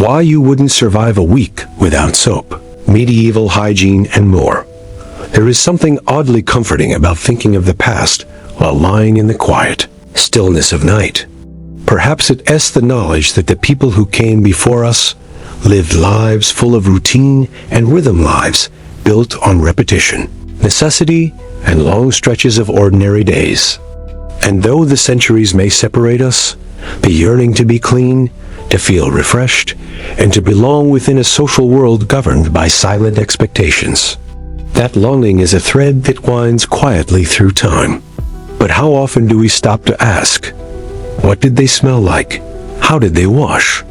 why you wouldn't survive a week without soap, medieval hygiene, and more. There is something oddly comforting about thinking of the past while lying in the quiet stillness of night. Perhaps it's the knowledge that the people who came before us lived lives full of routine and rhythm, lives built on repetition, necessity, and long stretches of ordinary days. And though the centuries may separate us, the yearning to be clean, to feel refreshed, and to belong within a social world governed by silent expectations, that longing is a thread that winds quietly through time. But how often do we stop to ask, what did they smell like? How did they wash?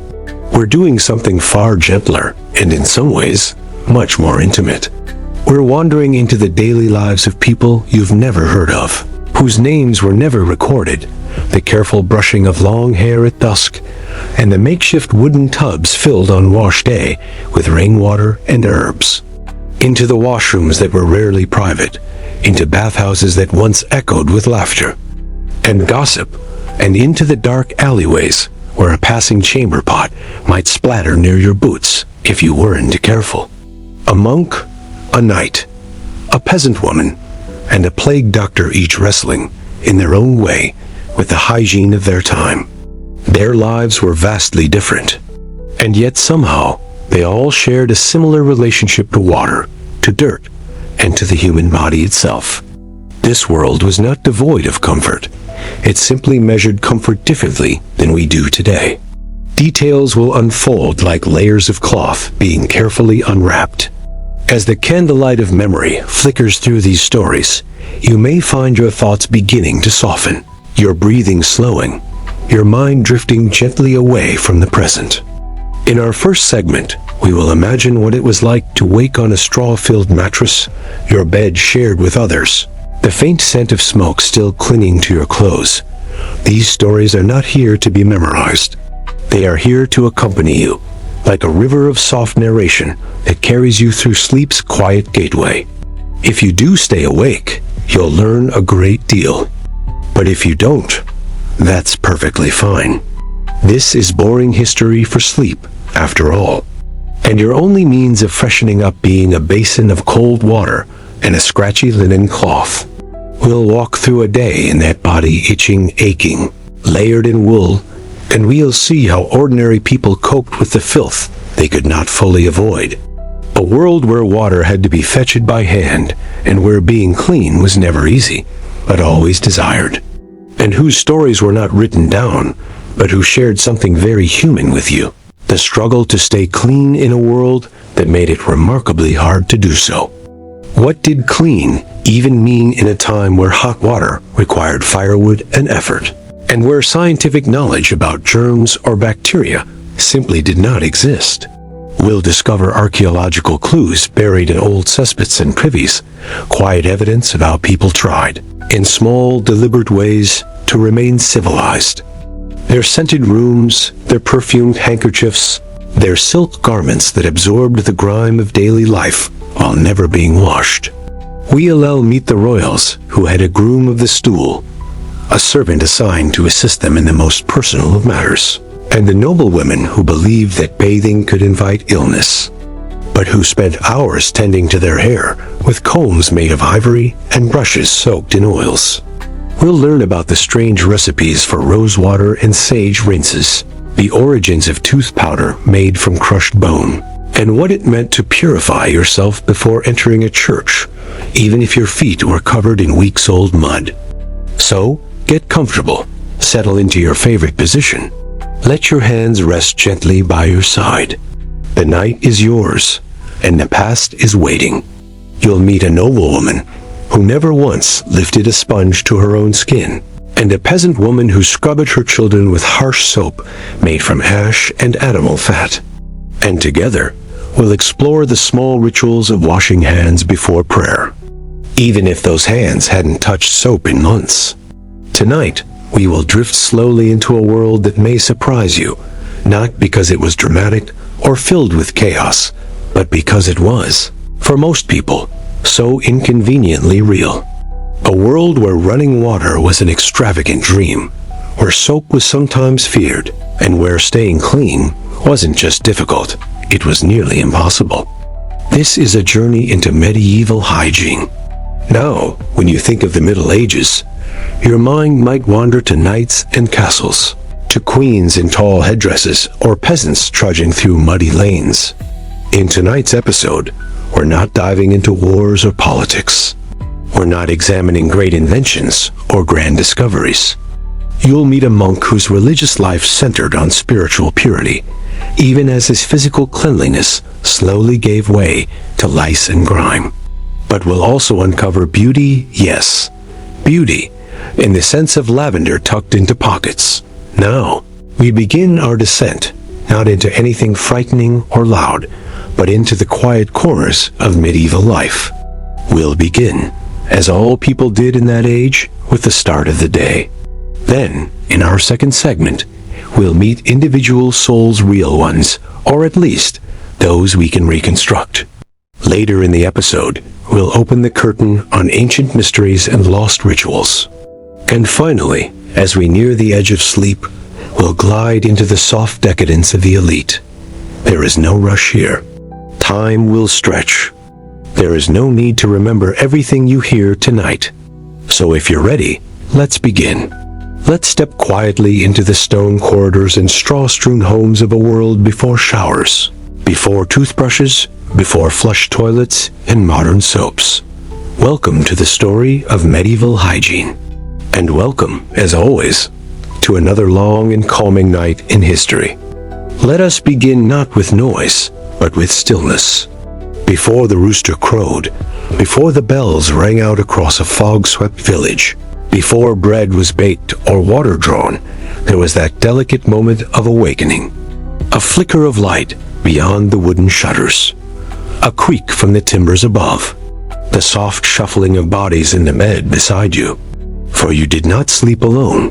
We're doing something far gentler, and in some ways, much more intimate. We're wandering into the daily lives of people you've never heard of, whose names were never recorded, the careful brushing of long hair at dusk, and the makeshift wooden tubs filled on wash day with rainwater and herbs. Into the washrooms that were rarely private, into bathhouses that once echoed with laughter and gossip, and into the dark alleyways where a passing chamber pot might splatter near your boots if you weren't careful. A monk, a knight, a peasant woman, and a plague doctor, each wrestling, in their own way, with the hygiene of their time. Their lives were vastly different, and yet somehow they all shared a similar relationship to water, to dirt, and to the human body itself. This world was not devoid of comfort. It simply measured comfort differently than we do today. Details will unfold like layers of cloth being carefully unwrapped. As the candlelight of memory flickers through these stories, you may find your thoughts beginning to soften, your breathing slowing, your mind drifting gently away from the present. In our first segment, we will imagine what it was like to wake on a straw-filled mattress, your bed shared with others, the faint scent of smoke still clinging to your clothes. These stories are not here to be memorized. They are here to accompany you, like a river of soft narration that carries you through sleep's quiet gateway. If you do stay awake, you'll learn a great deal. But if you don't, that's perfectly fine. This is boring history for sleep, after all. And your only means of freshening up being a basin of cold water and a scratchy linen cloth. We'll walk through a day in that body itching, aching, layered in wool, and we'll see how ordinary people coped with the filth they could not fully avoid. A world where water had to be fetched by hand, and where being clean was never easy, but always desired. And whose stories were not written down, but who shared something very human with you. The struggle to stay clean in a world that made it remarkably hard to do so. What did clean even mean in a time where hot water required firewood and effort, and where scientific knowledge about germs or bacteria simply did not exist? We'll discover archaeological clues buried in old cesspits and privies, quiet evidence of how people tried, in small, deliberate ways, to remain civilized. Their scented rooms, their perfumed handkerchiefs, their silk garments that absorbed the grime of daily life while never being washed. We'll meet the royals who had a groom of the stool, a servant assigned to assist them in the most personal of matters, and the noblewomen who believed that bathing could invite illness, but who spent hours tending to their hair with combs made of ivory and brushes soaked in oils. We'll learn about the strange recipes for rose water and sage rinses, the origins of tooth powder made from crushed bone, and what it meant to purify yourself before entering a church, even if your feet were covered in weeks-old mud. So, get comfortable, settle into your favorite position. Let your hands rest gently by your side. The night is yours, and the past is waiting. You'll meet a noblewoman who never once lifted a sponge to her own skin, and a peasant woman who scrubbed her children with harsh soap made from ash and animal fat. And together, we'll explore the small rituals of washing hands before prayer, even if those hands hadn't touched soap in months. Tonight, we will drift slowly into a world that may surprise you, not because it was dramatic or filled with chaos, but because it was, for most people, so inconveniently real. A world where running water was an extravagant dream, where soap was sometimes feared, and where staying clean wasn't just difficult, it was nearly impossible. This is a journey into medieval hygiene. Now, when you think of the Middle Ages, your mind might wander to knights and castles, to queens in tall headdresses or peasants trudging through muddy lanes. In tonight's episode, we're not diving into wars or politics. We're not examining great inventions or grand discoveries. You'll meet a monk whose religious life centered on spiritual purity, even as his physical cleanliness slowly gave way to lice and grime. But we'll also uncover beauty, yes, beauty, in the sense of lavender tucked into pockets. Now, we begin our descent, not into anything frightening or loud, but into the quiet corners of medieval life. We'll begin, as all people did in that age, with the start of the day. Then, in our second segment, we'll meet individual souls, real ones, or at least those we can reconstruct. Later in the episode, we'll open the curtain on ancient mysteries and lost rituals. And finally, as we near the edge of sleep, we'll glide into the soft decadence of the elite. There is no rush here. Time will stretch. There is no need to remember everything you hear tonight. So if you're ready, let's begin. Let's step quietly into the stone corridors and straw-strewn homes of a world before showers, before toothbrushes, before flush toilets and modern soaps. Welcome to the story of medieval hygiene. And welcome, as always, to another long and calming night in history. Let us begin not with noise, but with stillness. Before the rooster crowed, before the bells rang out across a fog-swept village, before bread was baked or water drawn, there was that delicate moment of awakening. A flicker of light beyond the wooden shutters. A creak from the timbers above. The soft shuffling of bodies in the bed beside you. For you did not sleep alone.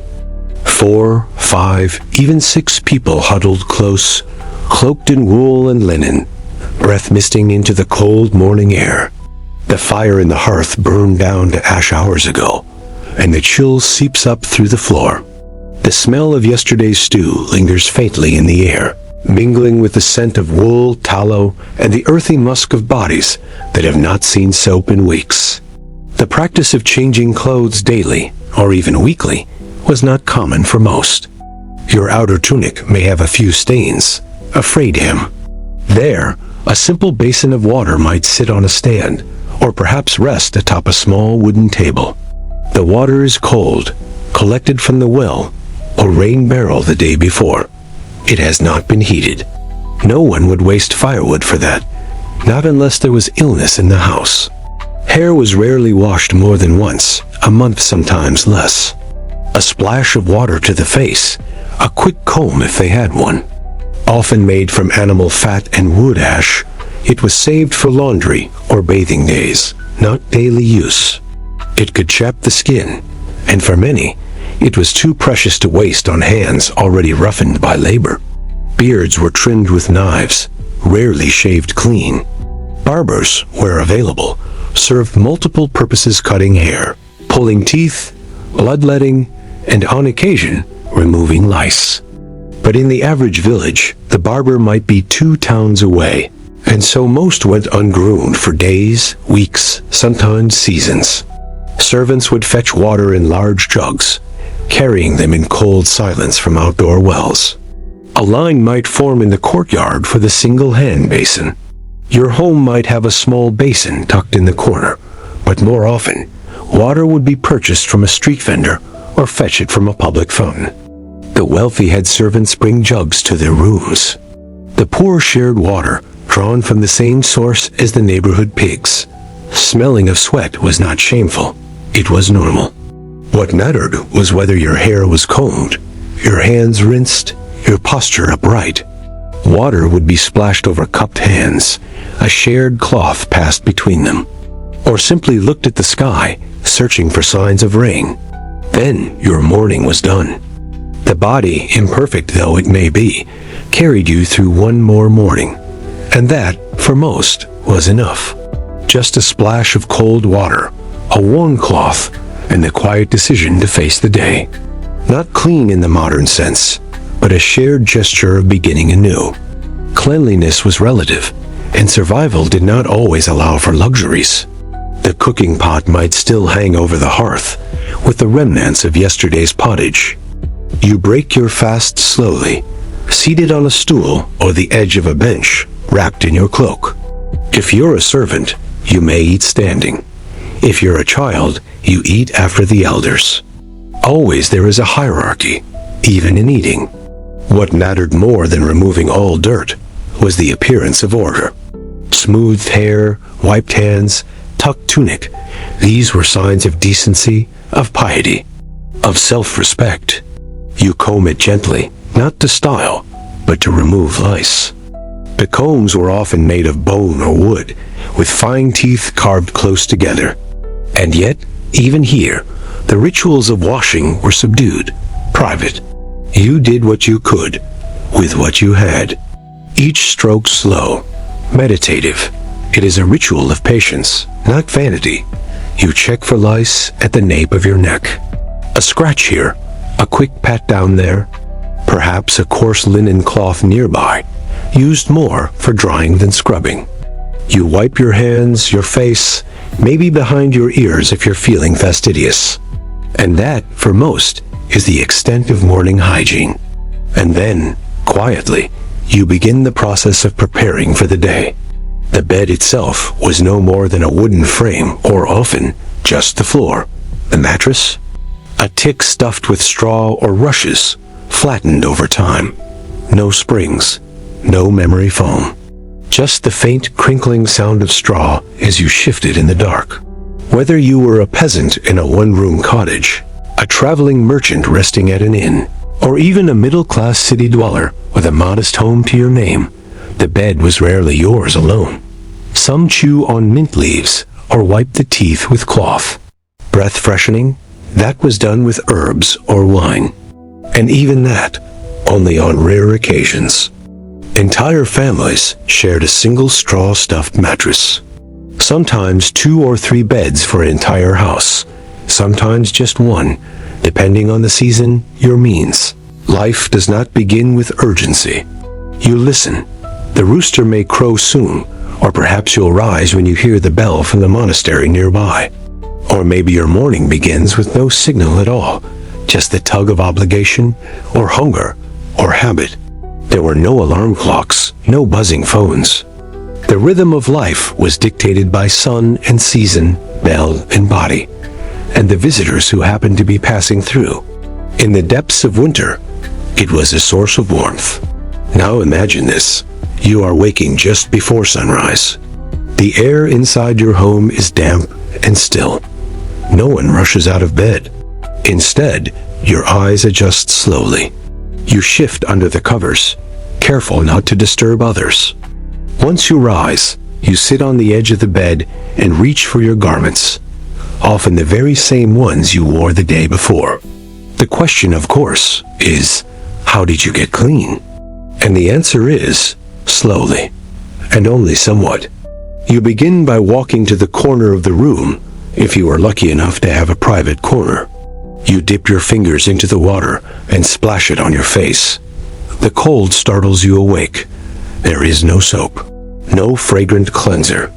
4, 5, even 6 people huddled close, cloaked in wool and linen, breath misting into the cold morning air. The fire in the hearth burned down to ash hours ago, and the chill seeps up through the floor. The smell of yesterday's stew lingers faintly in the air, mingling with the scent of wool, tallow, and the earthy musk of bodies that have not seen soap in weeks. The practice of changing clothes daily, or even weekly, was not common for most. Your outer tunic may have a few stains, a frayed hem. There, a simple basin of water might sit on a stand, or perhaps rest atop a small wooden table. The water is cold, collected from the well or rain barrel the day before. It has not been heated. No one would waste firewood for that, not unless there was illness in the house. Hair was rarely washed more than once, a month sometimes less. A splash of water to the face, a quick comb if they had one. Often made from animal fat and wood ash, it was saved for laundry or bathing days, not daily use. It could chap the skin, and for many, it was too precious to waste on hands already roughened by labor. Beards were trimmed with knives, rarely shaved clean. Barbers, where available, served multiple purposes: cutting hair, pulling teeth, bloodletting, and on occasion, removing lice. But in the average village, the barber might be 2 towns away, and so most went ungroomed for days, weeks, sometimes seasons. Servants would fetch water in large jugs, carrying them in cold silence from outdoor wells. A line might form in the courtyard for the single hand basin. Your home might have a small basin tucked in the corner, but more often, water would be purchased from a street vendor or fetch it from a public fountain. The wealthy had servants bring jugs to their rooms. The poor shared water, drawn from the same source as the neighborhood pigs. Smelling of sweat was not shameful. It was normal. What mattered was whether your hair was combed, your hands rinsed, your posture upright. Water would be splashed over cupped hands, a shared cloth passed between them, or simply looked at the sky, searching for signs of rain. Then your morning was done. The body, imperfect though it may be, carried you through one more morning, and that, for most, was enough. Just a splash of cold water, a warm cloth, and the quiet decision to face the day. Not clean in the modern sense, but a shared gesture of beginning anew. Cleanliness was relative, and survival did not always allow for luxuries. The cooking pot might still hang over the hearth, with the remnants of yesterday's pottage. You break your fast slowly, seated on a stool or the edge of a bench, wrapped in your cloak. If you're a servant, you may eat standing. If you're a child, you eat after the elders. Always there is a hierarchy, even in eating. What mattered more than removing all dirt was the appearance of order. Smoothed hair, wiped hands, tucked tunic, these were signs of decency, of piety, of self-respect. You comb it gently, not to style, but to remove lice. The combs were often made of bone or wood, with fine teeth carved close together. And yet, even here, the rituals of washing were subdued, private. You did what you could, with what you had. Each stroke slow, meditative. It is a ritual of patience, not vanity. You check for lice at the nape of your neck. A scratch here, a quick pat down there, perhaps a coarse linen cloth nearby, used more for drying than scrubbing. You wipe your hands, your face, maybe behind your ears if you're feeling fastidious. And that, for most, is the extent of morning hygiene. And then, quietly, you begin the process of preparing for the day. The bed itself was no more than a wooden frame, or often just the floor. The mattress? A tick stuffed with straw or rushes, flattened over time. No springs, no memory foam. Just the faint crinkling sound of straw as you shifted in the dark. Whether you were a peasant in a one-room cottage, a traveling merchant resting at an inn, or even a middle-class city dweller with a modest home to your name, the bed was rarely yours alone. Some chew on mint leaves or wipe the teeth with cloth. Breath freshening, that was done with herbs or wine. And even that, only on rare occasions. Entire families shared a single straw-stuffed mattress. Sometimes 2 or 3 beds for an entire house. Sometimes just one, depending on the season, your means. Life does not begin with urgency. You listen. The rooster may crow soon, or perhaps you'll rise when you hear the bell from the monastery nearby. Or maybe your morning begins with no signal at all, just the tug of obligation, or hunger, or habit. There were no alarm clocks, no buzzing phones. The rhythm of life was dictated by sun and season, bell and body, and the visitors who happened to be passing through. In the depths of winter, it was a source of warmth. Now imagine this. You are waking just before sunrise. The air inside your home is damp and still. No one rushes out of bed. Instead, your eyes adjust slowly. You shift under the covers, careful not to disturb others. Once you rise, you sit on the edge of the bed and reach for your garments, often the very same ones you wore the day before. The question, of course, is, how did you get clean? And the answer is, slowly, and only somewhat. You begin by walking to the corner of the room, if you are lucky enough to have a private corner. You dip your fingers into the water and splash it on your face. The cold startles you awake. There is no soap, no fragrant cleanser.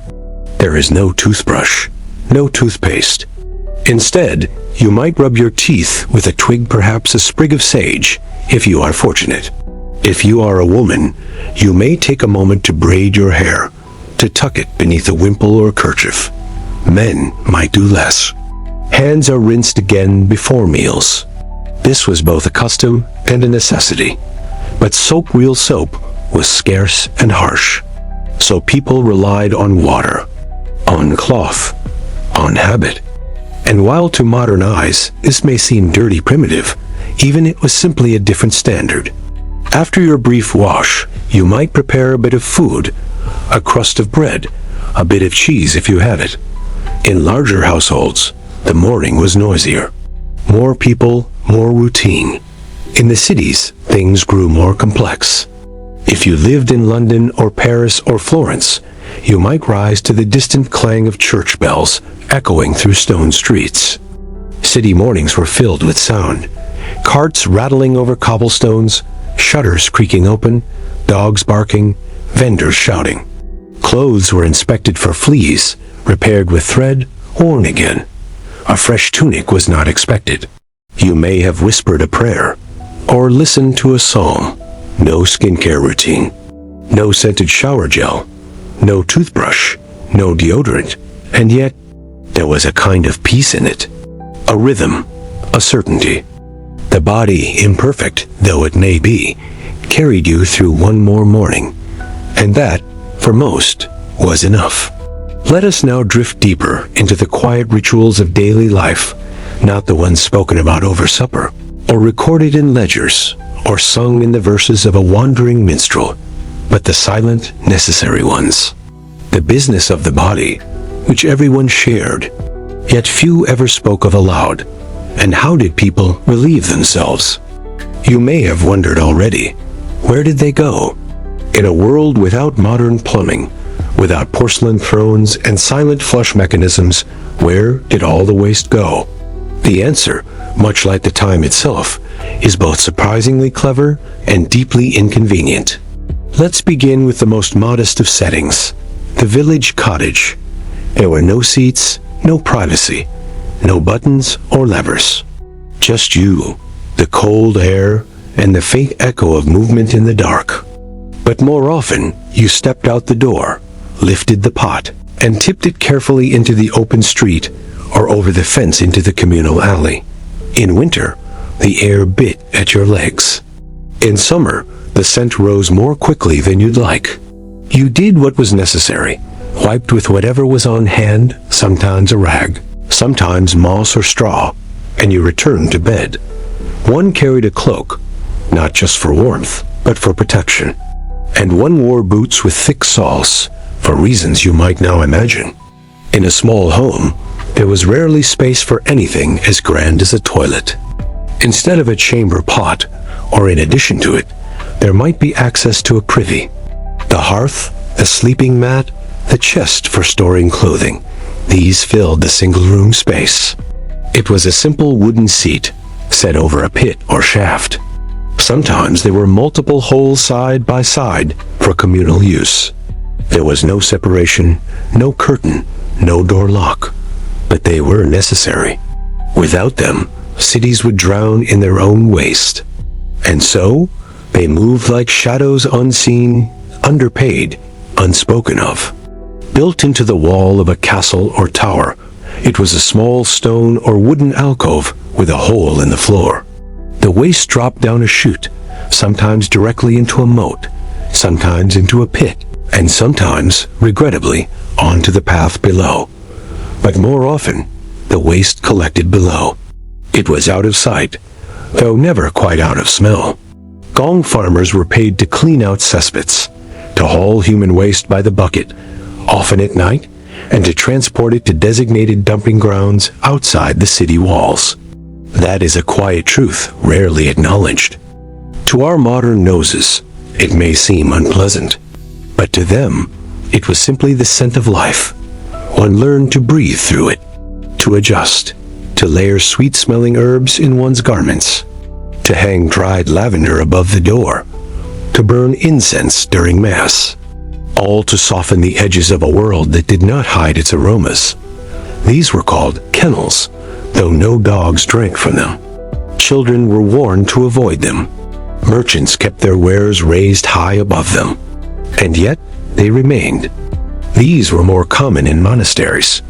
There is no toothbrush, no toothpaste. Instead, you might rub your teeth with a twig, perhaps a sprig of sage, if you are fortunate. If you are a woman, you may take a moment to braid your hair, to tuck it beneath a wimple or kerchief. Men might do less. Hands are rinsed again before meals. This was both a custom and a necessity. But soap, real soap, was scarce and harsh. So people relied on water, on cloth, on habit. And while to modern eyes this may seem dirty, primitive, even it was simply a different standard. After your brief wash, you might prepare a bit of food, a crust of bread, a bit of cheese if you had it. In larger households, the morning was noisier. More people, more routine. In the cities, things grew more complex. If you lived in London or Paris or Florence, you might rise to the distant clang of church bells echoing through stone streets. City mornings were filled with sound, Carts rattling over cobblestones, shutters creaking open, dogs barking, vendors shouting. Clothes were inspected for fleas, repaired with thread, worn again. A fresh tunic was not expected. You may have whispered a prayer, or listened to a psalm. No skincare routine, no scented shower gel, no toothbrush, no deodorant, and yet there was a kind of peace in it. A rhythm, a certainty. The body, imperfect though it may be, carried you through one more morning, and that, for most, was enough. Let us now drift deeper into the quiet rituals of daily life, not the ones spoken about over supper, or recorded in ledgers, or sung in the verses of a wandering minstrel, but the silent, necessary ones. The business of the body, which everyone shared, yet few ever spoke of aloud. And how did people relieve themselves? You may have wondered already, where did they go? In a world without modern plumbing, without porcelain thrones and silent flush mechanisms, where did all the waste go? The answer, much like the time itself, is both surprisingly clever and deeply inconvenient. Let's begin with the most modest of settings, the village cottage. There were no seats, no privacy, no buttons or levers. Just you, the cold air, and the faint echo of movement in the dark. But more often, you stepped out the door, lifted the pot, and tipped it carefully into the open street or over the fence into the communal alley. In winter, the air bit at your legs. In summer, the scent rose more quickly than you'd like. You did what was necessary, wiped with whatever was on hand, sometimes a rag, sometimes moss or straw, and you returned to bed. One carried a cloak, not just for warmth, but for protection. And one wore boots with thick soles, for reasons you might now imagine. In a small home, there was rarely space for anything as grand as a toilet. Instead of a chamber pot, or in addition to it, there might be access to a privy. The hearth, the sleeping mat, the chest for storing clothing. These filled the single-room space. It was a simple wooden seat, set over a pit or shaft. Sometimes there were multiple holes side by side for communal use. There was no separation, no curtain, no door lock, but they were necessary. Without them, cities would drown in their own waste. And so, they moved like shadows unseen, underpaid, unspoken of. Built into the wall of a castle or tower, it was a small stone or wooden alcove with a hole in the floor. The waste dropped down a chute, sometimes directly into a moat, sometimes into a pit, and sometimes, regrettably, onto the path below. But more often, the waste collected below. It was out of sight, though never quite out of smell. Gong farmers were paid to clean out cesspits, to haul human waste by the bucket, often at night, and to transport it to designated dumping grounds outside the city walls. That is a quiet truth rarely acknowledged. To our modern noses, it may seem unpleasant, but to them, it was simply the scent of life. One learned to breathe through it, to adjust, to layer sweet-smelling herbs in one's garments, to hang dried lavender above the door, to burn incense during Mass, all to soften the edges of a world that did not hide its aromas. These were called kennels, though no dogs drank from them. Children were warned to avoid them. Merchants kept their wares raised high above them. And yet, they remained. These were more common in monasteries,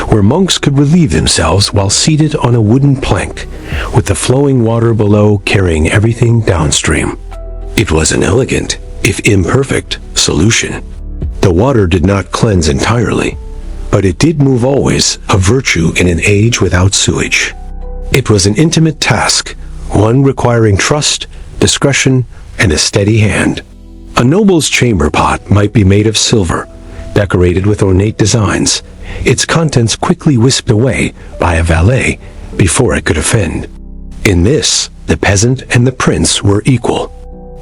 where monks could relieve themselves while seated on a wooden plank, with the flowing water below carrying everything downstream. It was an elegant, if imperfect, solution. The water did not cleanse entirely, but it did move always, a virtue in an age without sewage. It was an intimate task, one requiring trust, discretion, and a steady hand. A noble's chamber pot might be made of silver, decorated with ornate designs, its contents quickly whisked away by a valet before it could offend. In this, the peasant and the prince were equal.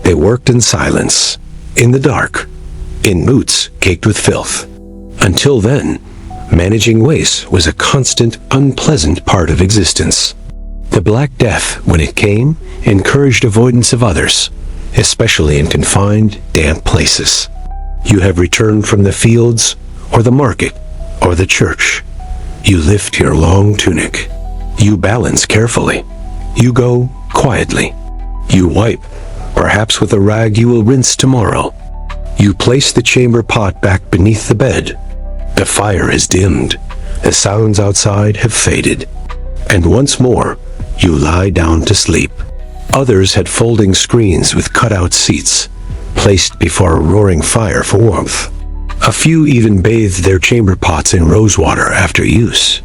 They worked in silence, in the dark, in boots caked with filth. Until then, managing waste was a constant, unpleasant part of existence. The Black Death, when it came, encouraged avoidance of others, especially in confined, damp places. You have returned from the fields, or the market, or the church. You lift your long tunic. You balance carefully. You go quietly. You wipe, perhaps with a rag you will rinse tomorrow. You place the chamber pot back beneath the bed. The fire is dimmed. The sounds outside have faded. And once more, you lie down to sleep. Others had folding screens with cutout seats, placed before a roaring fire for warmth. A few even bathed their chamber pots in rosewater after use.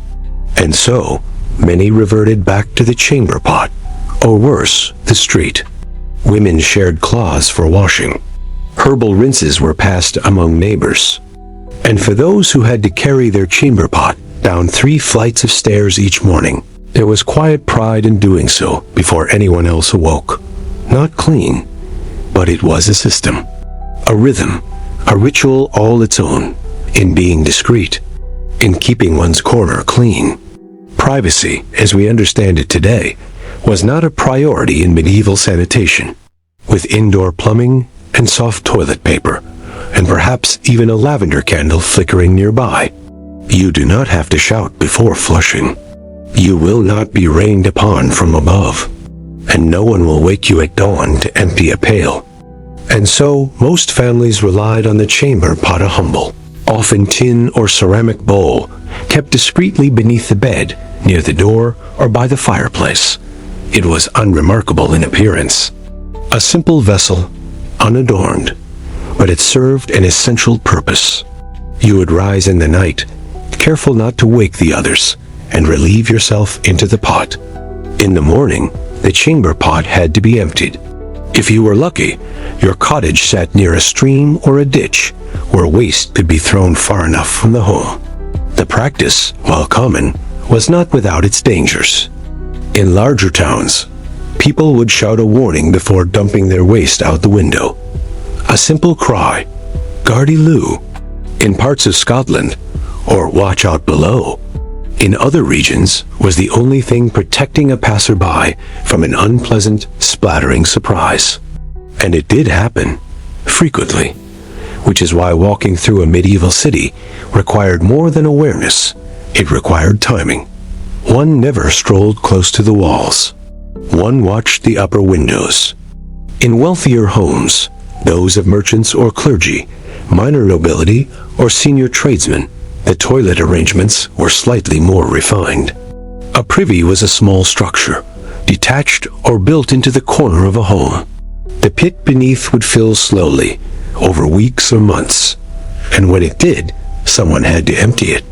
And so, many reverted back to the chamber pot, or worse, the street. Women shared cloths for washing. Herbal rinses were passed among neighbors. And for those who had to carry their chamber pot down 3 flights of stairs each morning, there was quiet pride in doing so before anyone else awoke. Not clean, but it was a system, a rhythm, a ritual all its own, in being discreet, in keeping one's corner clean. Privacy, as we understand it today, was not a priority in medieval sanitation, with indoor plumbing and soft toilet paper, and perhaps even a lavender candle flickering nearby. You do not have to shout before flushing. You will not be rained upon from above, and no one will wake you at dawn to empty a pail. And so, most families relied on the chamber pot, a humble, often tin or ceramic bowl, kept discreetly beneath the bed, near the door, or by the fireplace. It was unremarkable in appearance. A simple vessel, unadorned, but it served an essential purpose. You would rise in the night, careful not to wake the others, and relieve yourself into the pot. In the morning, the chamber pot had to be emptied. If you were lucky, your cottage sat near a stream or a ditch, where waste could be thrown far enough from the home. The practice, while common, was not without its dangers. In larger towns, people would shout a warning before dumping their waste out the window. A simple cry, "Gardy loo," in parts of Scotland, or "Watch out below," in other regions, was the only thing protecting a passerby from an unpleasant, splattering surprise. And it did happen, frequently, which is why walking through a medieval city required more than awareness. It required timing. One never strolled close to the walls. One watched the upper windows. In wealthier homes, those of merchants or clergy, minor nobility, or senior tradesmen, the toilet arrangements were slightly more refined. A privy was a small structure, detached or built into the corner of a home. The pit beneath would fill slowly, over weeks or months, and when it did, someone had to empty it.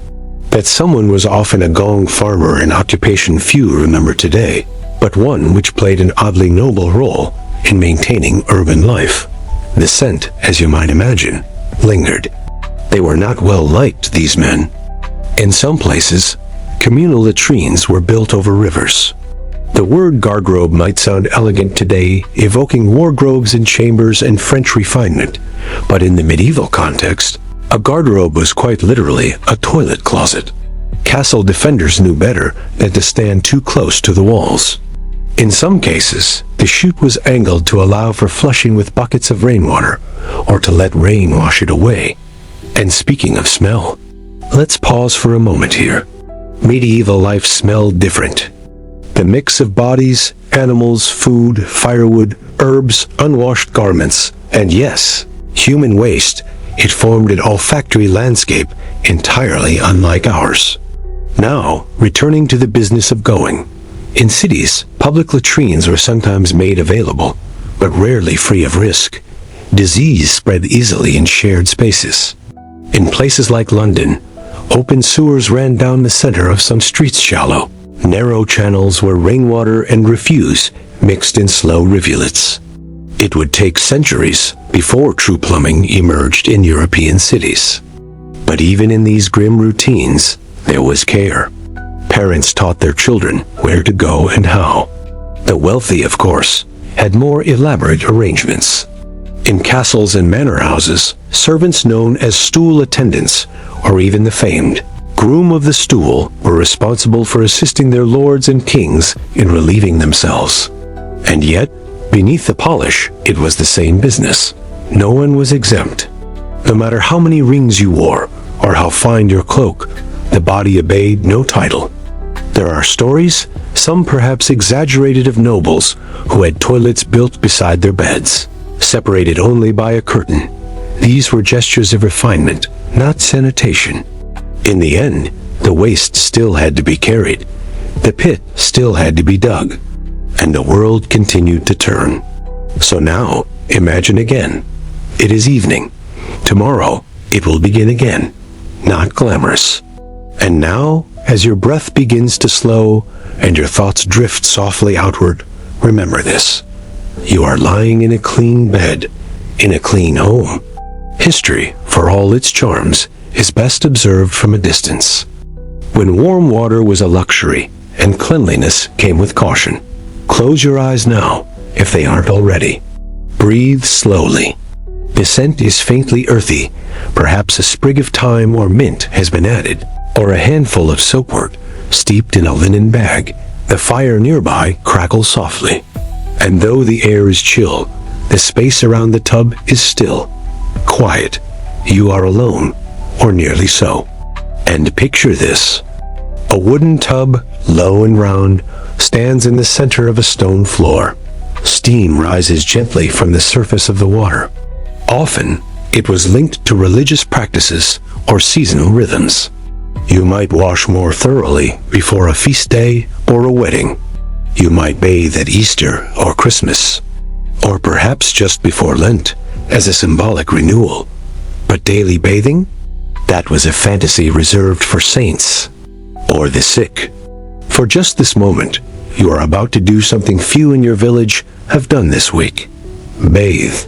That someone was often a gong farmer, an occupation few remember today, but one which played an oddly noble role in maintaining urban life. The scent, as you might imagine, lingered. They were not well liked, these men. In some places, communal latrines were built over rivers. The word garderobe might sound elegant today, evoking wardrobes and chambers and French refinement, but in the medieval context, a garderobe was quite literally a toilet closet. Castle defenders knew better than to stand too close to the walls. In some cases, the chute was angled to allow for flushing with buckets of rainwater, or to let rain wash it away. And speaking of smell, let's pause for a moment here. Medieval life smelled different. The mix of bodies, animals, food, firewood, herbs, unwashed garments, and yes, human waste, it formed an olfactory landscape entirely unlike ours. Now, returning to the business of going. In cities, public latrines were sometimes made available, but rarely free of risk. Disease spread easily in shared spaces. In places like London, open sewers ran down the center of some streets shallow, narrow channels where rainwater and refuse mixed in slow rivulets. It would take centuries before true plumbing emerged in European cities. But even in these grim routines, there was care. Parents taught their children where to go and how. The wealthy, of course, had more elaborate arrangements. In castles and manor houses, servants known as stool attendants, or even the famed groom of the stool, were responsible for assisting their lords and kings in relieving themselves. And yet, beneath the polish, it was the same business. No one was exempt. No matter how many rings you wore, or how fine your cloak, the body obeyed no title. There are stories, some perhaps exaggerated, of nobles who had toilets built beside their beds, separated only by a curtain. These were gestures of refinement, not sanitation. In the end, the waste still had to be carried, the pit still had to be dug, and the world continued to turn. So now, imagine again. It is evening. Tomorrow, it will begin again. Not glamorous. And now, as your breath begins to slow and your thoughts drift softly outward, remember this. You are lying in a clean bed, in a clean home. History, for all its charms, is best observed from a distance. When warm water was a luxury and cleanliness came with caution. Close your eyes now, if they aren't already. Breathe slowly. The scent is faintly earthy. Perhaps a sprig of thyme or mint has been added, or a handful of soapwort steeped in a linen bag. The fire nearby crackles softly. And though the air is chill, the space around the tub is still. Quiet. You are alone, or nearly so. And picture this. A wooden tub, low and round, stands in the center of a stone floor. Steam rises gently from the surface of the water. Often, it was linked to religious practices or seasonal rhythms. You might wash more thoroughly before a feast day or a wedding. You might bathe at Easter or Christmas, or perhaps just before Lent as a symbolic renewal. But daily bathing? That was a fantasy reserved for saints or the sick. For just this moment, you are about to do something few in your village have done this week. Bathe.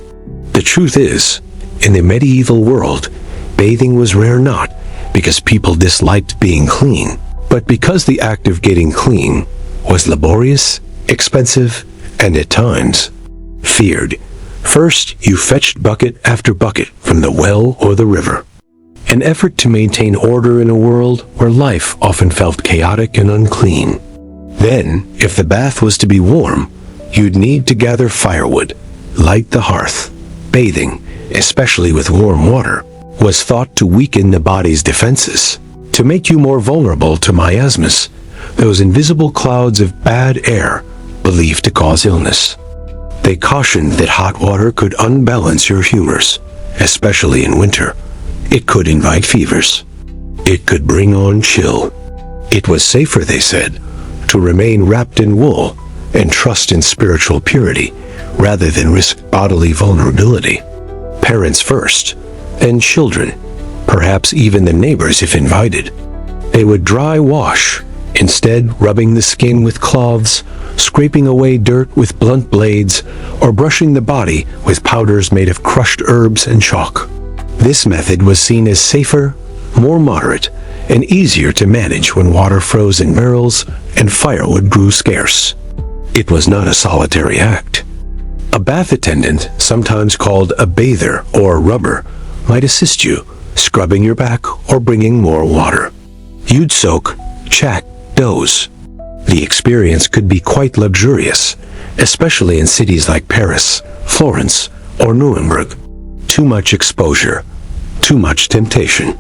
The truth is, in the medieval world, bathing was rare not because people disliked being clean, but because the act of getting clean was laborious, expensive, and at times feared. First, you fetched bucket after bucket from the well or the river. An effort to maintain order in a world where life often felt chaotic and unclean. Then, if the bath was to be warm, you'd need to gather firewood, light the hearth. Bathing, especially with warm water, was thought to weaken the body's defenses, to make you more vulnerable to miasmas, those invisible clouds of bad air believed to cause illness. They cautioned that hot water could unbalance your humors, especially in winter. It could invite fevers. It could bring on chill. It was safer, they said, to remain wrapped in wool and trust in spiritual purity rather than risk bodily vulnerability. Parents first, then children, perhaps even the neighbors if invited. They would dry wash, instead rubbing the skin with cloths, scraping away dirt with blunt blades, or brushing the body with powders made of crushed herbs and chalk. This method was seen as safer, more moderate, and easier to manage when water froze in barrels and firewood grew scarce. It was not a solitary act. A bath attendant, sometimes called a bather or rubber, might assist you, scrubbing your back or bringing more water. You'd soak, chat, doze. The experience could be quite luxurious, especially in cities like Paris, Florence, or Nuremberg. Too much exposure, too much temptation,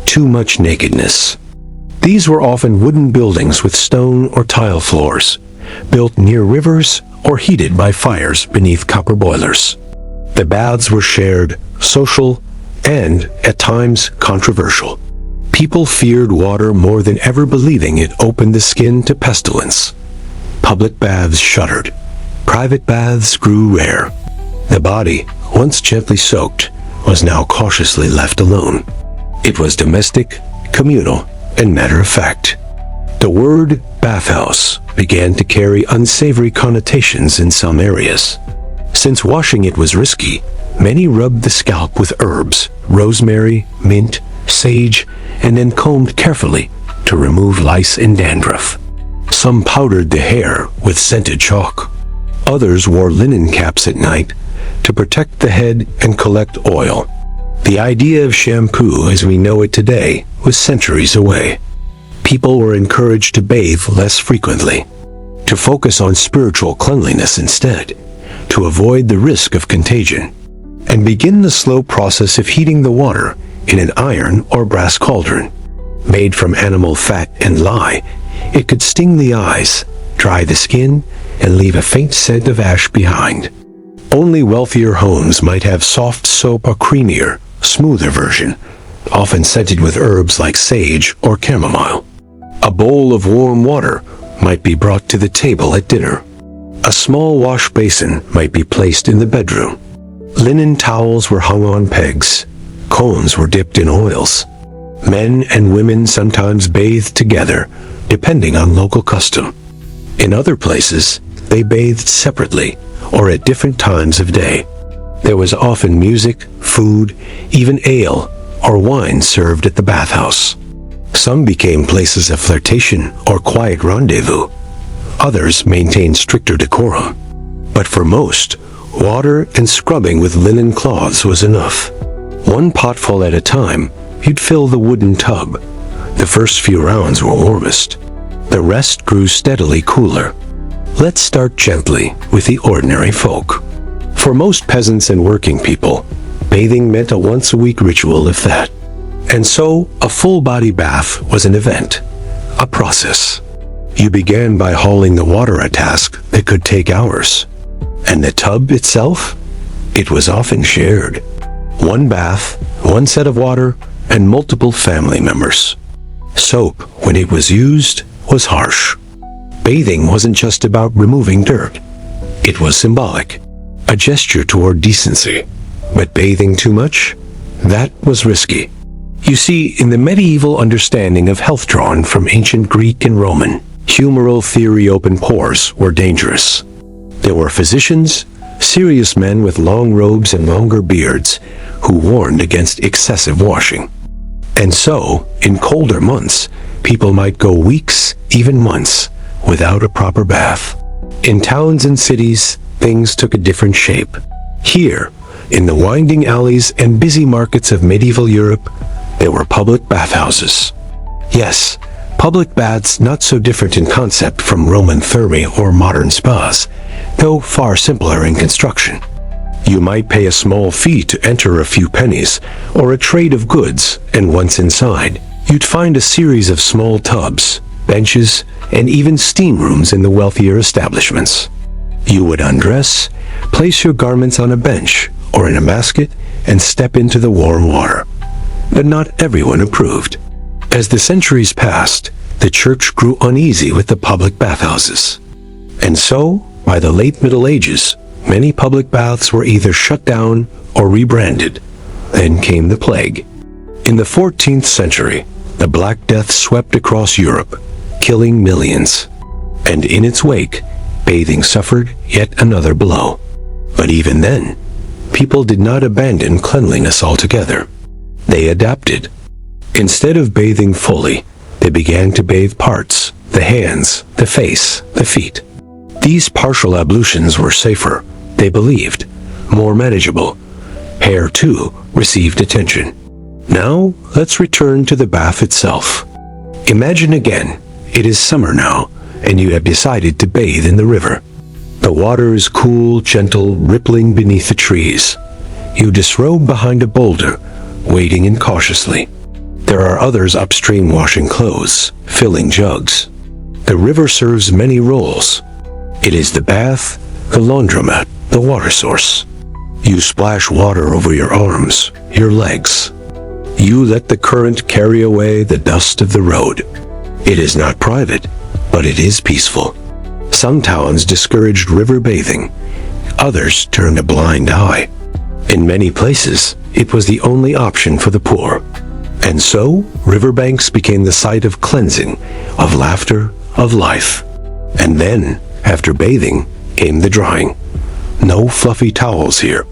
too much nakedness. These were often wooden buildings with stone or tile floors, built near rivers or heated by fires beneath copper boilers. The baths were shared, social, and, at times, controversial. People feared water more than ever, believing it opened the skin to pestilence. Public baths shuddered. Private baths grew rare. The body, once gently soaked, was now cautiously left alone. It was domestic, communal, and matter-of-fact. The word bathhouse began to carry unsavory connotations in some areas. Since washing it was risky, many rubbed the scalp with herbs, rosemary, mint, sage, and then combed carefully to remove lice and dandruff. Some powdered the hair with scented chalk. Others wore linen caps at night to protect the head and collect oil. The idea of shampoo as we know it today was centuries away. People were encouraged to bathe less frequently, to focus on spiritual cleanliness instead, to avoid the risk of contagion, and begin the slow process of heating the water in an iron or brass cauldron. Made from animal fat and lye, it could sting the eyes, dry the skin, and leave a faint scent of ash behind. Only wealthier homes might have soft soap or creamier, smoother version, often scented with herbs like sage or chamomile. A bowl of warm water might be brought to the table at dinner. A small wash basin might be placed in the bedroom. Linen towels were hung on pegs. Cones were dipped in oils. Men and women sometimes bathed together, depending on local custom. In other places, they bathed separately or at different times of day. There was often music, food, even ale or wine served at the bathhouse. Some became places of flirtation or quiet rendezvous. Others maintained stricter decorum. But for most, water and scrubbing with linen cloths was enough. One potful at a time, you'd fill the wooden tub. The first few rounds were warmest. The rest grew steadily cooler. Let's start gently with the ordinary folk. For most peasants and working people, bathing meant a once-a-week ritual, if that. And so, a full-body bath was an event, a process. You began by hauling the water, a task that could take hours. And the tub itself? It was often shared. One bath, one set of water, and multiple family members. Soap, when it was used, was harsh. Bathing wasn't just about removing dirt. It was symbolic, a gesture toward decency. But bathing too much? That was risky. You see, in the medieval understanding of health drawn from ancient Greek and Roman, humoral theory open pores were dangerous. There were physicians, serious men with long robes and longer beards, who warned against excessive washing. And so, in colder months, people might go weeks, even months, without a proper bath. In towns and cities, things took a different shape. Here, in the winding alleys and busy markets of medieval Europe, there were public bathhouses. Yes, public baths not so different in concept from Roman thermae or modern spas, though far simpler in construction. You might pay a small fee to enter a few pennies, or a trade of goods, and once inside, you'd find a series of small tubs, benches, and even steam rooms in the wealthier establishments. You would undress, place your garments on a bench or in a basket, and step into the warm water. But not everyone approved. As the centuries passed, the church grew uneasy with the public bathhouses. And so, by the late Middle Ages, many public baths were either shut down or rebranded. Then came the plague. In the 14th century, the Black Death swept across Europe, killing millions. And in its wake, bathing suffered yet another blow. But even then, people did not abandon cleanliness altogether. They adapted. Instead of bathing fully, they began to bathe parts, the hands, the face, the feet. These partial ablutions were safer, they believed, more manageable. Hair, too, received attention. Now, let's return to the bath itself. Imagine again, it is summer now, and you have decided to bathe in the river. The water is cool, gentle, rippling beneath the trees. You disrobe behind a boulder, wading in cautiously. There are others upstream washing clothes, filling jugs. The river serves many roles. It is the bath, the laundromat, the water source. You splash water over your arms, your legs. You let the current carry away the dust of the road. It is not private, but it is peaceful. Some towns discouraged river bathing. Others turned a blind eye. In many places, it was the only option for the poor. And so, riverbanks became the site of cleansing, of laughter, of life. And then, after bathing, came the drying. No fluffy towels here.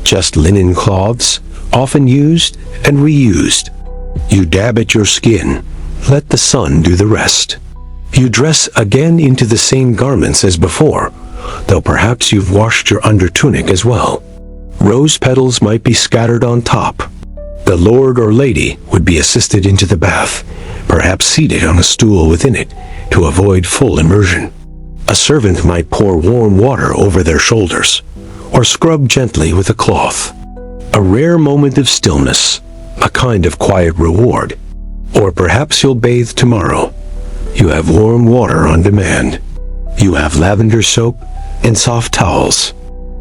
Just linen cloths, often used and reused. You dab at your skin. Let the sun do the rest. You dress again into the same garments as before, though perhaps you've washed your undertunic as well. Rose petals might be scattered on top. The lord or lady would be assisted into the bath, perhaps seated on a stool within it, to avoid full immersion. A servant might pour warm water over their shoulders, or scrub gently with a cloth. A rare moment of stillness, a kind of quiet reward. Or perhaps you'll bathe tomorrow. You have warm water on demand. You have lavender soap and soft towels.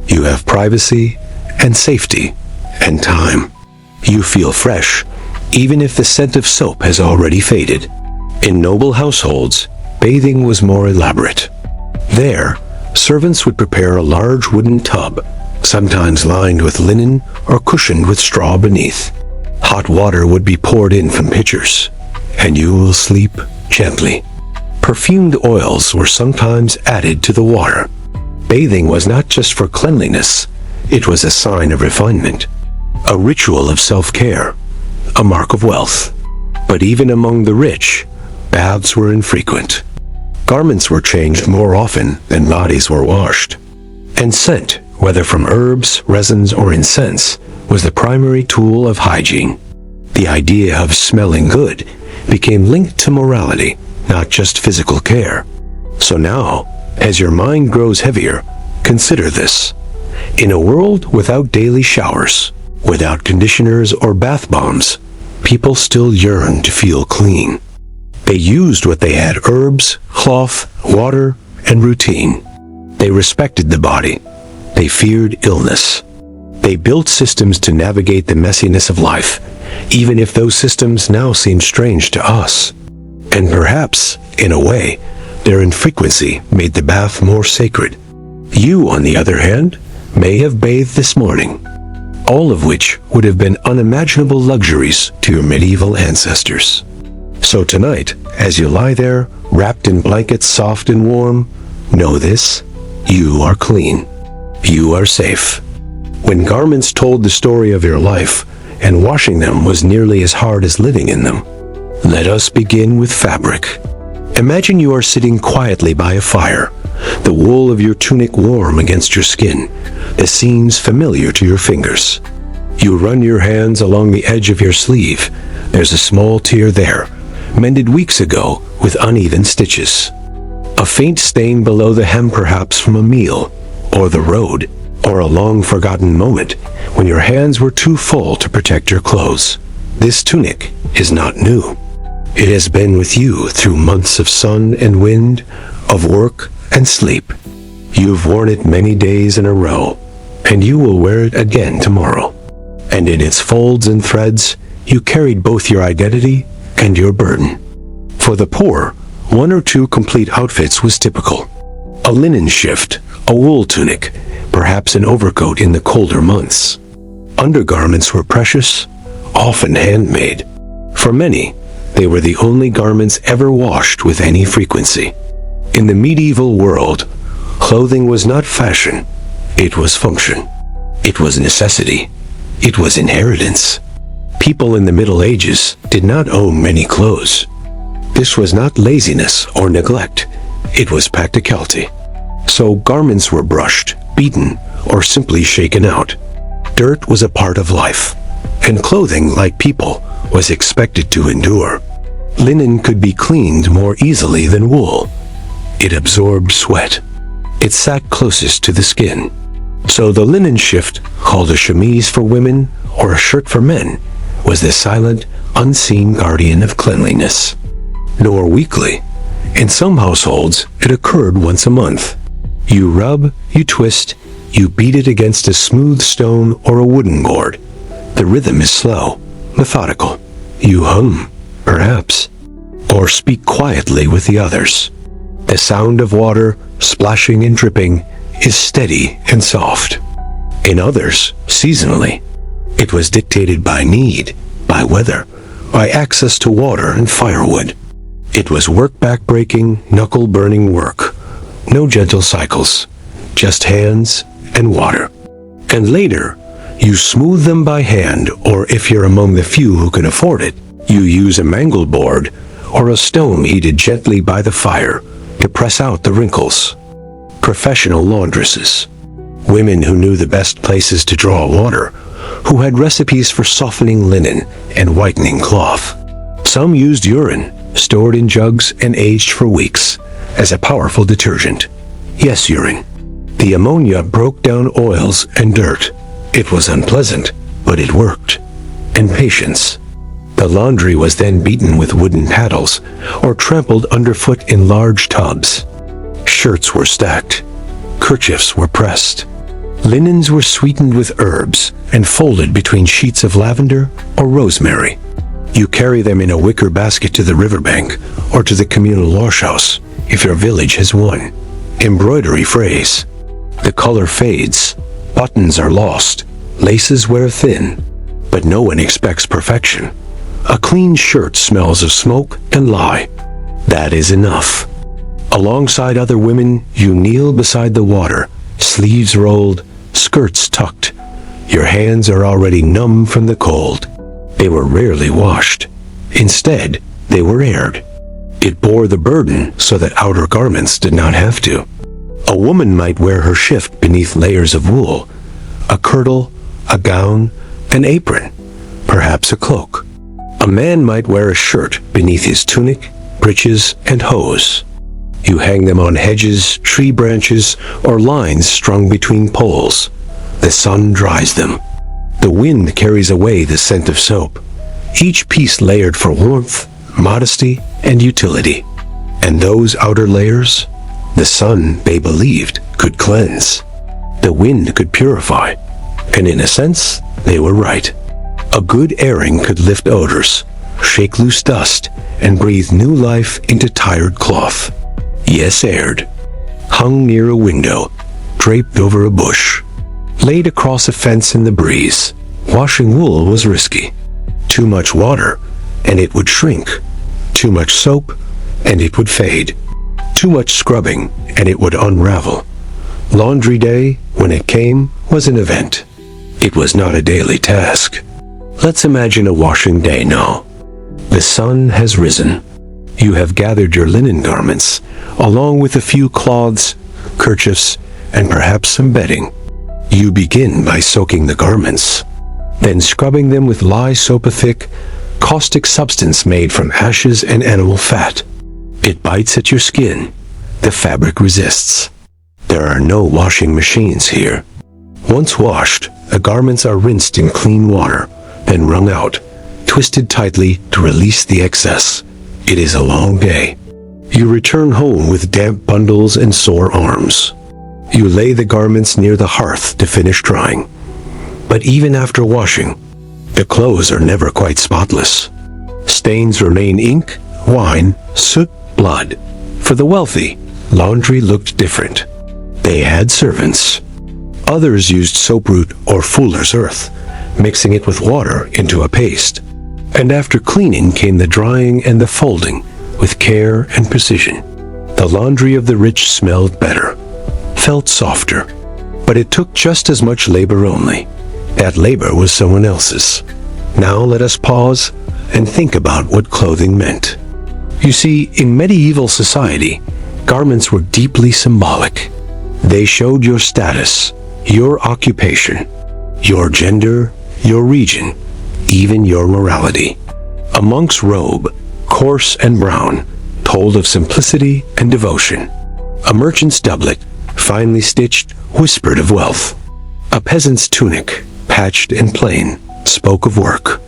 You have privacy and safety and time. You feel fresh, even if the scent of soap has already faded. In noble households, bathing was more elaborate. There, servants would prepare a large wooden tub, sometimes lined with linen or cushioned with straw beneath. Hot water would be poured in from pitchers, and you will sleep gently. Perfumed oils were sometimes added to the water. Bathing was not just for cleanliness, it was a sign of refinement, a ritual of self-care, a mark of wealth. But even among the rich, baths were infrequent. Garments were changed more often than bodies were washed. And scent, whether from herbs, resins, or incense, was the primary tool of hygiene. The idea of smelling good became linked to morality, not just physical care. So now, as your mind grows heavier, consider this. In a world without daily showers, without conditioners or bath bombs, people still yearn to feel clean. They used what they had: herbs, cloth, water, and routine. They respected the body. They feared illness. They built systems to navigate the messiness of life, even if those systems now seem strange to us. And perhaps, in a way, their infrequency made the bath more sacred. You, on the other hand, may have bathed this morning, all of which would have been unimaginable luxuries to your medieval ancestors. So tonight, as you lie there, wrapped in blankets soft and warm, know this: you are clean. You are safe. When garments told the story of your life, and washing them was nearly as hard as living in them. Let us begin with fabric. Imagine you are sitting quietly by a fire, the wool of your tunic warm against your skin, the seams familiar to your fingers. You run your hands along the edge of your sleeve. There's a small tear there, mended weeks ago with uneven stitches. A faint stain below the hem, perhaps from a meal, or the road, or a long-forgotten moment when your hands were too full to protect your clothes. This tunic is not new. It has been with you through months of sun and wind, of work and sleep. You've worn it many days in a row, and you will wear it again tomorrow. And in its folds and threads, you carried both your identity and your burden. For the poor, 1 or 2 complete outfits was typical. A linen shift, a wool tunic, perhaps an overcoat in the colder months. Undergarments were precious, often handmade. For many, they were the only garments ever washed with any frequency. In the medieval world, clothing was not fashion, it was function. It was necessity. It was inheritance. People in the Middle Ages did not own many clothes. This was not laziness or neglect, it was practicality. So garments were brushed, beaten, or simply shaken out. Dirt was a part of life, and clothing, like people, was expected to endure. Linen could be cleaned more easily than wool. It absorbed sweat. It sat closest to the skin. So the linen shift, called a chemise for women or a shirt for men, was the silent, unseen guardian of cleanliness. Nor weekly. In some households, it occurred once a month. You rub, you twist, you beat it against a smooth stone or a wooden board. The rhythm is slow, methodical. You hum, perhaps, or speak quietly with the others. The sound of water, splashing and dripping, is steady and soft. In others, seasonally, it was dictated by need, by weather, by access to water and firewood. It was work backbreaking, knuckle-burning work. No gentle cycles, just hands and water. And later, you smooth them by hand, or if you're among the few who can afford it, you use a mangle board or a stone heated gently by the fire to press out the wrinkles. Professional laundresses, women who knew the best places to draw water, who had recipes for softening linen and whitening cloth. Some used urine, stored in jugs and aged for weeks, as a powerful detergent. Yes, urine. The ammonia broke down oils and dirt. It was unpleasant, but it worked. And patience. The laundry was then beaten with wooden paddles or trampled underfoot in large tubs. Shirts were stacked. Kerchiefs were pressed. Linens were sweetened with herbs and folded between sheets of lavender or rosemary. You carry them in a wicker basket to the riverbank or to the communal washhouse, if your village has one. Embroidery frays. The color fades. Buttons are lost. Laces wear thin. But no one expects perfection. A clean shirt smells of smoke and lye. That is enough. Alongside other women, you kneel beside the water, sleeves rolled, skirts tucked. Your hands are already numb from the cold. They were rarely washed. Instead, they were aired. It bore the burden so that outer garments did not have to. A woman might wear her shift beneath layers of wool, a kirtle, a gown, an apron, perhaps a cloak. A man might wear a shirt beneath his tunic, breeches, and hose. You hang them on hedges, tree branches, or lines strung between poles. The sun dries them. The wind carries away the scent of soap. Each piece layered for warmth, modesty, and utility. And those outer layers, the sun, they believed, could cleanse. The wind could purify. And in a sense, they were right. A good airing could lift odors, shake loose dust, and breathe new life into tired cloth. Yes, aired. Hung near a window, draped over a bush. Laid across a fence in the breeze. Washing wool was risky. Too much water, and it would shrink. Too much soap, and it would fade. Too much scrubbing, and it would unravel. Laundry day, when it came, was an event. It was not a daily task. Let's imagine a washing day now. The sun has risen. You have gathered your linen garments, along with a few cloths, kerchiefs, and perhaps some bedding. You begin by soaking the garments, then scrubbing them with lye soap, a thick, caustic substance made from ashes and animal fat. It bites at your skin. The fabric resists. There are no washing machines here. Once washed, the garments are rinsed in clean water, then wrung out, twisted tightly to release the excess. It is a long day. You return home with damp bundles and sore arms. You lay the garments near the hearth to finish drying. But even after washing, the clothes are never quite spotless. Stains remain: ink, wine, soot, blood. For the wealthy, laundry looked different. They had servants. Others used soap root or fuller's earth, mixing it with water into a paste. And after cleaning came the drying and the folding, with care and precision. The laundry of the rich smelled better, felt softer, but it took just as much labor only. That labor was someone else's. Now let us pause and think about what clothing meant. You see, in medieval society, garments were deeply symbolic. They showed your status, your occupation, your gender, your region, even your morality. A monk's robe, coarse and brown, told of simplicity and devotion. A merchant's doublet, finely stitched, whispered of wealth. A peasant's tunic, patched and plain, spoke of work.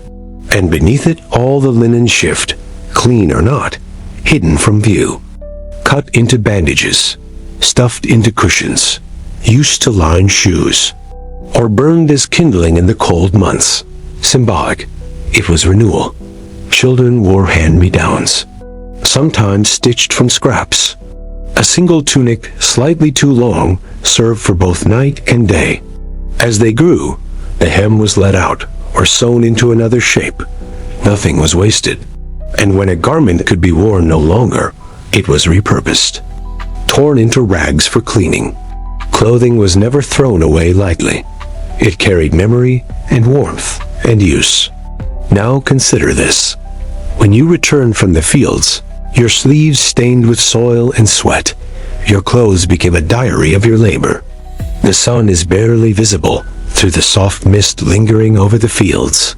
And beneath it all the linen shift, clean or not, hidden from view. Cut into bandages, stuffed into cushions, used to line shoes, or burned as kindling in the cold months. Symbolic. It was renewal. Children wore hand-me-downs, sometimes stitched from scraps. A single tunic, slightly too long, served for both night and day. As they grew, the hem was let out or sewn into another shape. Nothing was wasted. And when a garment could be worn no longer, it was repurposed, torn into rags for cleaning. Clothing was never thrown away lightly. It carried memory and warmth and use. Now consider this. When you return from the fields, your sleeves stained with soil and sweat, your clothes became a diary of your labor. The sun is barely visible through the soft mist lingering over the fields.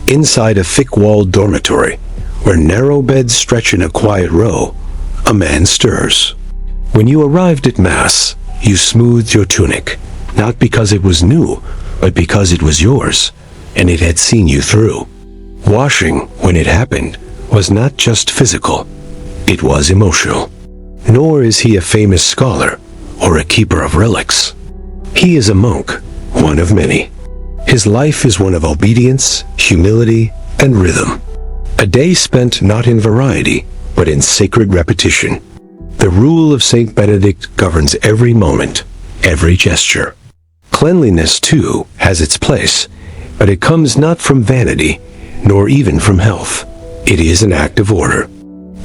Inside a thick-walled dormitory, where narrow beds stretch in a quiet row, a man stirs. When you arrived at Mass, you smoothed your tunic, not because it was new, but because it was yours, and it had seen you through. Washing, when it happened, was not just physical, it was emotional. Nor is he a famous scholar or a keeper of relics. He is a monk, one of many. His life is one of obedience, humility, and rhythm. A day spent not in variety, but in sacred repetition. The rule of Saint Benedict governs every moment, every gesture. Cleanliness, too, has its place, but it comes not from vanity, nor even from health. It is an act of order,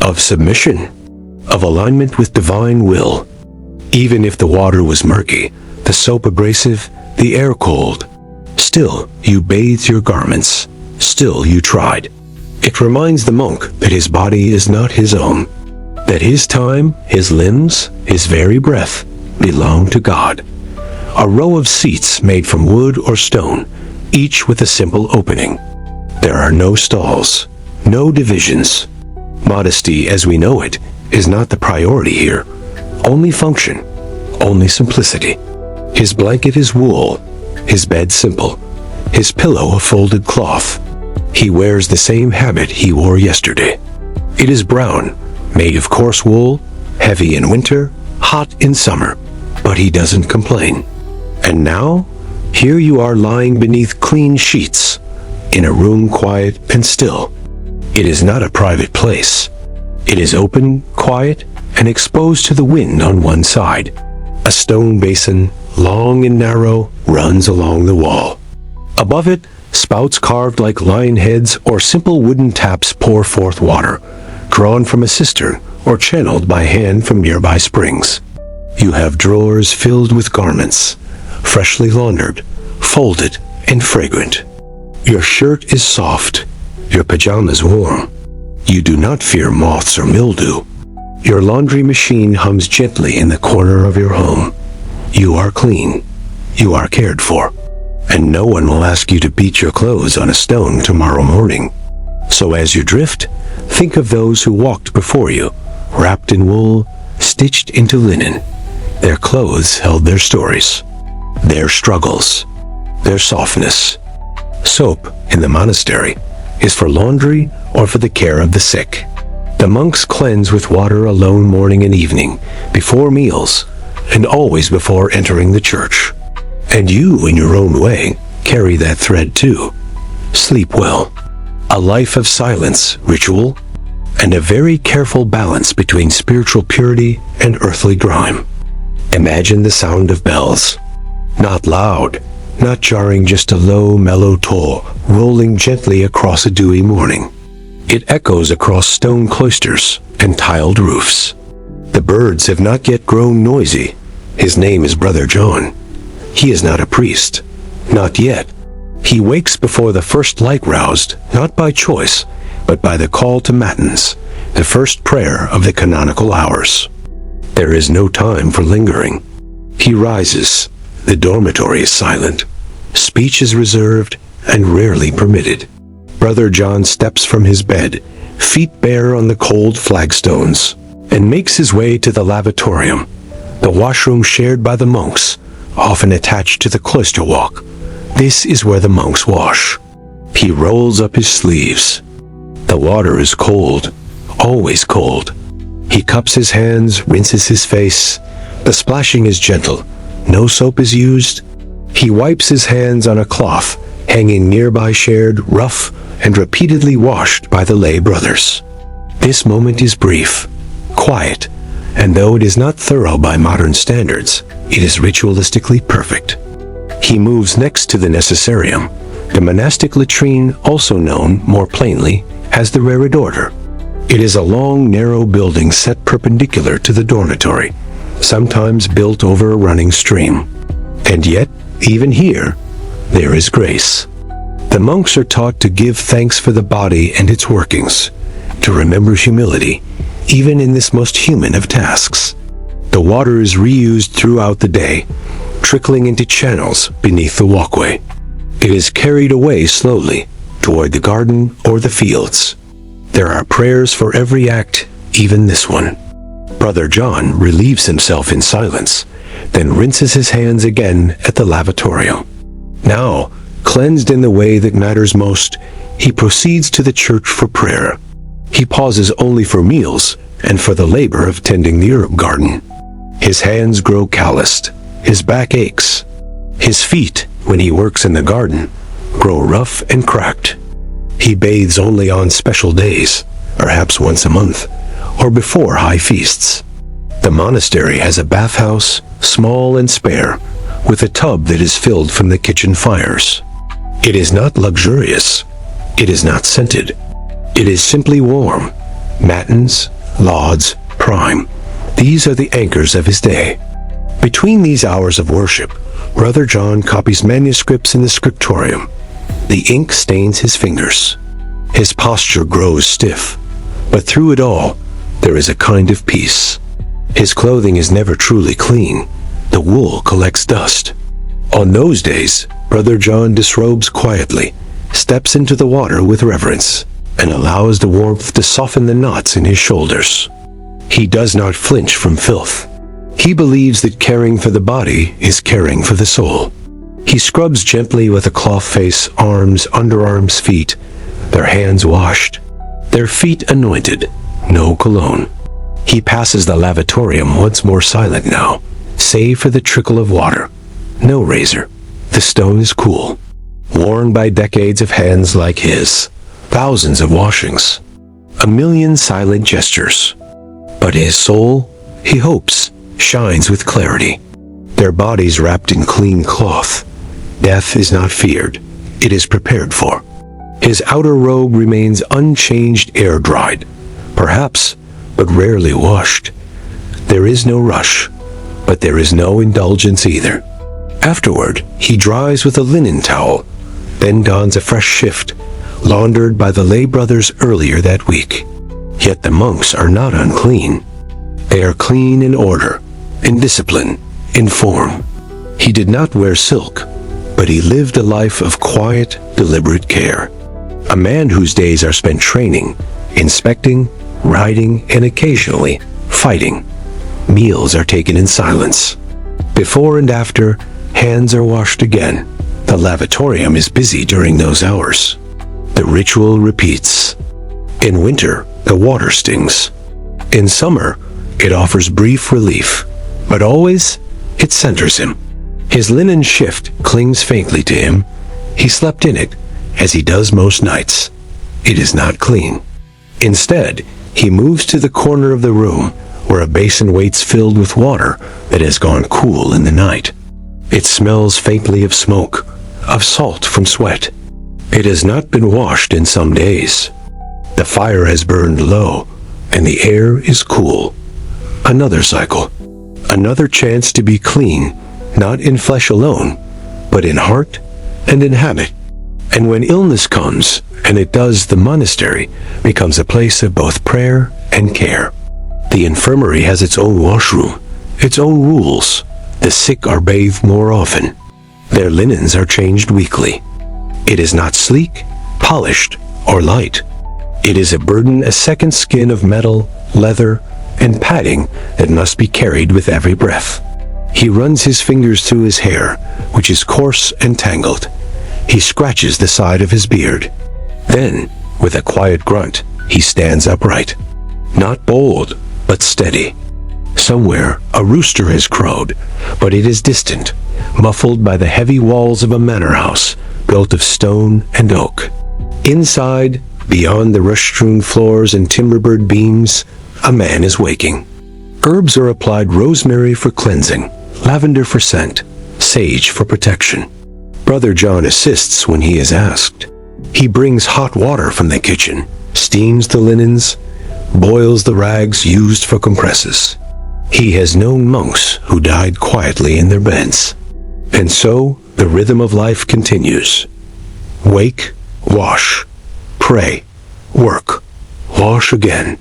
of submission, of alignment with divine will. Even if the water was murky, the soap abrasive, the air cold, still you bathed your garments, still you tried. It reminds the monk that his body is not his own, that his time, his limbs, his very breath belong to God. A row of seats made from wood or stone, each with a simple opening. There are no stalls, no divisions. Modesty as we know it is not the priority here. Only function, only simplicity. His blanket is wool, his bed simple, his pillow a folded cloth. He wears the same habit he wore yesterday. It is brown, made of coarse wool, heavy in winter, hot in summer, but he doesn't complain. And now, here you are lying beneath clean sheets, in a room quiet and still. It is not a private place. It is open, quiet, and exposed to the wind on one side. A stone basin, long and narrow, runs along the wall. Above it, spouts carved like lion heads or simple wooden taps pour forth water, drawn from a cistern or channeled by hand from nearby springs. You have drawers filled with garments, freshly laundered, folded, and fragrant. Your shirt is soft, your pajamas warm. You do not fear moths or mildew. Your laundry machine hums gently in the corner of your home. You are clean. You are cared for. And no one will ask you to beat your clothes on a stone tomorrow morning. So as you drift, think of those who walked before you, wrapped in wool, stitched into linen. Their clothes held their stories, their struggles, their softness. Soap in the monastery is for laundry or for the care of the sick. The monks cleanse with water alone morning and evening, before meals, and always before entering the church. And you, in your own way, carry that thread too. Sleep well. A life of silence, ritual, and a very careful balance between spiritual purity and earthly grime. Imagine the sound of bells. Not loud, not jarring, just a low, mellow toll rolling gently across a dewy morning. It echoes across stone cloisters and tiled roofs. The birds have not yet grown noisy. His name is Brother John. He is not a priest. Not yet. He wakes before the first light roused, not by choice, but by the call to matins, the first prayer of the canonical hours. There is no time for lingering. He rises. The dormitory is silent. Speech is reserved and rarely permitted. Brother John steps from his bed, feet bare on the cold flagstones, and makes his way to the lavatorium, the washroom shared by the monks, often attached to the cloister walk. This is where the monks wash. He rolls up his sleeves. The water is cold, always cold. He cups his hands, rinses his face. The splashing is gentle. No soap is used. He wipes his hands on a cloth hanging nearby, shared, rough, and repeatedly washed by the lay brothers. This moment is brief, quiet, and though it is not thorough by modern standards, it is ritualistically perfect. He moves next to the necessarium, the monastic latrine, also known, more plainly, as the reredorter. It is a long, narrow building set perpendicular to the dormitory, sometimes built over a running stream. And yet, even here, there is grace. The monks are taught to give thanks for the body and its workings, to remember humility, even in this most human of tasks. The water is reused throughout the day, trickling into channels beneath the walkway. It is carried away slowly toward the garden or the fields. There are prayers for every act, even this one. Brother John relieves himself in silence, then rinses his hands again at the lavatorio. Now, cleansed in the way that matters most, he proceeds to the church for prayer. He pauses only for meals and for the labor of tending the herb garden. His hands grow calloused, his back aches. His feet, when he works in the garden, grow rough and cracked. He bathes only on special days, perhaps once a month, or before high feasts. The monastery has a bathhouse, small and spare, with a tub that is filled from the kitchen fires. It is not luxurious. It is not scented. It is simply warm. Matins, lauds, prime. These are the anchors of his day. Between these hours of worship, Brother John copies manuscripts in the scriptorium. The ink stains his fingers. His posture grows stiff, but through it all, there is a kind of peace. His clothing is never truly clean. The wool collects dust. On those days, Brother John disrobes quietly, steps into the water with reverence, and allows the warmth to soften the knots in his shoulders. He does not flinch from filth. He believes that caring for the body is caring for the soul. He scrubs gently with a cloth face, arms, underarms, feet, their hands washed, their feet anointed, no cologne. He passes the lavatorium once more silent now, save for the trickle of water. No razor. The stone is cool, worn by decades of hands like his, thousands of washings, a million silent gestures. But his soul, he hopes, shines with clarity. Their bodies wrapped in clean cloth. Death is not feared. It is prepared for. His outer robe remains unchanged, air-dried, perhaps, but rarely washed. There is no rush, but there is no indulgence either. Afterward, he dries with a linen towel, then dons a fresh shift, laundered by the lay brothers earlier that week. Yet the monks are not unclean. They are clean in order, in discipline, in form. He did not wear silk, but he lived a life of quiet, deliberate care. A man whose days are spent training, inspecting, riding, and occasionally fighting. Meals are taken in silence. Before and after, hands are washed again. The lavatorium is busy during those hours. The ritual repeats. In winter, the water stings. In summer, it offers brief relief, but always it centers him. His linen shift clings faintly to him. He slept in it, as he does most nights. It is not clean. Instead, he moves to the corner of the room, where a basin waits filled with water that has gone cool in the night. It smells faintly of smoke, of salt from sweat. It has not been washed in some days. The fire has burned low, and the air is cool. Another cycle. Another chance to be clean, not in flesh alone, but in heart and in habit. And when illness comes, and it does, the monastery becomes a place of both prayer and care. The infirmary has its own washroom, its own rules. The sick are bathed more often. Their linens are changed weekly. It is not sleek, polished, or light. It is a burden, a second skin of metal, leather, and padding that must be carried with every breath. He runs his fingers through his hair, which is coarse and tangled. He scratches the side of his beard. Then, with a quiet grunt, he stands upright. Not bold, but steady. Somewhere, a rooster has crowed, but it is distant, muffled by the heavy walls of a manor house built of stone and oak. Inside, beyond the rush-strewn floors and timber-bird beams, a man is waking. Herbs are applied: rosemary for cleansing, lavender for scent, sage for protection. Brother John assists when he is asked. He brings hot water from the kitchen, steams the linens, boils the rags used for compresses. He has known monks who died quietly in their beds. And so, the rhythm of life continues. Wake, wash, pray, work, wash again,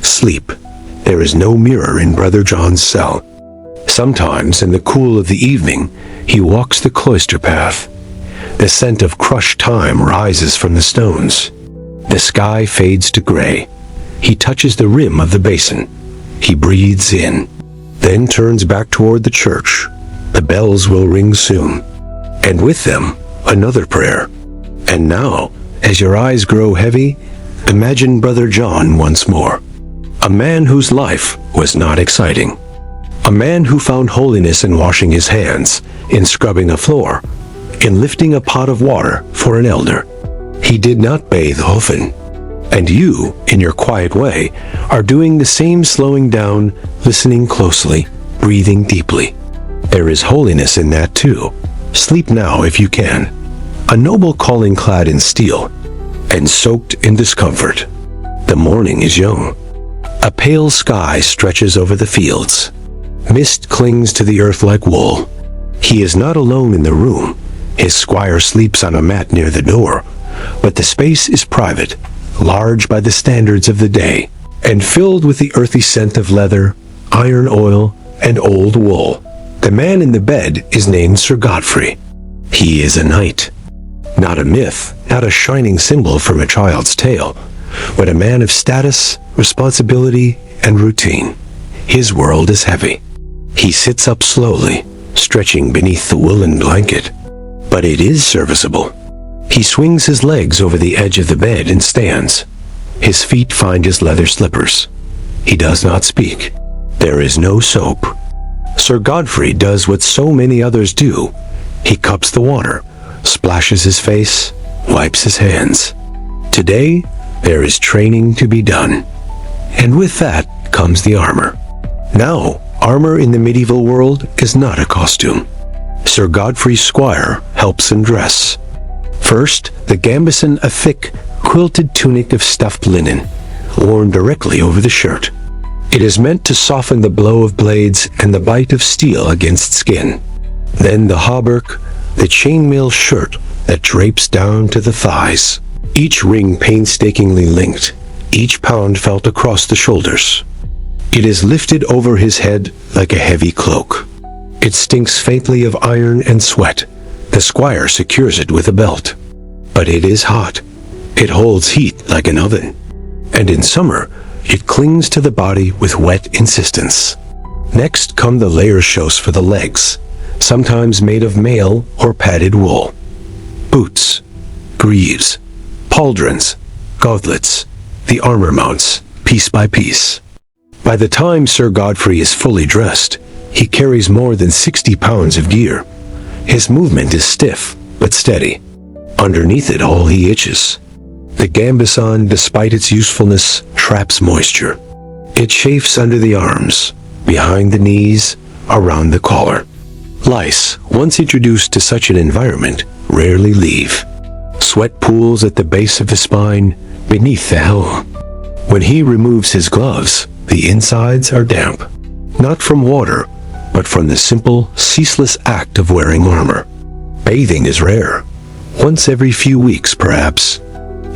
sleep. There is no mirror in Brother John's cell. Sometimes, in the cool of the evening, he walks the cloister path. The scent of crushed thyme rises from the stones. The sky fades to gray. He touches the rim of the basin. He breathes in, then turns back toward the church. The bells will ring soon, and with them, another prayer. And now, as your eyes grow heavy, imagine Brother John once more. A man whose life was not exciting. A man who found holiness in washing his hands, in scrubbing a floor, in lifting a pot of water for an elder. He did not bathe often. And you, in your quiet way, are doing the same, slowing down, listening closely, breathing deeply. There is holiness in that too. Sleep now if you can. A noble calling clad in steel, and soaked in discomfort. The morning is young. A pale sky stretches over the fields. Mist clings to the earth like wool. He is not alone in the room. His squire sleeps on a mat near the door, but the space is private, large by the standards of the day, and filled with the earthy scent of leather, iron oil, and old wool. The man in the bed is named Sir Godfrey. He is a knight. Not a myth, not a shining symbol from a child's tale, but a man of status, responsibility, and routine. His world is heavy. He sits up slowly, stretching beneath the woolen blanket. But it is serviceable. He swings his legs over the edge of the bed and stands. His feet find his leather slippers. He does not speak. There is no soap. Sir Godfrey does what so many others do. He cups the water, splashes his face, wipes his hands. Today, there is training to be done. And with that comes the armor. Now, armor in the medieval world is not a costume. Sir Godfrey's squire helps him dress. First, the gambeson, a thick, quilted tunic of stuffed linen, worn directly over the shirt. It is meant to soften the blow of blades and the bite of steel against skin. Then the hauberk, the chainmail shirt that drapes down to the thighs. Each ring painstakingly linked, each pound felt across the shoulders. It is lifted over his head like a heavy cloak. It stinks faintly of iron and sweat. The squire secures it with a belt. But it is hot. It holds heat like an oven. And in summer, it clings to the body with wet insistence. Next come the liershos for the legs, sometimes made of mail or padded wool. Boots, greaves, pauldrons, gauntlets, the armor mounts, piece by piece. By the time Sir Godfrey is fully dressed, he carries more than 60 pounds of gear. His movement is stiff, but steady. Underneath it all he itches. The gambeson, despite its usefulness, traps moisture. It chafes under the arms, behind the knees, around the collar. Lice, once introduced to such an environment, rarely leave. Sweat pools at the base of the spine, beneath the helm. When he removes his gloves, the insides are damp. Not from water, but from the simple, ceaseless act of wearing armor. Bathing is rare. Once every few weeks, perhaps.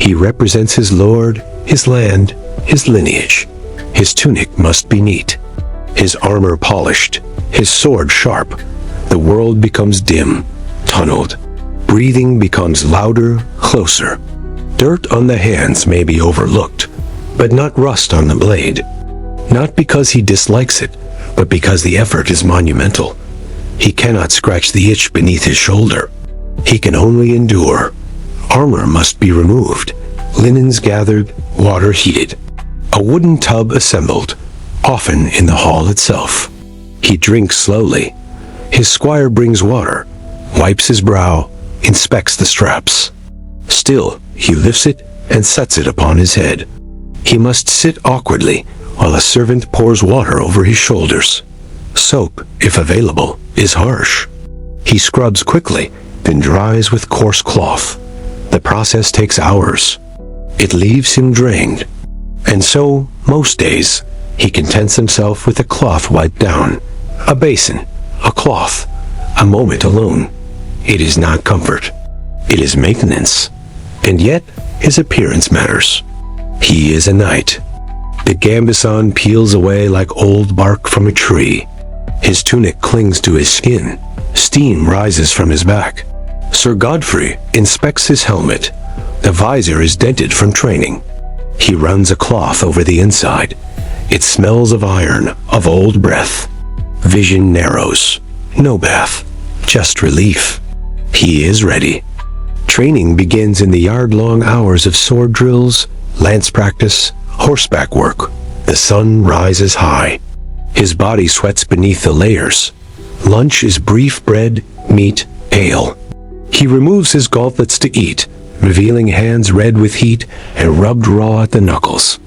He represents his lord, his land, his lineage. His tunic must be neat, his armor polished, his sword sharp. The world becomes dim, tunneled. Breathing becomes louder, closer. Dirt on the hands may be overlooked, but not rust on the blade. Not because he dislikes it, but because the effort is monumental. He cannot scratch the itch beneath his shoulder. He can only endure. Armor must be removed, linens gathered, water heated. A wooden tub assembled, often in the hall itself. He drinks slowly. His squire brings water, wipes his brow, inspects the straps. Still, he lifts it and sets it upon his head. He must sit awkwardly while a servant pours water over his shoulders. Soap, if available, is harsh. He scrubs quickly, then dries with coarse cloth. The process takes hours. It leaves him drained. And so, most days, he contents himself with a cloth wiped down. A basin, a cloth, a moment alone. It is not comfort. It is maintenance. And yet, his appearance matters. He is a knight. The gambeson peels away like old bark from a tree. His tunic clings to his skin. Steam rises from his back. Sir Godfrey inspects his helmet. The visor is dented from training. He runs a cloth over the inside. It smells of iron, of old breath. Vision narrows. No bath, just relief. He is ready. Training begins in the yard-long hours of sword drills, lance practice, horseback work. The sun rises high. His body sweats beneath the layers. Lunch is brief bread, meat, ale. He removes his gauntlets to eat, revealing hands red with heat and rubbed raw at the knuckles.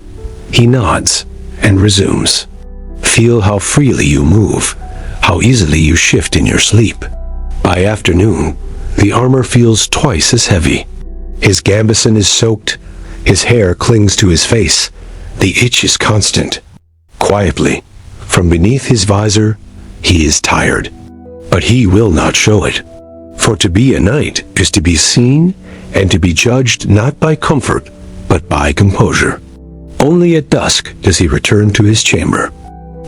He nods and resumes. Feel how freely you move, how easily you shift in your sleep. By afternoon, the armor feels twice as heavy. His gambeson is soaked, his hair clings to his face, the itch is constant. Quietly, from beneath his visor, he is tired. But he will not show it. For to be a knight is to be seen and to be judged not by comfort, but by composure. Only at dusk does he return to his chamber.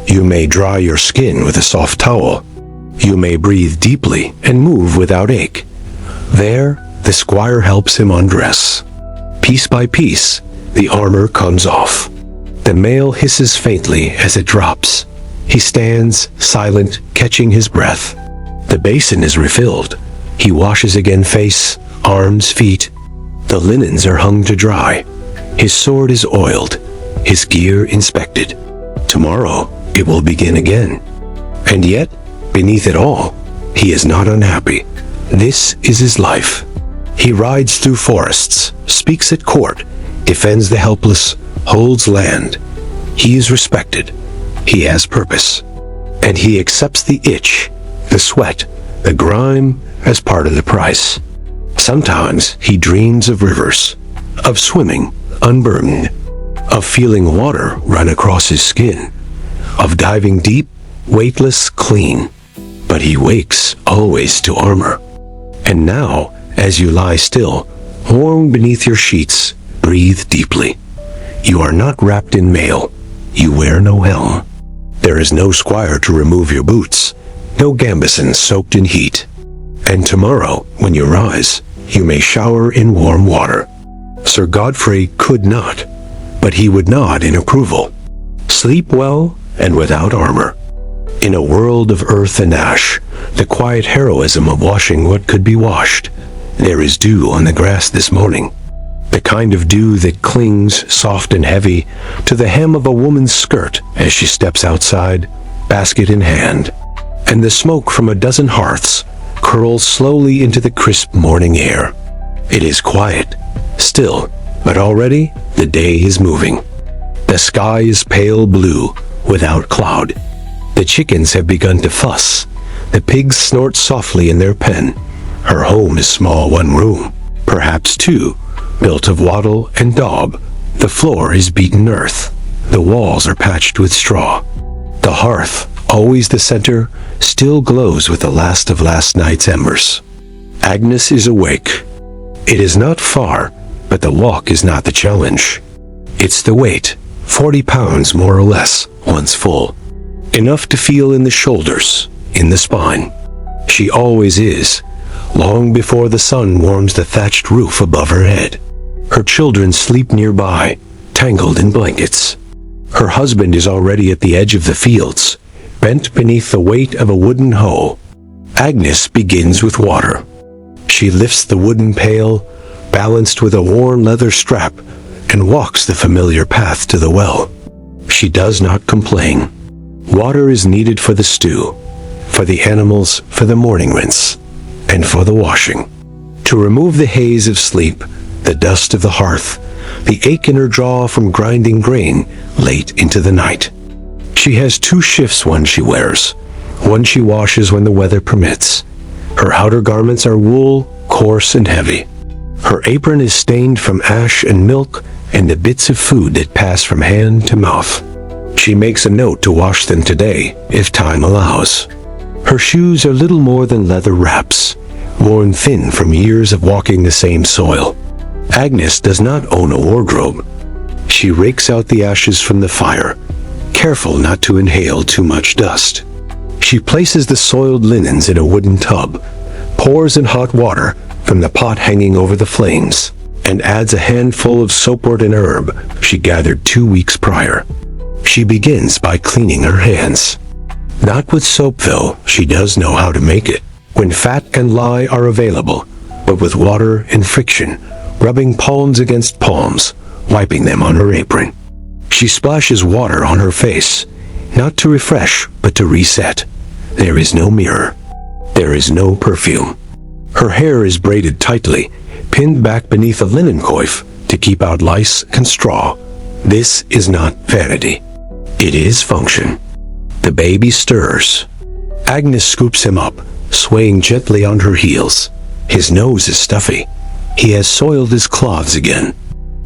You may dry your skin with a soft towel. You may breathe deeply and move without ache. There, the squire helps him undress. Piece by piece, the armor comes off. The mail hisses faintly as it drops. He stands, silent, catching his breath. The basin is refilled. He washes again face, arms, feet. The linens are hung to dry. His sword is oiled, his gear inspected. Tomorrow, it will begin again. And yet, beneath it all, he is not unhappy. This is his life. He rides through forests, speaks at court, defends the helpless, holds land. He is respected. He has purpose. And he accepts the itch, the sweat, the grime as part of the price. Sometimes he dreams of rivers, of swimming unburdened, of feeling water run across his skin, of diving deep, weightless, clean. But he wakes always to armor. And now, as you lie still, warm beneath your sheets, breathe deeply. You are not wrapped in mail. You wear no helm. There is no squire to remove your boots, no gambeson soaked in heat. And tomorrow, when you rise, you may shower in warm water. Sir Godfrey could not, but he would nod in approval. Sleep well and without armor. In a world of earth and ash, the quiet heroism of washing what could be washed. There is dew on the grass this morning. The kind of dew that clings, soft and heavy, to the hem of a woman's skirt as she steps outside, basket in hand. And the smoke from a dozen hearths curls slowly into the crisp morning air. It is quiet, still, but already the day is moving. The sky is pale blue, without cloud. The chickens have begun to fuss. The pigs snort softly in their pen. Her home is small, one room, perhaps two, built of wattle and daub. The floor is beaten earth. The walls are patched with straw. The hearth, always the center, still glows with the last of last night's embers. Agnes is awake. It is not far, but the walk is not the challenge. It's the weight, 40 pounds more or less, once full. Enough to feel in the shoulders, in the spine. She always is, long before the sun warms the thatched roof above her head. Her children sleep nearby, tangled in blankets. Her husband is already at the edge of the fields, bent beneath the weight of a wooden hoe. Agnes begins with water. She lifts the wooden pail, balanced with a worn leather strap, and walks the familiar path to the well. She does not complain. Water is needed for the stew, for the animals, for the morning rinse, and for the washing. To remove the haze of sleep, the dust of the hearth, the ache in her jaw from grinding grain late into the night. She has two shifts one she wears. One she washes when the weather permits. Her outer garments are wool, coarse and heavy. Her apron is stained from ash and milk and the bits of food that pass from hand to mouth. She makes a note to wash them today, if time allows. Her shoes are little more than leather wraps, worn thin from years of walking the same soil. Agnes does not own a wardrobe. She rakes out the ashes from the fire, careful not to inhale too much dust. She places the soiled linens in a wooden tub, pours in hot water from the pot hanging over the flames, and adds a handful of soapwort and herb she gathered 2 weeks prior. She begins by cleaning her hands. Not with soap, though. She does know how to make it, when fat and lye are available, but with water and friction, rubbing palms against palms, wiping them on her apron. She splashes water on her face, not to refresh, but to reset. There is no mirror. There is no perfume. Her hair is braided tightly, pinned back beneath a linen coif to keep out lice and straw. This is not vanity. It is function. The baby stirs. Agnes scoops him up, swaying gently on her heels. His nose is stuffy. He has soiled his cloths again.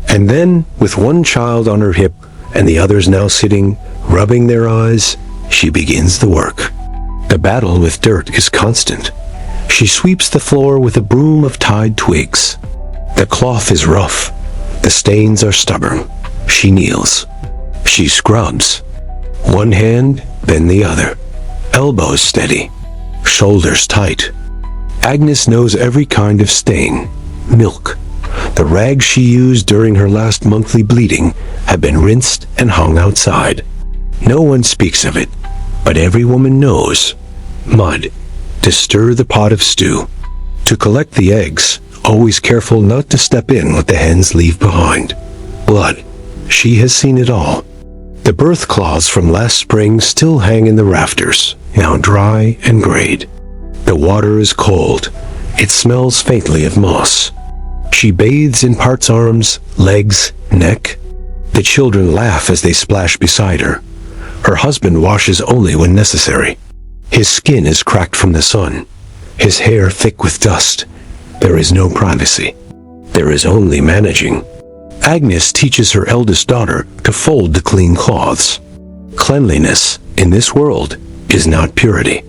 And then, with one child on her hip and the others now sitting, rubbing their eyes, she begins the work. The battle with dirt is constant. She sweeps the floor with a broom of tied twigs. The cloth is rough. The stains are stubborn. She kneels. She scrubs. One hand, then the other. Elbows steady. Shoulders tight. Agnes knows every kind of stain. Milk. The rags she used during her last monthly bleeding have been rinsed and hung outside. No one speaks of it, but every woman knows. Mud. To stir the pot of stew. To collect the eggs, always careful not to step in what the hens leave behind. Blood. She has seen it all. The birth cloths from last spring still hang in the rafters, now dry and grayed. The water is cold. It smells faintly of moss. She bathes in parts arms, legs, neck. The children laugh as they splash beside her. Her husband washes only when necessary. His skin is cracked from the sun. His hair thick with dust. There is no privacy. There is only managing. Agnes teaches her eldest daughter to fold the clean cloths. Cleanliness, in this world, is not purity.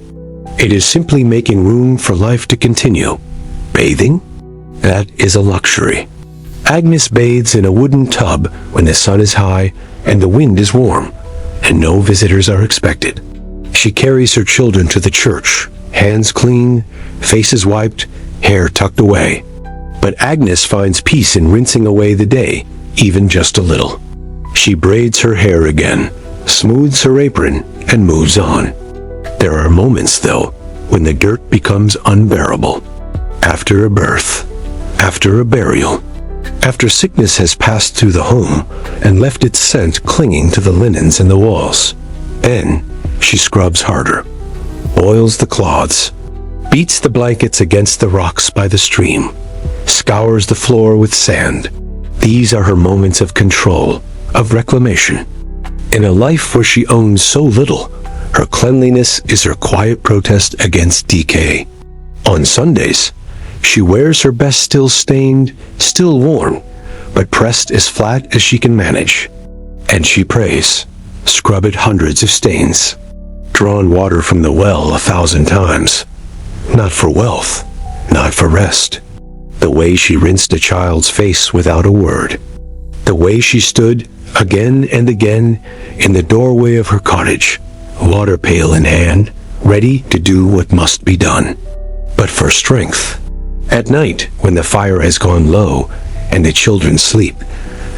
It is simply making room for life to continue. Bathing? That is a luxury. Agnes bathes in a wooden tub when the sun is high and the wind is warm, and no visitors are expected. She carries her children to the church, hands clean, faces wiped, hair tucked away. But Agnes finds peace in rinsing away the day, even just a little. She braids her hair again, smooths her apron, and moves on. There are moments, though, when the dirt becomes unbearable. After a birth, after a burial, after sickness has passed through the home and left its scent clinging to the linens and the walls. Then she scrubs harder, oils the cloths, beats the blankets against the rocks by the stream, scours the floor with sand. These are her moments of control, of reclamation. In a life where she owns so little, her cleanliness is her quiet protest against decay. On Sundays, she wears her best still stained, still worn, but pressed as flat as she can manage. And she prays, scrub it hundreds of stains, drawn water from the well 1,000 times. Not for wealth, not for rest. The way she rinsed a child's face without a word. The way she stood again and again in the doorway of her cottage, water pail in hand, ready to do what must be done. But for strength. At night, when the fire has gone low and the children sleep,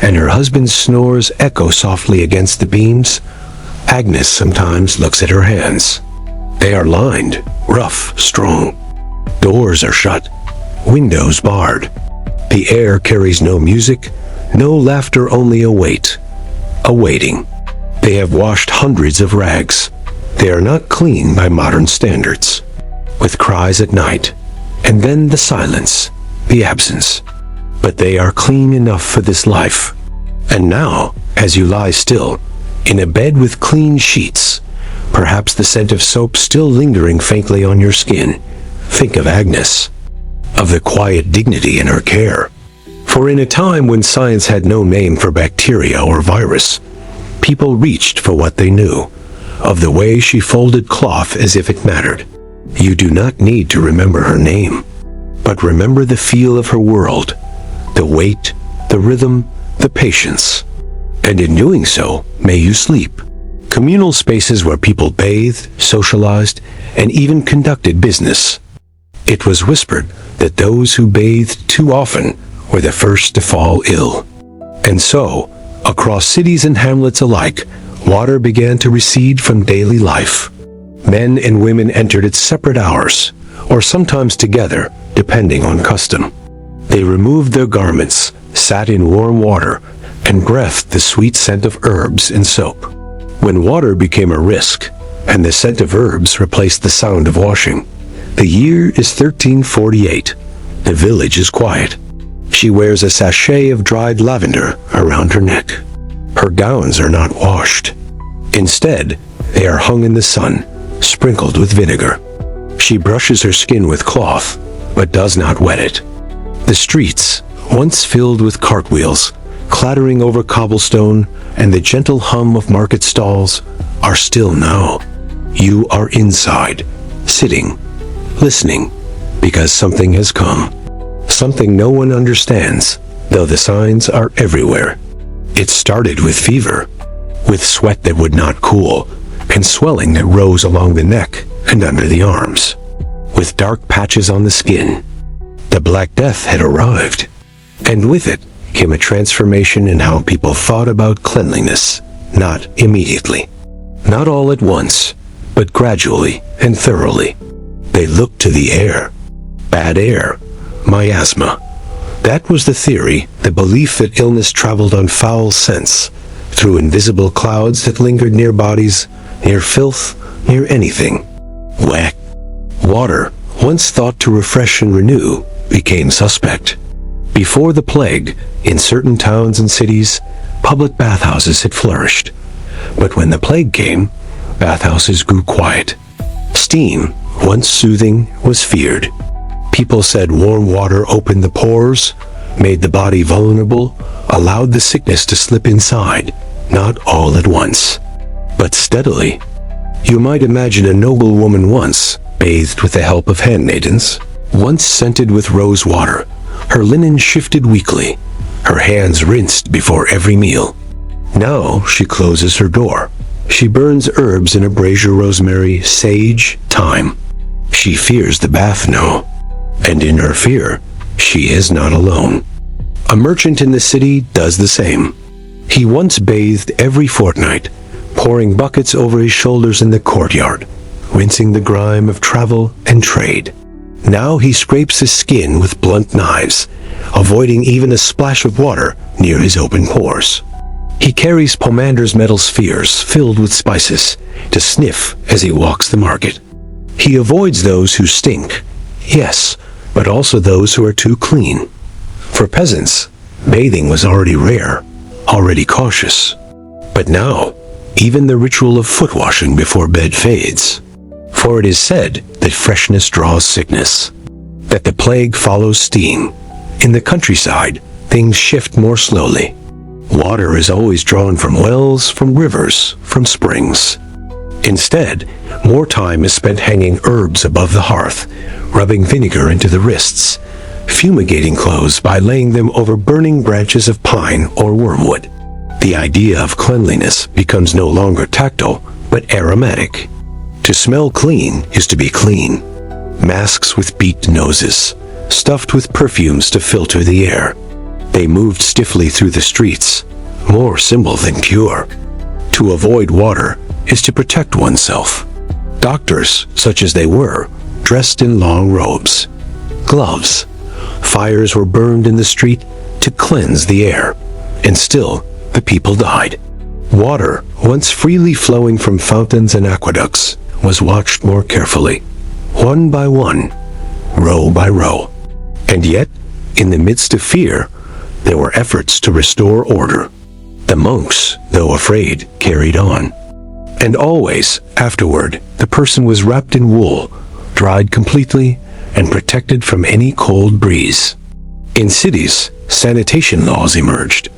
and her husband's snores echo softly against the beams, Agnes sometimes looks at her hands. They are lined, rough, strong. Doors are shut, windows barred. The air carries no music, no laughter, only a weight. A waiting. They have washed hundreds of rags. They are not clean by modern standards. With cries at night, and then the silence, the absence. But they are clean enough for this life. And now, as you lie still, in a bed with clean sheets, perhaps the scent of soap still lingering faintly on your skin, think of Agnes, of the quiet dignity in her care. For in a time when science had no name for bacteria or virus, people reached for what they knew, of the way she folded cloth as if it mattered. You do not need to remember her name, but remember the feel of her world, the weight, the rhythm, the patience. And in doing so, may you sleep, communal spaces where people bathed, socialized, and even conducted business. It was whispered that those who bathed too often were the first to fall ill. And so, across cities and hamlets alike, water began to recede from daily life. Men and women entered at separate hours, or sometimes together, depending on custom. They removed their garments, sat in warm water, and breathed the sweet scent of herbs and soap. When water became a risk, and the scent of herbs replaced the sound of washing, the year is 1348. The village is quiet. She wears a sachet of dried lavender around her neck. Her gowns are not washed. Instead, they are hung in the sun, sprinkled with vinegar. She brushes her skin with cloth, but does not wet it. The streets, once filled with cartwheels, clattering over cobblestone, and the gentle hum of market stalls, are still now. You are inside, sitting, listening, because something has come. Something no one understands, though the signs are everywhere. It started with fever, with sweat that would not cool, and swelling that rose along the neck and under the arms, with dark patches on the skin. The Black Death had arrived, and with it came a transformation in how people thought about cleanliness, not immediately. Not all at once, but gradually and thoroughly. They looked to the air. Bad air, miasma. That was the theory, the belief that illness traveled on foul scents, through invisible clouds that lingered near bodies, near filth, near anything. Whack. Water, once thought to refresh and renew, became suspect. Before the plague, in certain towns and cities, public bathhouses had flourished. But when the plague came, bathhouses grew quiet. Steam, once soothing, was feared. People said warm water opened the pores, made the body vulnerable, allowed the sickness to slip inside, not all at once, but steadily. You might imagine a noble woman once, bathed with the help of handmaidens, once scented with rose water, her linen shifted weekly, her hands rinsed before every meal. Now she closes her door. She burns herbs in a brazier, rosemary, sage, thyme. She fears the bath now, and in her fear, she is not alone. A merchant in the city does the same. He once bathed every fortnight, pouring buckets over his shoulders in the courtyard, rinsing the grime of travel and trade. Now he scrapes his skin with blunt knives, avoiding even a splash of water near his open pores. He carries pomander's metal spheres filled with spices to sniff as he walks the market. He avoids those who stink, yes, but also those who are too clean. For peasants, bathing was already rare, already cautious. But now, even the ritual of foot washing before bed fades. For it is said that freshness draws sickness, that the plague follows steam. In the countryside, things shift more slowly. Water is always drawn from wells, from rivers, from springs. Instead, more time is spent hanging herbs above the hearth, rubbing vinegar into the wrists, fumigating clothes by laying them over burning branches of pine or wormwood. The idea of cleanliness becomes no longer tactile, but aromatic. To smell clean is to be clean. Masks with beaked noses, stuffed with perfumes to filter the air. They moved stiffly through the streets, more symbol than cure. To avoid water is to protect oneself. Doctors, such as they were, dressed in long robes. Gloves. Fires were burned in the street to cleanse the air, and still the people died. Water, once freely flowing from fountains and aqueducts, was watched more carefully, one by one, row by row. And yet, in the midst of fear, there were efforts to restore order. The monks, though afraid, carried on. And always, afterward, the person was wrapped in wool, dried completely, and protected from any cold breeze. In cities, sanitation laws emerged.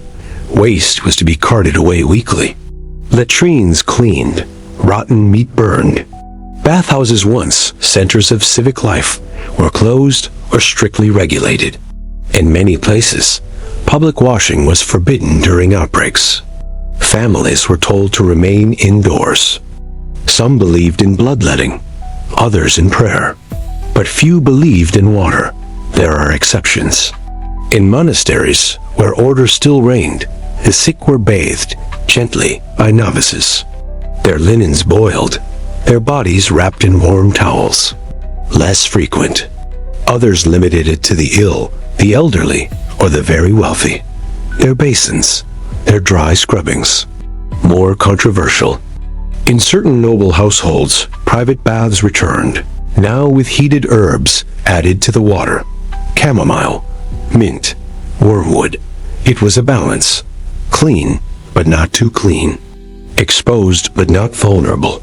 Waste was to be carted away weekly. Latrines cleaned, rotten meat burned. Bathhouses, once centers of civic life, were closed or strictly regulated. In many places, public washing was forbidden during outbreaks. Families were told to remain indoors. Some believed in bloodletting, others in prayer. But few believed in water. There are exceptions. In monasteries, where order still reigned, the sick were bathed gently by novices. Their linens boiled, their bodies wrapped in warm towels. Less frequent. Others limited it to the ill, the elderly, or the very wealthy. Their basins, their dry scrubbings. More controversial. In certain noble households, private baths returned, now with heated herbs added to the water. Chamomile, mint, wormwood. It was a balance. Clean, but not too clean. Exposed, but not vulnerable.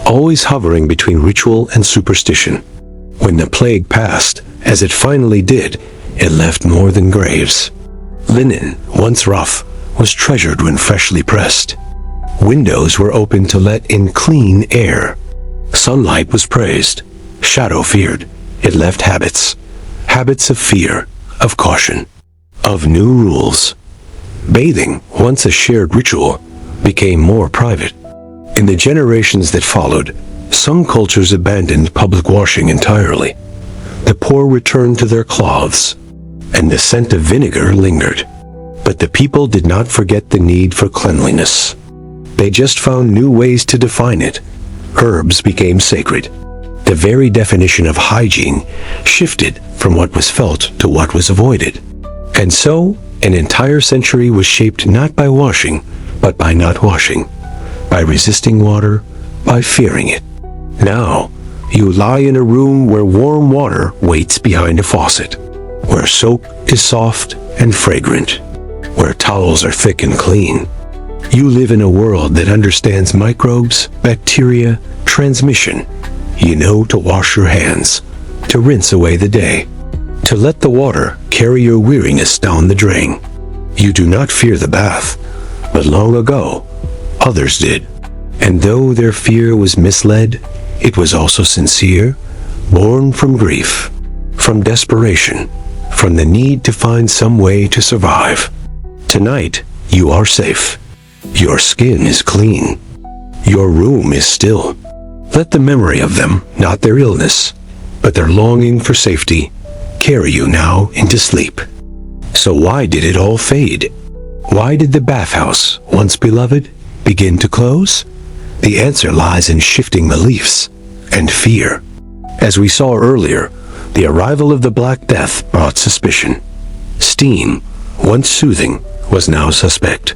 Always hovering between ritual and superstition. When the plague passed, as it finally did, it left more than graves. Linen, once rough, was treasured when freshly pressed. Windows were opened to let in clean air. Sunlight was praised. Shadow feared. It left habits. Habits of fear, of caution, of new rules. Bathing, once a shared ritual, became more private. In the generations that followed, some cultures abandoned public washing entirely. The poor returned to their cloths, and the scent of vinegar lingered. But the people did not forget the need for cleanliness. They just found new ways to define it. Herbs became sacred. The very definition of hygiene shifted from what was felt to what was avoided. And so, an entire century was shaped not by washing, but by not washing, by resisting water, by fearing it. Now, you lie in a room where warm water waits behind a faucet, where soap is soft and fragrant, where towels are thick and clean. You live in a world that understands microbes, bacteria, transmission. You know to wash your hands, to rinse away the day, to let the water carry your weariness down the drain. You do not fear the bath, but long ago, others did. And though their fear was misled, it was also sincere, born from grief, from desperation, from the need to find some way to survive. Tonight, you are safe. Your skin is clean. Your room is still. Let the memory of them, not their illness, but their longing for safety, carry you now into sleep. So why did it all fade? Why did the bathhouse, once beloved, begin to close? The answer lies in shifting beliefs and fear. As we saw earlier, the arrival of the Black Death brought suspicion. Steam, once soothing, was now suspect.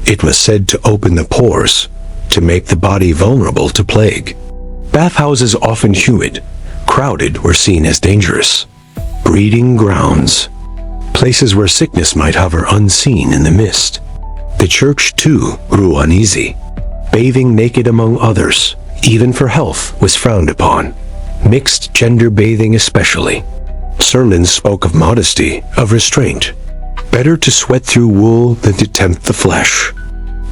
It was said to open the pores, to make the body vulnerable to plague. Bathhouses, often humid, crowded, were seen as dangerous. Breeding grounds, places where sickness might hover unseen in the mist. The church, too, grew uneasy. Bathing naked among others, even for health, was frowned upon. Mixed gender bathing especially. Sermons spoke of modesty, of restraint. Better to sweat through wool than to tempt the flesh.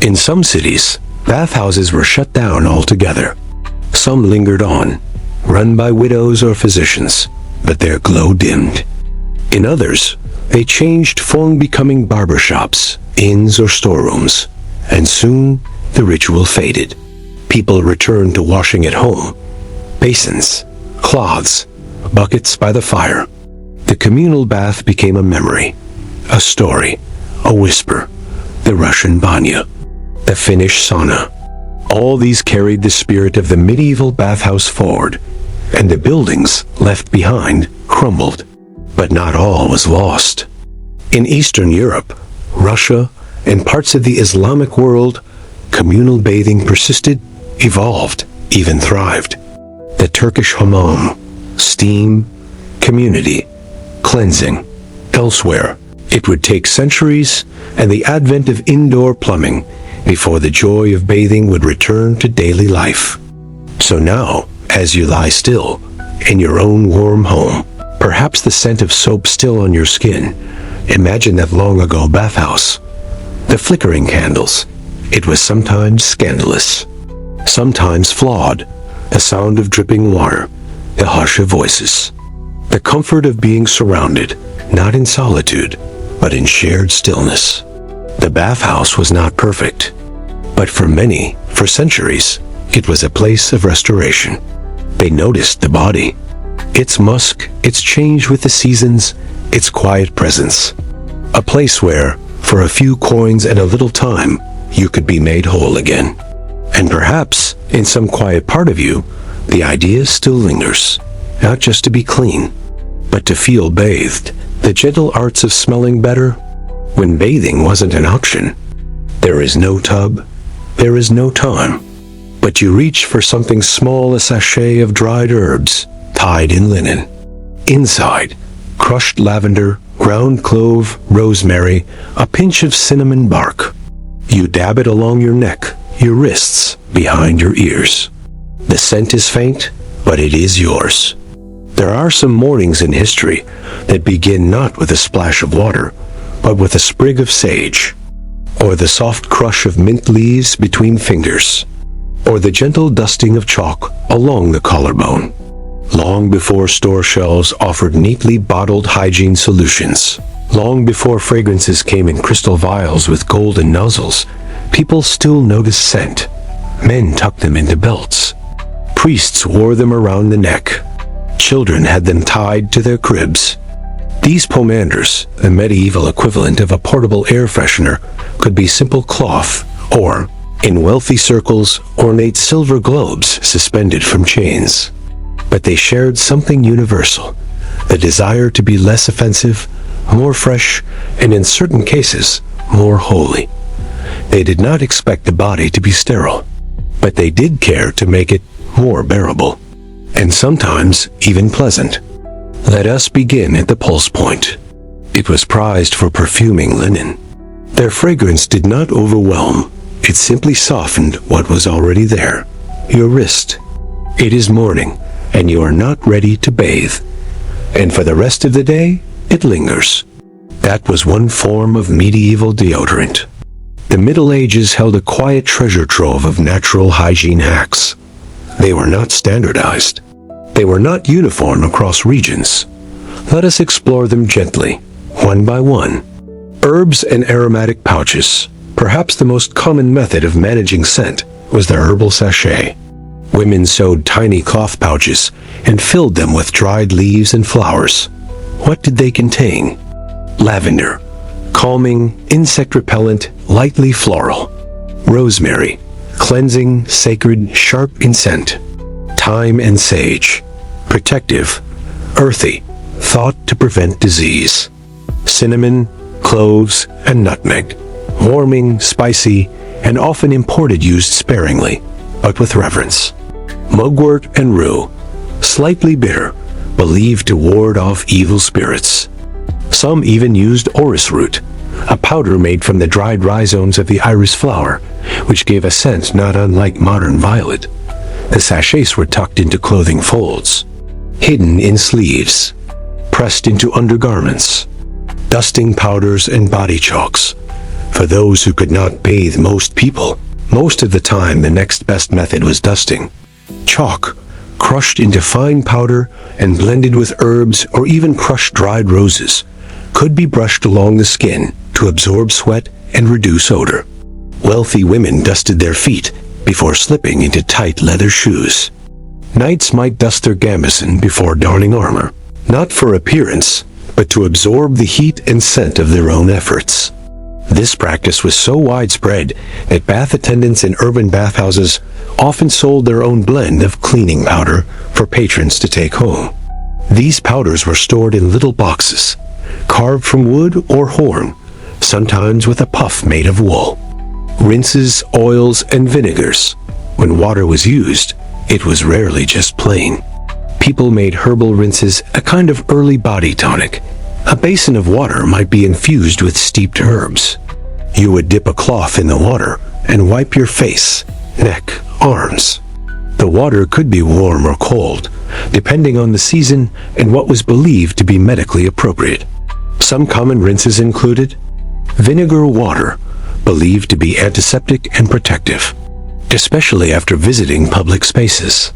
In some cities, bathhouses were shut down altogether. Some lingered on, run by widows or physicians, but their glow dimmed. In others, they changed form, becoming barbershops, inns, or storerooms, and soon the ritual faded. People returned to washing at home. Basins, cloths, buckets by the fire. The communal bath became a memory, a story, a whisper. The Russian banya, the Finnish sauna. All these carried the spirit of the medieval bathhouse forward, and the buildings left behind crumbled. But not all was lost. In Eastern Europe, Russia, and parts of the Islamic world, communal bathing persisted, evolved, even thrived. The Turkish hammam, steam, community, cleansing. Elsewhere, it would take centuries and the advent of indoor plumbing before the joy of bathing would return to daily life. So now, as you lie still, in your own warm home, perhaps the scent of soap still on your skin, imagine that long ago bathhouse. The flickering candles. It was sometimes scandalous, sometimes flawed. The sound of dripping water, the hush of voices. The comfort of being surrounded, not in solitude, but in shared stillness. The bathhouse was not perfect. But for many, for centuries, it was a place of restoration. They noticed the body, its musk, its change with the seasons, its quiet presence. A place where, for a few coins and a little time, you could be made whole again. And perhaps, in some quiet part of you, the idea still lingers, not just to be clean, but to feel bathed, the gentle arts of smelling better, when bathing wasn't an option. There is no tub, there is no time, but you reach for something small, a sachet of dried herbs, tied in linen. Inside, crushed lavender, ground clove, rosemary, a pinch of cinnamon bark. You dab it along your neck, your wrists, behind your ears. The scent is faint, but it is yours. There are some mornings in history that begin not with a splash of water, but with a sprig of sage, or the soft crush of mint leaves between fingers, or the gentle dusting of chalk along the collarbone. Long before store shelves offered neatly bottled hygiene solutions, long before fragrances came in crystal vials with golden nozzles, people still noticed scent. Men tucked them into belts. Priests wore them around the neck. Children had them tied to their cribs. These pomanders, the medieval equivalent of a portable air freshener, could be simple cloth, or, in wealthy circles, ornate silver globes suspended from chains. But they shared something universal, the desire to be less offensive, more fresh, and in certain cases, more holy. They did not expect the body to be sterile, but they did care to make it more bearable, and sometimes even pleasant. Let us begin at the pulse point. It was prized for perfuming linen. Their fragrance did not overwhelm, it simply softened what was already there. Your wrist. It is morning, and you are not ready to bathe. And for the rest of the day, it lingers. That was one form of medieval deodorant. The Middle Ages held a quiet treasure trove of natural hygiene hacks. They were not standardized. They were not uniform across regions. Let us explore them gently, one by one. Herbs and aromatic pouches. Perhaps the most common method of managing scent was the herbal sachet. Women sewed tiny cloth pouches and filled them with dried leaves and flowers. What did they contain? Lavender, calming, insect repellent, lightly floral. Rosemary, cleansing, sacred, sharp in scent. Thyme and sage, protective, earthy, thought to prevent disease. Cinnamon, cloves, and nutmeg, warming, spicy, and often imported, used sparingly, but with reverence. Mugwort and rue, slightly bitter, believed to ward off evil spirits. Some even used orris root, a powder made from the dried rhizomes of the iris flower, which gave a scent not unlike modern violet. The sachets were tucked into clothing folds, hidden in sleeves, pressed into undergarments. Dusting powders and body chalks. For those who could not bathe most people, most of the time the next best method was dusting. Chalk, crushed into fine powder and blended with herbs or even crushed dried roses, could be brushed along the skin to absorb sweat and reduce odor. Wealthy women dusted their feet before slipping into tight leather shoes. Knights might dust their gambeson before donning armor, not for appearance, but to absorb the heat and scent of their own efforts. This practice was so widespread that bath attendants in urban bathhouses often sold their own blend of cleaning powder for patrons to take home. These powders were stored in little boxes, carved from wood or horn, sometimes with a puff made of wool. Rinses, oils, and vinegars. When water was used, it was rarely just plain. People made herbal rinses a kind of early body tonic. A basin of water might be infused with steeped herbs. You would dip a cloth in the water and wipe your face, neck, arms. The water could be warm or cold, depending on the season and what was believed to be medically appropriate. Some common rinses included vinegar water, believed to be antiseptic and protective, especially after visiting public spaces.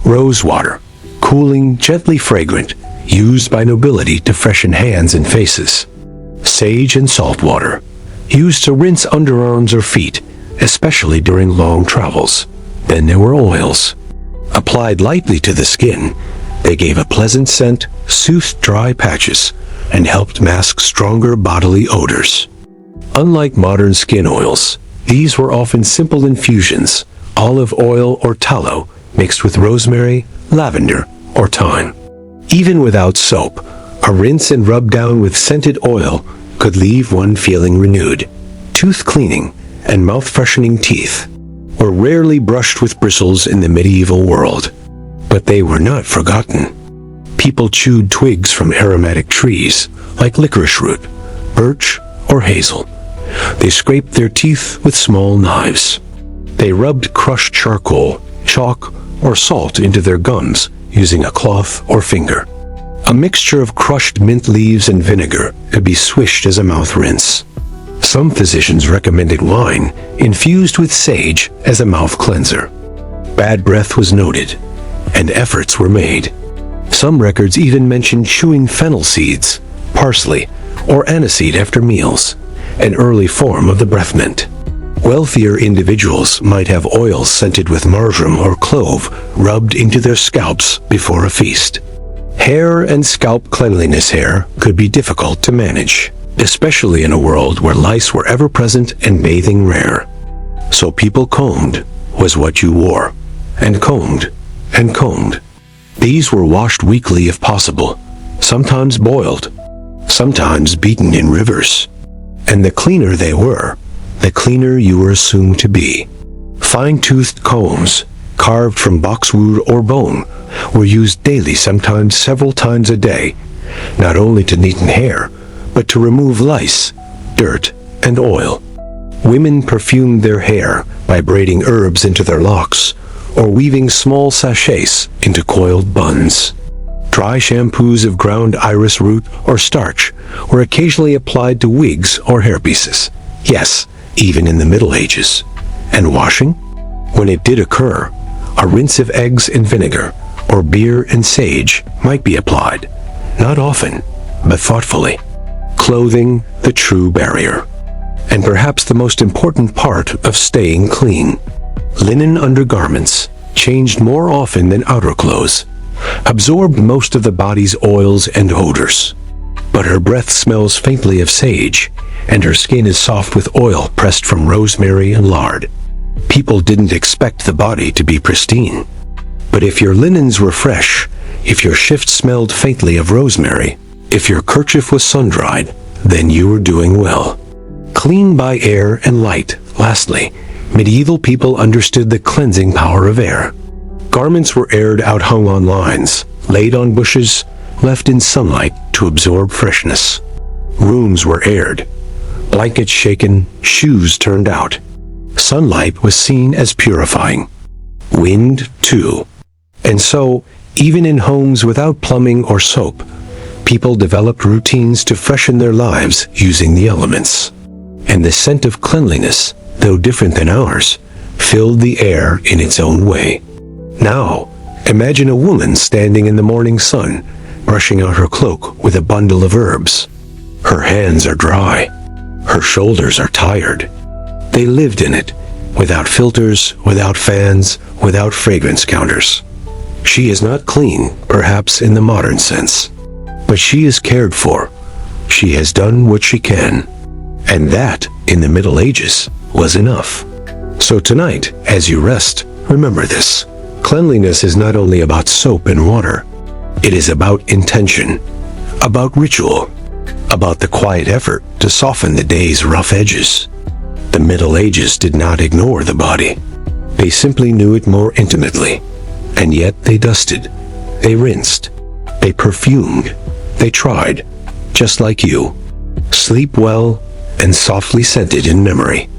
Rose water, cooling, gently fragrant, used by nobility to freshen hands and faces. Sage and salt water, used to rinse underarms or feet, especially during long travels. Then there were oils. Applied lightly to the skin, they gave a pleasant scent, soothed dry patches, and helped mask stronger bodily odors. Unlike modern skin oils, these were often simple infusions, olive oil or tallow mixed with rosemary, lavender, or thyme. Even without soap, a rinse and rub down with scented oil could leave one feeling renewed. Tooth cleaning and mouth-freshening teeth were rarely brushed with bristles in the medieval world, but they were not forgotten. People chewed twigs from aromatic trees like licorice root, birch, or hazel. They scraped their teeth with small knives. They rubbed crushed charcoal, chalk, or salt into their gums using a cloth or finger. A mixture of crushed mint leaves and vinegar could be swished as a mouth rinse. Some physicians recommended wine infused with sage as a mouth cleanser. Bad breath was noted, and efforts were made. Some records even mentioned chewing fennel seeds, parsley, or aniseed after meals, an early form of the breath mint. Wealthier individuals might have oils scented with marjoram or clove rubbed into their scalps before a feast. Hair and scalp cleanliness could be difficult to manage, especially in a world where lice were ever present and bathing rare. So people combed was what you wore, and combed, and combed. These were washed weekly if possible, sometimes boiled, sometimes beaten in rivers. And the cleaner they were, the cleaner you were assumed to be. Fine-toothed combs, carved from boxwood or bone, were used daily, sometimes several times a day, not only to neaten hair, but to remove lice, dirt, and oil. Women perfumed their hair by braiding herbs into their locks, or weaving small sachets into coiled buns. Dry shampoos of ground iris root or starch were occasionally applied to wigs or hairpieces. Yes, even in the Middle Ages. And washing? When it did occur, a rinse of eggs in vinegar or beer and sage might be applied. Not often, but thoughtfully. Clothing, the true barrier. And perhaps the most important part of staying clean. Linen undergarments, changed more often than outer clothes, absorbed most of the body's oils and odors. But her breath smells faintly of sage, and her skin is soft with oil pressed from rosemary and lard. People didn't expect the body to be pristine. But if your linens were fresh, if your shift smelled faintly of rosemary, if your kerchief was sun-dried, then you were doing well. Clean by air and light. Lastly, medieval people understood the cleansing power of air. Garments were aired out, hung on lines, laid on bushes, left in sunlight to absorb freshness. Rooms were aired, blankets shaken, shoes turned out. Sunlight was seen as purifying. Wind, too. And so, even in homes without plumbing or soap, people developed routines to freshen their lives using the elements. And the scent of cleanliness, though different than ours, filled the air in its own way. Now, imagine a woman standing in the morning sun, brushing out her cloak with a bundle of herbs. Her hands are dry. Her shoulders are tired. They lived in it, without filters, without fans, without fragrance counters. She is not clean, perhaps in the modern sense, but she is cared for. She has done what she can. And that, in the Middle Ages, was enough. So tonight, as you rest, remember this. Cleanliness is not only about soap and water. It is about intention, about ritual, about the quiet effort to soften the day's rough edges. The Middle Ages did not ignore the body. They simply knew it more intimately. And yet they dusted, they rinsed, they perfumed, they tried, just like you. Sleep well and softly scented in memory.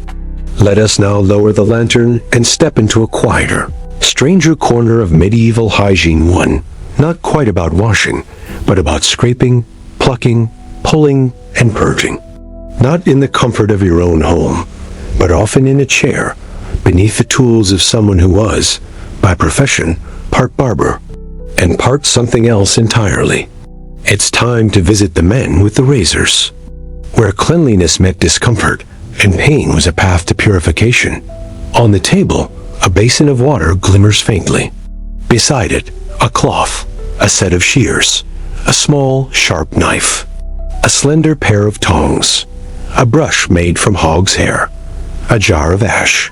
Let us now lower the lantern and step into a quieter, stranger corner of medieval hygiene, one not quite about washing, but about scraping, plucking, pulling, and purging. Not in the comfort of your own home, but often in a chair, beneath the tools of someone who was, by profession, part barber, and part something else entirely. It's time to visit the men with the razors. Where cleanliness met discomfort, and pain was a path to purification. On the table, a basin of water glimmers faintly. Beside it, a cloth, a set of shears, a small, sharp knife, a slender pair of tongs, a brush made from hog's hair, a jar of ash,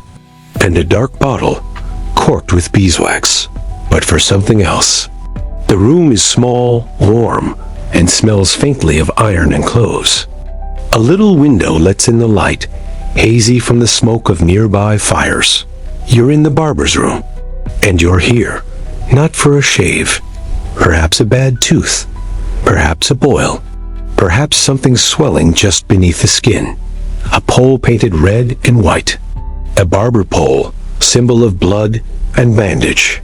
and a dark bottle corked with beeswax, but for something else. The room is small, warm, and smells faintly of iron and clothes. A little window lets in the light, hazy from the smoke of nearby fires. You're in the barber's room, and you're here, not for a shave, perhaps a bad tooth, perhaps a boil, perhaps something swelling just beneath the skin. A pole painted red and white. A barber pole, symbol of blood and bandage.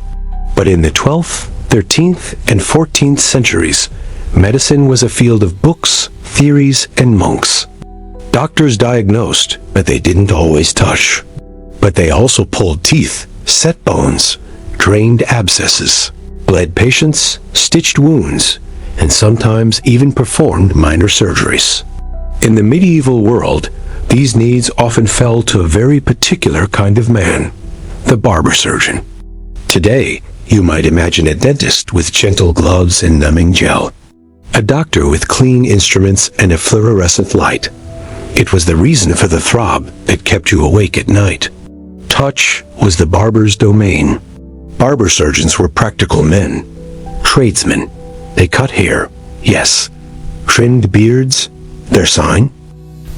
But in the 12th, 13th, and 14th centuries, medicine was a field of books, theories, and monks. Doctors diagnosed, but they didn't always touch. But they also pulled teeth, set bones, drained abscesses, bled patients, stitched wounds, and sometimes even performed minor surgeries. In the medieval world, these needs often fell to a very particular kind of man, the barber surgeon. Today, you might imagine a dentist with gentle gloves and numbing gel. A doctor with clean instruments and a fluorescent light. It was the reason for the throb that kept you awake at night. Touch was the barber's domain. Barber surgeons were practical men, tradesmen. They cut hair, yes. Trimmed beards, their sign.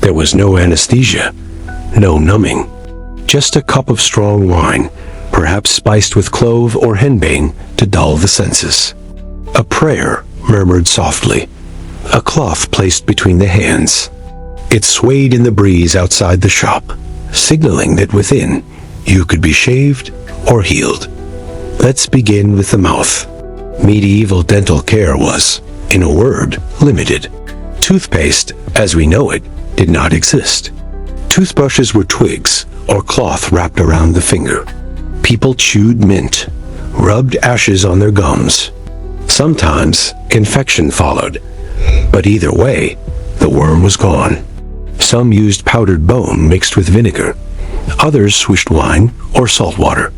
There was no anesthesia, no numbing. Just a cup of strong wine, perhaps spiced with clove or henbane to dull the senses. A prayer murmured softly, a cloth placed between the hands. It swayed in the breeze outside the shop, signaling that within you could be shaved or healed. Let's begin with the mouth. Medieval dental care was, in a word, limited. Toothpaste, as we know it, did not exist. Toothbrushes were twigs or cloth wrapped around the finger. People chewed mint, rubbed ashes on their gums. Sometimes confection followed, but either way, the worm was gone. Some used powdered bone mixed with vinegar. Others swished wine or salt water.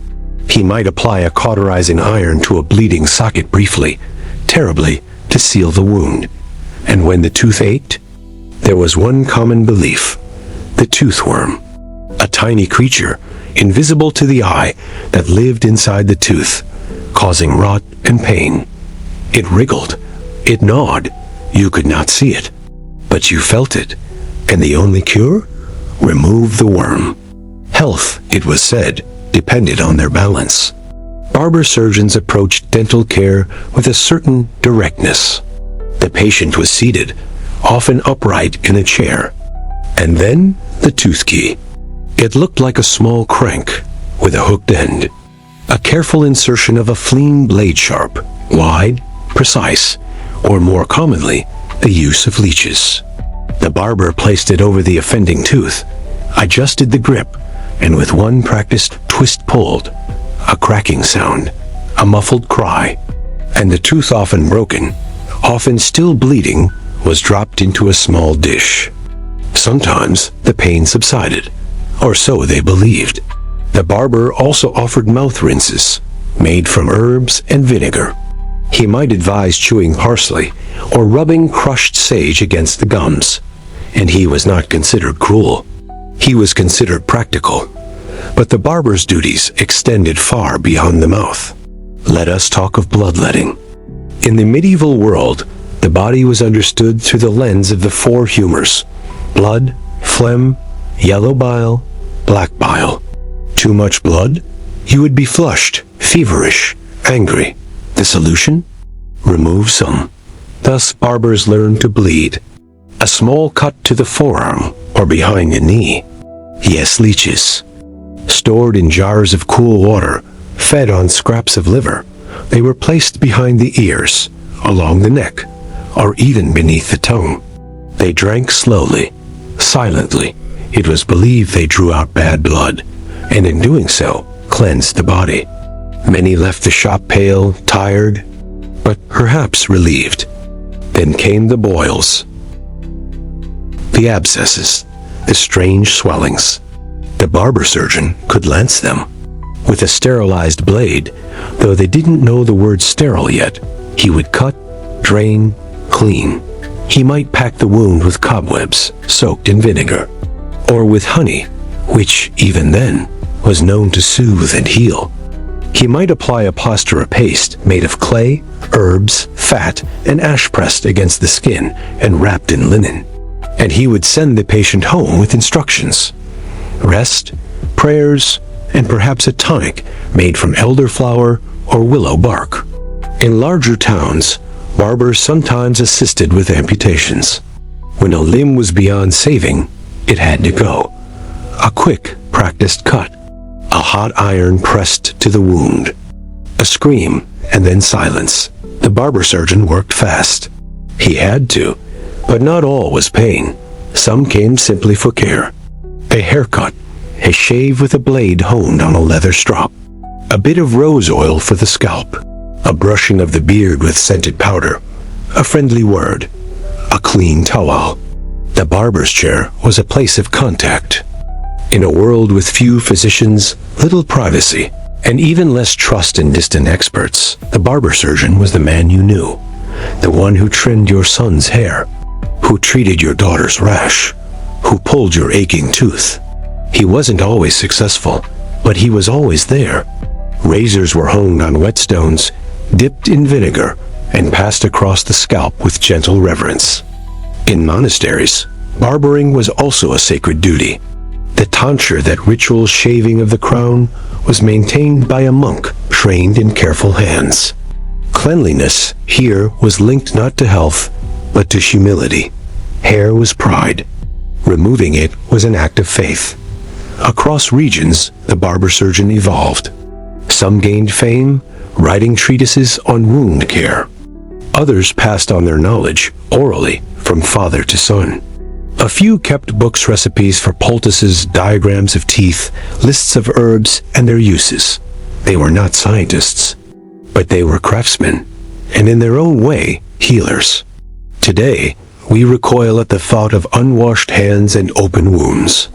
He might apply a cauterizing iron to a bleeding socket briefly, terribly, to seal the wound. And when the tooth ached, there was one common belief: the toothworm, a tiny creature, invisible to the eye, that lived inside the tooth, causing rot and pain. It wriggled, it gnawed. You could not see it, but you felt it. And the only cure? Remove the worm. Health, it was said, depended on their balance. Barber surgeons approached dental care with a certain directness. The patient was seated, often upright in a chair. And then the tooth key. It looked like a small crank with a hooked end. A careful insertion of a fleeing blade sharp, wide, precise, or more commonly, the use of leeches. The barber placed it over the offending tooth, adjusted the grip, and with one practiced twist pulled, a cracking sound, a muffled cry, and the tooth, often broken, often still bleeding, was dropped into a small dish. Sometimes the pain subsided, or so they believed. The barber also offered mouth rinses, made from herbs and vinegar. He might advise chewing parsley or rubbing crushed sage against the gums, and he was not considered cruel. He was considered practical, but the barber's duties extended far beyond the mouth. Let us talk of bloodletting. In the medieval world, the body was understood through the lens of the four humors: blood, phlegm, yellow bile, black bile. Too much blood? You would be flushed, feverish, angry. The solution? Remove some. Thus barbers learned to bleed. A small cut to the forearm or behind the knee. Yes, leeches. Stored in jars of cool water, fed on scraps of liver, they were placed behind the ears, along the neck, or even beneath the tongue. They drank slowly, silently. It was believed they drew out bad blood, and in doing so, cleansed the body. Many left the shop pale, tired, but perhaps relieved. Then came the boils, the abscesses, the strange swellings. The barber surgeon could lance them. With a sterilized blade, though they didn't know the word sterile yet, he would cut, drain, clean. He might pack the wound with cobwebs soaked in vinegar, or with honey, which, even then, was known to soothe and heal. He might apply a plaster of paste made of clay, herbs, fat, and ash pressed against the skin and wrapped in linen. And he would send the patient home with instructions: rest, prayers, and perhaps a tonic made from elderflower or willow bark. In larger towns, barbers sometimes assisted with amputations. When a limb was beyond saving, it had to go. A quick, practiced cut. A hot iron pressed to the wound. A scream, and then silence. The barber surgeon worked fast. He had to, but not all was pain. Some came simply for care. A haircut, a shave with a blade honed on a leather strop. A bit of rose oil for the scalp. A brushing of the beard with scented powder. A friendly word. A clean towel. The barber's chair was a place of contact. In a world with few physicians, little privacy, and even less trust in distant experts, the barber surgeon was the man you knew. The one who trimmed your son's hair, who treated your daughter's rash, who pulled your aching tooth. He wasn't always successful, but he was always there. Razors were honed on whetstones, dipped in vinegar, and passed across the scalp with gentle reverence. In monasteries, barbering was also a sacred duty. The tonsure, that ritual shaving of the crown, was maintained by a monk trained in careful hands. Cleanliness here was linked not to health, but to humility. Hair was pride. Removing it was an act of faith. Across regions, the barber surgeon evolved. Some gained fame, writing treatises on wound care. Others passed on their knowledge orally from father to son. A few kept books, recipes for poultices, diagrams of teeth, lists of herbs, and their uses. They were not scientists, but they were craftsmen, and in their own way, healers. Today, we recoil at the thought of unwashed hands and open wounds.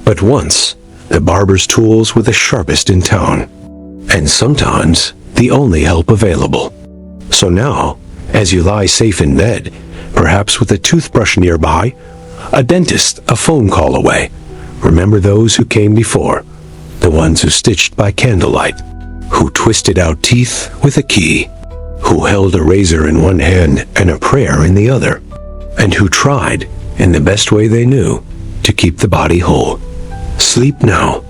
But once, the barber's tools were the sharpest in town, and sometimes the only help available. So now, as you lie safe in bed, perhaps with a toothbrush nearby, a dentist a phone call away, remember those who came before, the ones who stitched by candlelight, who twisted out teeth with a key, who held a razor in one hand and a prayer in the other, and who tried, in the best way they knew, to keep the body whole. Sleep now.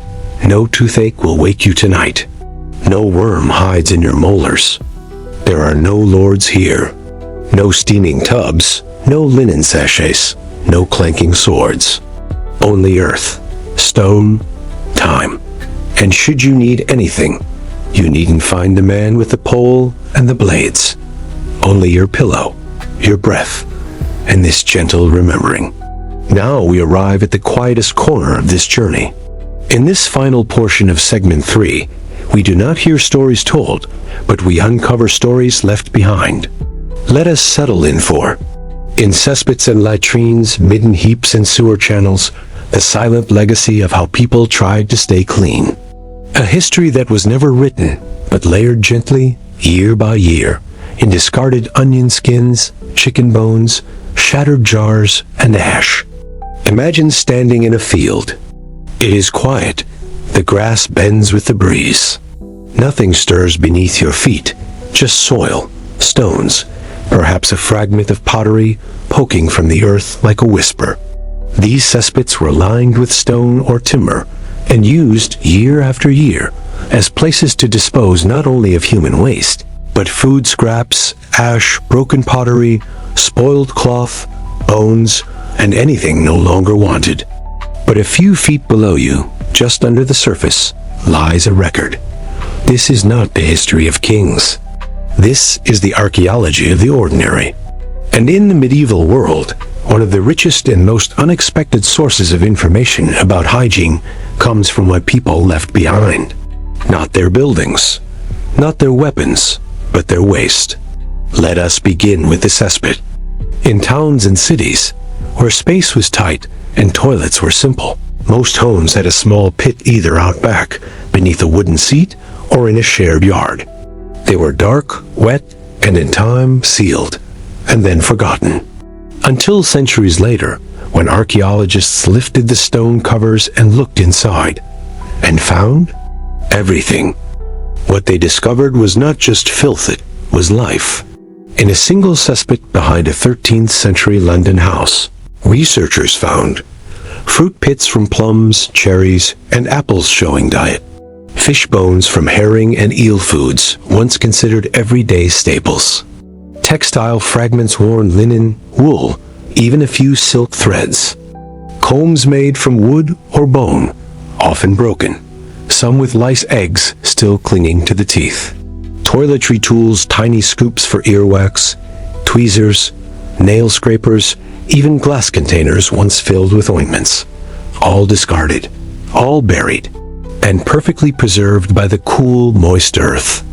No toothache will wake you tonight. No worm hides in your molars. There are no lords here. No steaming tubs, no linen sachets, no clanking swords. Only earth, stone, time. And should you need anything, you needn't find the man with the pole and the blades. Only your pillow, your breath, and this gentle remembering. Now we arrive at the quietest corner of this journey. In this final portion of segment 3, we do not hear stories told, but we uncover stories left behind. Let us settle in for, in cesspits and latrines, midden heaps and sewer channels, the silent legacy of how people tried to stay clean. A history that was never written, but layered gently, year by year, in discarded onion skins, chicken bones, shattered jars, and ash. Imagine standing in a field. It is quiet. The grass bends with the breeze. Nothing stirs beneath your feet, just soil, stones, perhaps a fragment of pottery poking from the earth like a whisper. These cesspits were lined with stone or timber and used year after year as places to dispose not only of human waste, but food scraps, ash, broken pottery, spoiled cloth, bones, and anything no longer wanted. But a few feet below you, just under the surface, lies a record. This is not the history of kings. This is the archaeology of the ordinary. And in the medieval world, one of the richest and most unexpected sources of information about hygiene comes from what people left behind. Not their buildings, not their weapons, but their waste. Let us begin with the cesspit. In towns and cities, where space was tight and toilets were simple. Most homes had a small pit either out back, beneath a wooden seat, or in a shared yard. They were dark, wet, and in time sealed, and then forgotten. Until centuries later, when archaeologists lifted the stone covers and looked inside, and found everything. What they discovered was not just filth, it was life. In a single cesspit behind a 13th century London house, researchers found fruit pits from plums, cherries, and apples showing diet. Fish bones from herring and eel foods, once considered everyday staples. Textile fragments, worn linen, wool, even a few silk threads. Combs made from wood or bone, often broken, some with lice eggs still clinging to the teeth. Toiletry tools, tiny scoops for earwax, tweezers, nail scrapers, even glass containers once filled with ointments. All discarded, all buried, and perfectly preserved by the cool, moist earth.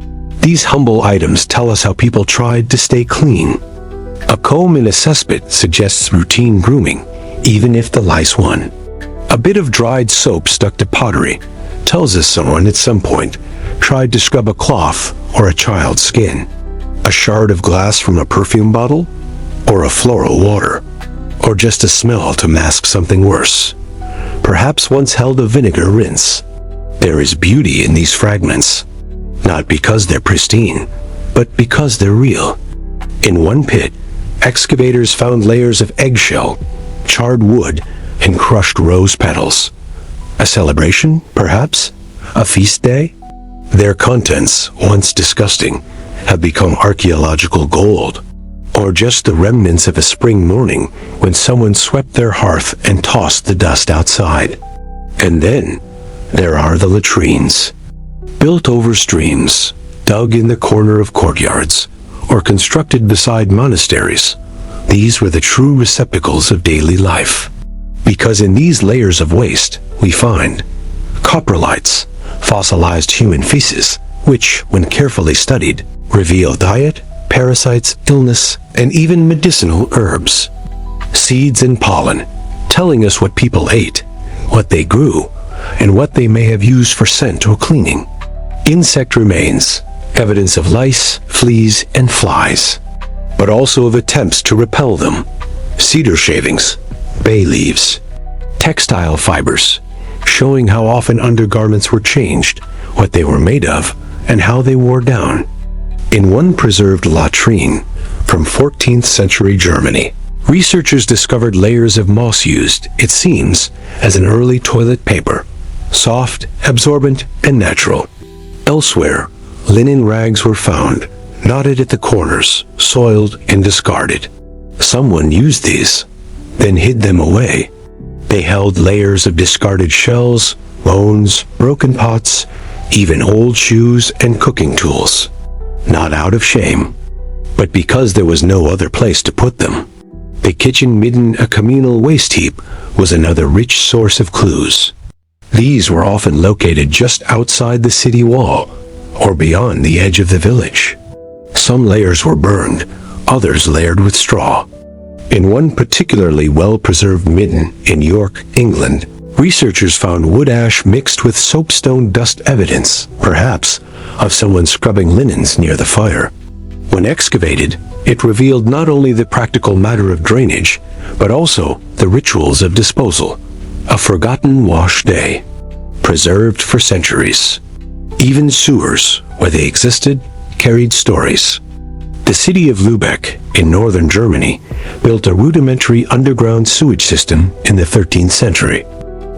These humble items tell us how people tried to stay clean. A comb in a cesspit suggests routine grooming, even if the lice won. A bit of dried soap stuck to pottery tells us someone at some point tried to scrub a cloth or a child's skin. A shard of glass from a perfume bottle, or a floral water, or just a smell to mask something worse. Perhaps once held a vinegar rinse. There is beauty in these fragments, not because they're pristine, but because they're real. In one pit, excavators found layers of eggshell, charred wood, and crushed rose petals. A celebration, perhaps? A feast day? Their contents, once disgusting, have become archaeological gold, or just the remnants of a spring morning when someone swept their hearth and tossed the dust outside. And then there are the latrines, built over streams, dug in the corner of courtyards, or constructed beside monasteries. These were the true receptacles of daily life. Because in these layers of waste, we find coprolites, fossilized human feces, which, when carefully studied, reveal diet, parasites, illness, and even medicinal herbs. Seeds and pollen, telling us what people ate, what they grew, and what they may have used for scent or cleaning. Insect remains, evidence of lice, fleas, and flies, but also of attempts to repel them. Cedar shavings, bay leaves, textile fibers, showing how often undergarments were changed, what they were made of, and how they wore down. In one preserved latrine from 14th century Germany, researchers discovered layers of moss used, it seems, as an early toilet paper, soft, absorbent, and natural. Elsewhere, linen rags were found, knotted at the corners, soiled and discarded. Someone used these, then hid them away. They held layers of discarded shells, bones, broken pots, even old shoes and cooking tools. Not out of shame, but because there was no other place to put them. The kitchen midden, a communal waste heap, was another rich source of clues. These were often located just outside the city wall, or beyond the edge of the village. Some layers were burned, others layered with straw. In one particularly well-preserved midden in York, England, researchers found wood ash mixed with soapstone dust, evidence, perhaps, of someone scrubbing linens near the fire. When excavated, it revealed not only the practical matter of drainage, but also the rituals of disposal. A forgotten wash day, preserved for centuries. Even sewers, where they existed, carried stories. The city of Lübeck, in northern Germany, built a rudimentary underground sewage system in the 13th century.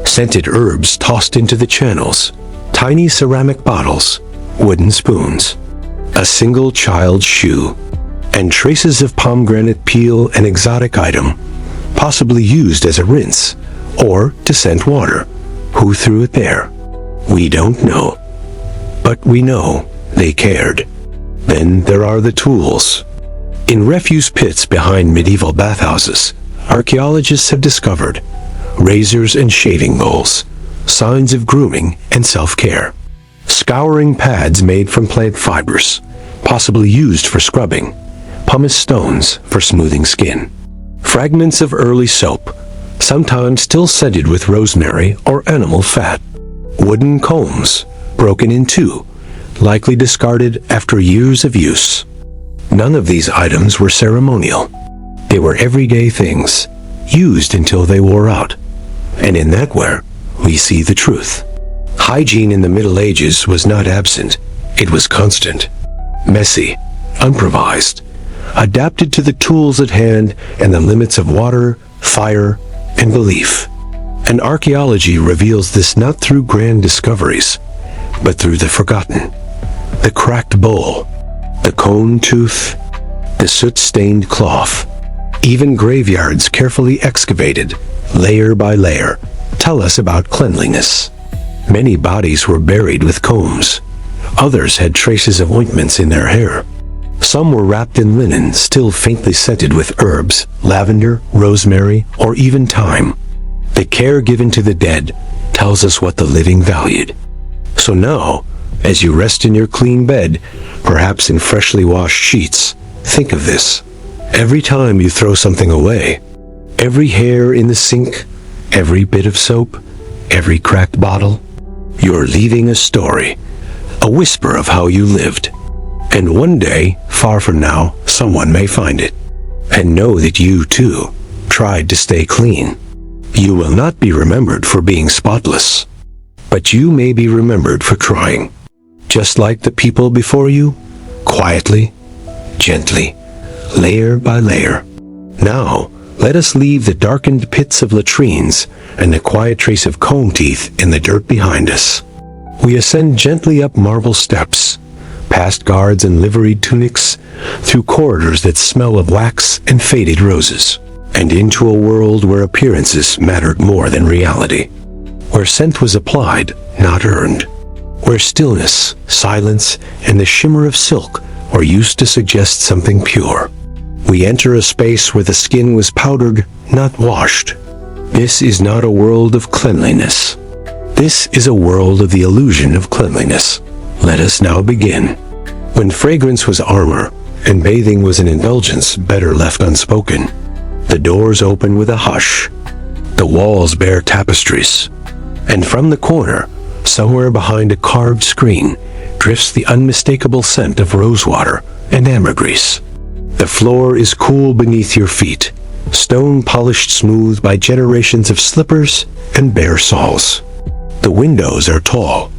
Scented herbs tossed into the channels, tiny ceramic bottles, wooden spoons, a single child's shoe, and traces of pomegranate peel, an exotic item, possibly used as a rinse or to scent water. Who threw it there? We don't know. But we know they cared. Then there are the tools. In refuse pits behind medieval bathhouses, archaeologists have discovered razors and shaving bowls, signs of grooming and self-care. Scouring pads made from plant fibers, possibly used for scrubbing. Pumice stones for smoothing skin. Fragments of early soap, sometimes still scented with rosemary or animal fat. Wooden combs, broken in two, likely discarded after years of use. None of these items were ceremonial. They were everyday things, used until they wore out. And in that wear, we see the truth. Hygiene in the Middle Ages was not absent. It was constant, messy, improvised, adapted to the tools at hand and the limits of water, fire, and belief. And archaeology reveals this not through grand discoveries, but through the forgotten. The cracked bowl, the cone tooth, the soot-stained cloth. Even graveyards carefully excavated, layer by layer, tell us about cleanliness. Many bodies were buried with combs. Others had traces of ointments in their hair. Some were wrapped in linen still faintly scented with herbs, lavender, rosemary, or even thyme. The care given to the dead tells us what the living valued. So now, as you rest in your clean bed, perhaps in freshly washed sheets, think of this. Every time you throw something away, every hair in the sink, every bit of soap, every cracked bottle, you're leaving a story, a whisper of how you lived. And one day, far from now, someone may find it. And know that you, too, tried to stay clean. You will not be remembered for being spotless, but you may be remembered for trying. Just like the people before you, quietly, gently, layer by layer. Now, let us leave the darkened pits of latrines and the quiet trace of comb teeth in the dirt behind us. We ascend gently up marble steps, past guards in liveried tunics, through corridors that smell of wax and faded roses, and into a world where appearances mattered more than reality, where scent was applied, not earned, where stillness, silence, and the shimmer of silk were used to suggest something pure. We enter a space where the skin was powdered, not washed. This is not a world of cleanliness. This is a world of the illusion of cleanliness. Let us now begin. When fragrance was armor, and bathing was an indulgence better left unspoken, the doors open with a hush. The walls bear tapestries. And from the corner, somewhere behind a carved screen, drifts the unmistakable scent of rosewater and ambergris. The floor is cool beneath your feet, stone polished smooth by generations of slippers and bare soles. The windows are tall,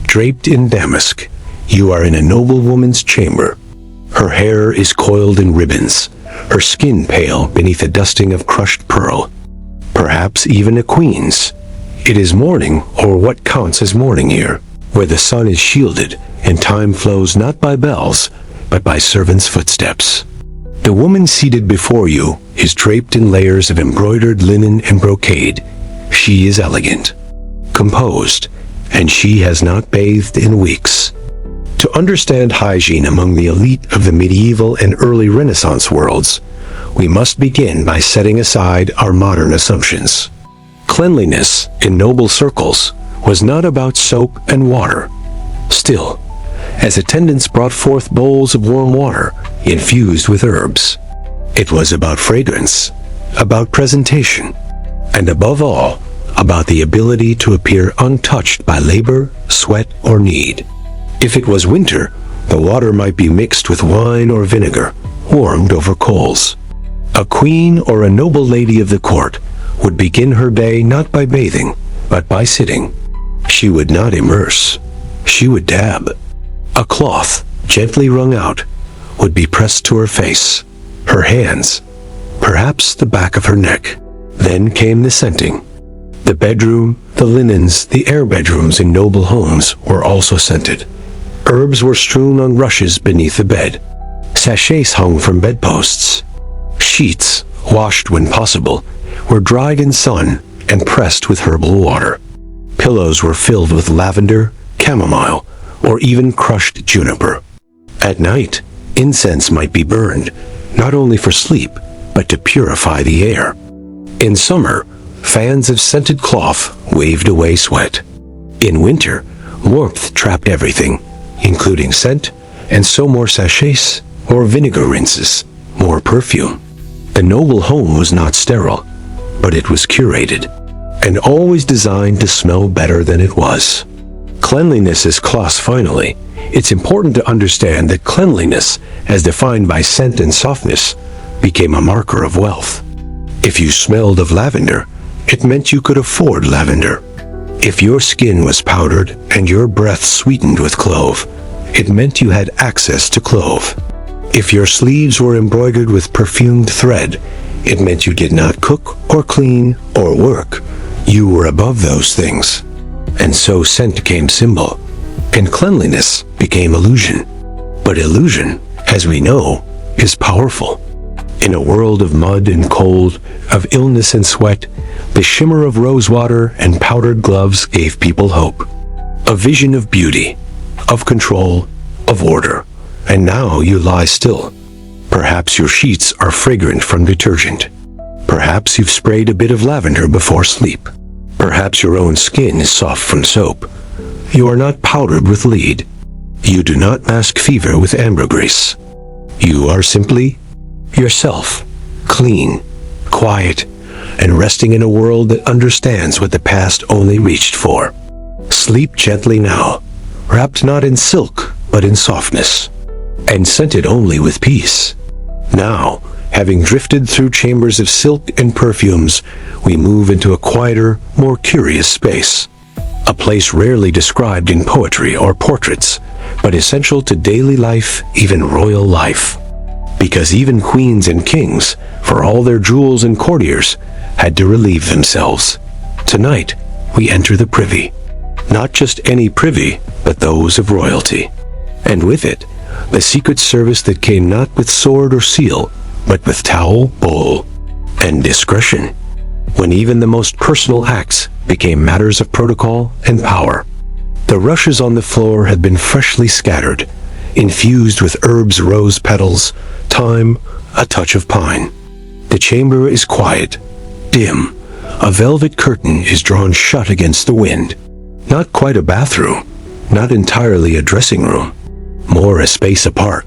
draped in damask. You are in a noble woman's chamber. Her hair is coiled in ribbons, her skin pale beneath a dusting of crushed pearl. Perhaps even a queen's. It is morning, or what counts as morning here, where the sun is shielded and time flows not by bells, but by servants' footsteps. The woman seated before you is draped in layers of embroidered linen and brocade. She is elegant, composed, and she has not bathed in weeks. To understand hygiene among the elite of the medieval and early Renaissance worlds, we must begin by setting aside our modern assumptions. Cleanliness in noble circles was not about soap and water. Still, as attendants brought forth bowls of warm water infused with herbs, it was about fragrance, about presentation, and above all, about the ability to appear untouched by labor, sweat, or need. If it was winter, the water might be mixed with wine or vinegar, warmed over coals. A queen or a noble lady of the court would begin her day not by bathing, but by sitting. She would not immerse. She would dab. A cloth, gently wrung out, would be pressed to her face, her hands, perhaps the back of her neck. Then came the scenting. The bedroom, the linens, the air bedrooms in noble homes were also scented. Herbs were strewn on rushes beneath the bed. Sachets hung from bedposts. Sheets, washed when possible, were dried in sun and pressed with herbal water. Pillows were filled with lavender, chamomile, or even crushed juniper. At night, incense might be burned, not only for sleep, but to purify the air. In summer, fans of scented cloth waved away sweat. In winter, warmth trapped everything, including scent, and so more sachets or vinegar rinses, more perfume. The noble home was not sterile, but it was curated, and always designed to smell better than it was. Cleanliness is class finally. It's important to understand that cleanliness, as defined by scent and softness, became a marker of wealth. If you smelled of lavender, it meant you could afford lavender. If your skin was powdered and your breath sweetened with clove, it meant you had access to clove. If your sleeves were embroidered with perfumed thread, it meant you did not cook or clean or work. You were above those things. And so scent became symbol, and cleanliness became illusion. But illusion, as we know, is powerful. In a world of mud and cold, of illness and sweat, the shimmer of rosewater and powdered gloves gave people hope. A vision of beauty, of control, of order. And now you lie still. Perhaps your sheets are fragrant from detergent. Perhaps you've sprayed a bit of lavender before sleep. Perhaps your own skin is soft from soap. You are not powdered with lead. You do not mask fever with ambergris. You are simply yourself, clean, quiet, and resting in a world that understands what the past only reached for. Sleep gently now, wrapped not in silk, but in softness, and scented only with peace. Now, having drifted through chambers of silk and perfumes, we move into a quieter, more curious space. A place rarely described in poetry or portraits, but essential to daily life, even royal life. Because even queens and kings, for all their jewels and courtiers, had to relieve themselves. Tonight, we enter the privy. Not just any privy, but those of royalty. And with it, the secret service that came not with sword or seal, but with towel, bowl, and discretion. When even the most personal acts became matters of protocol and power. The rushes on the floor had been freshly scattered, infused with herbs, rose petals, thyme, a touch of pine. The chamber is quiet, dim. A velvet curtain is drawn shut against the wind. Not quite a bathroom, not entirely a dressing room, more a space apart.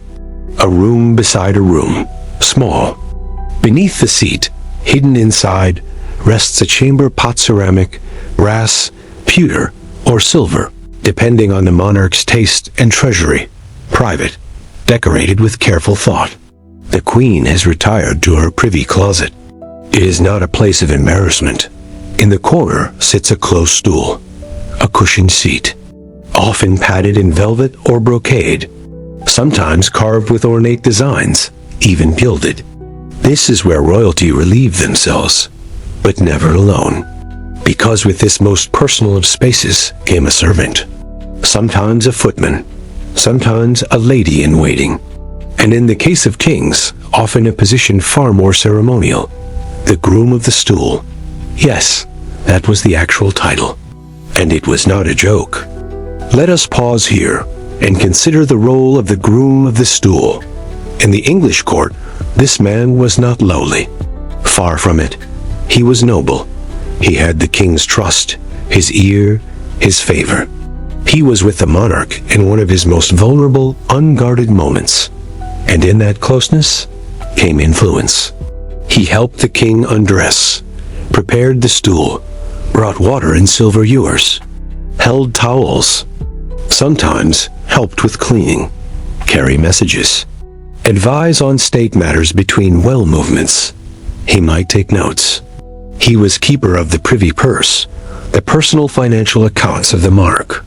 A room beside a room, small. Beneath the seat, hidden inside, rests a chamber pot ceramic, brass, pewter, or silver, depending on the monarch's taste and treasury. Private, decorated with careful thought. The queen has retired to her privy closet. It is not a place of embarrassment. In the corner sits a close stool, a cushioned seat, often padded in velvet or brocade, sometimes carved with ornate designs, even gilded. This is where royalty relieved themselves, but never alone. Because with this most personal of spaces came a servant, sometimes a footman, sometimes a lady-in-waiting, and in the case of kings, often a position far more ceremonial, the groom of the stool. Yes, that was the actual title, and it was not a joke. Let us pause here and consider the role of the groom of the stool. In the English court, this man was not lowly. Far from it. He was noble. He had the king's trust, his ear, his favor. He was with the monarch in one of his most vulnerable, unguarded moments. And in that closeness came influence. He helped the king undress, prepared the stool, brought water in silver ewers, held towels, sometimes helped with cleaning, carry messages, advise on state matters between well movements. He might take notes. He was keeper of the privy purse, the personal financial accounts of the monarch.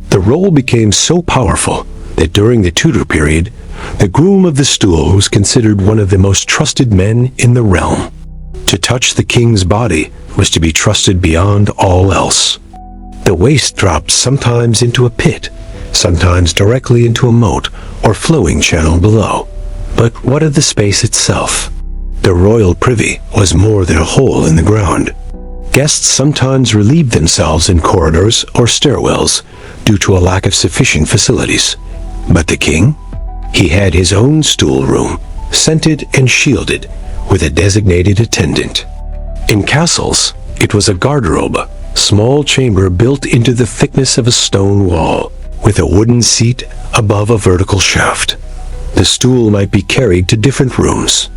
The role became so powerful that during the Tudor period, the groom of the stool was considered one of the most trusted men in the realm. To touch the king's body was to be trusted beyond all else. The waste dropped sometimes into a pit, sometimes directly into a moat or flowing channel below. But what of the space itself? The royal privy was more than a hole in the ground. Guests sometimes relieved themselves in corridors or stairwells due to a lack of sufficient facilities. But the king? He had his own stool room, scented and shielded, with a designated attendant. In castles, it was a garderobe, small chamber built into the thickness of a stone wall, with a wooden seat above a vertical shaft. The stool might be carried to different rooms,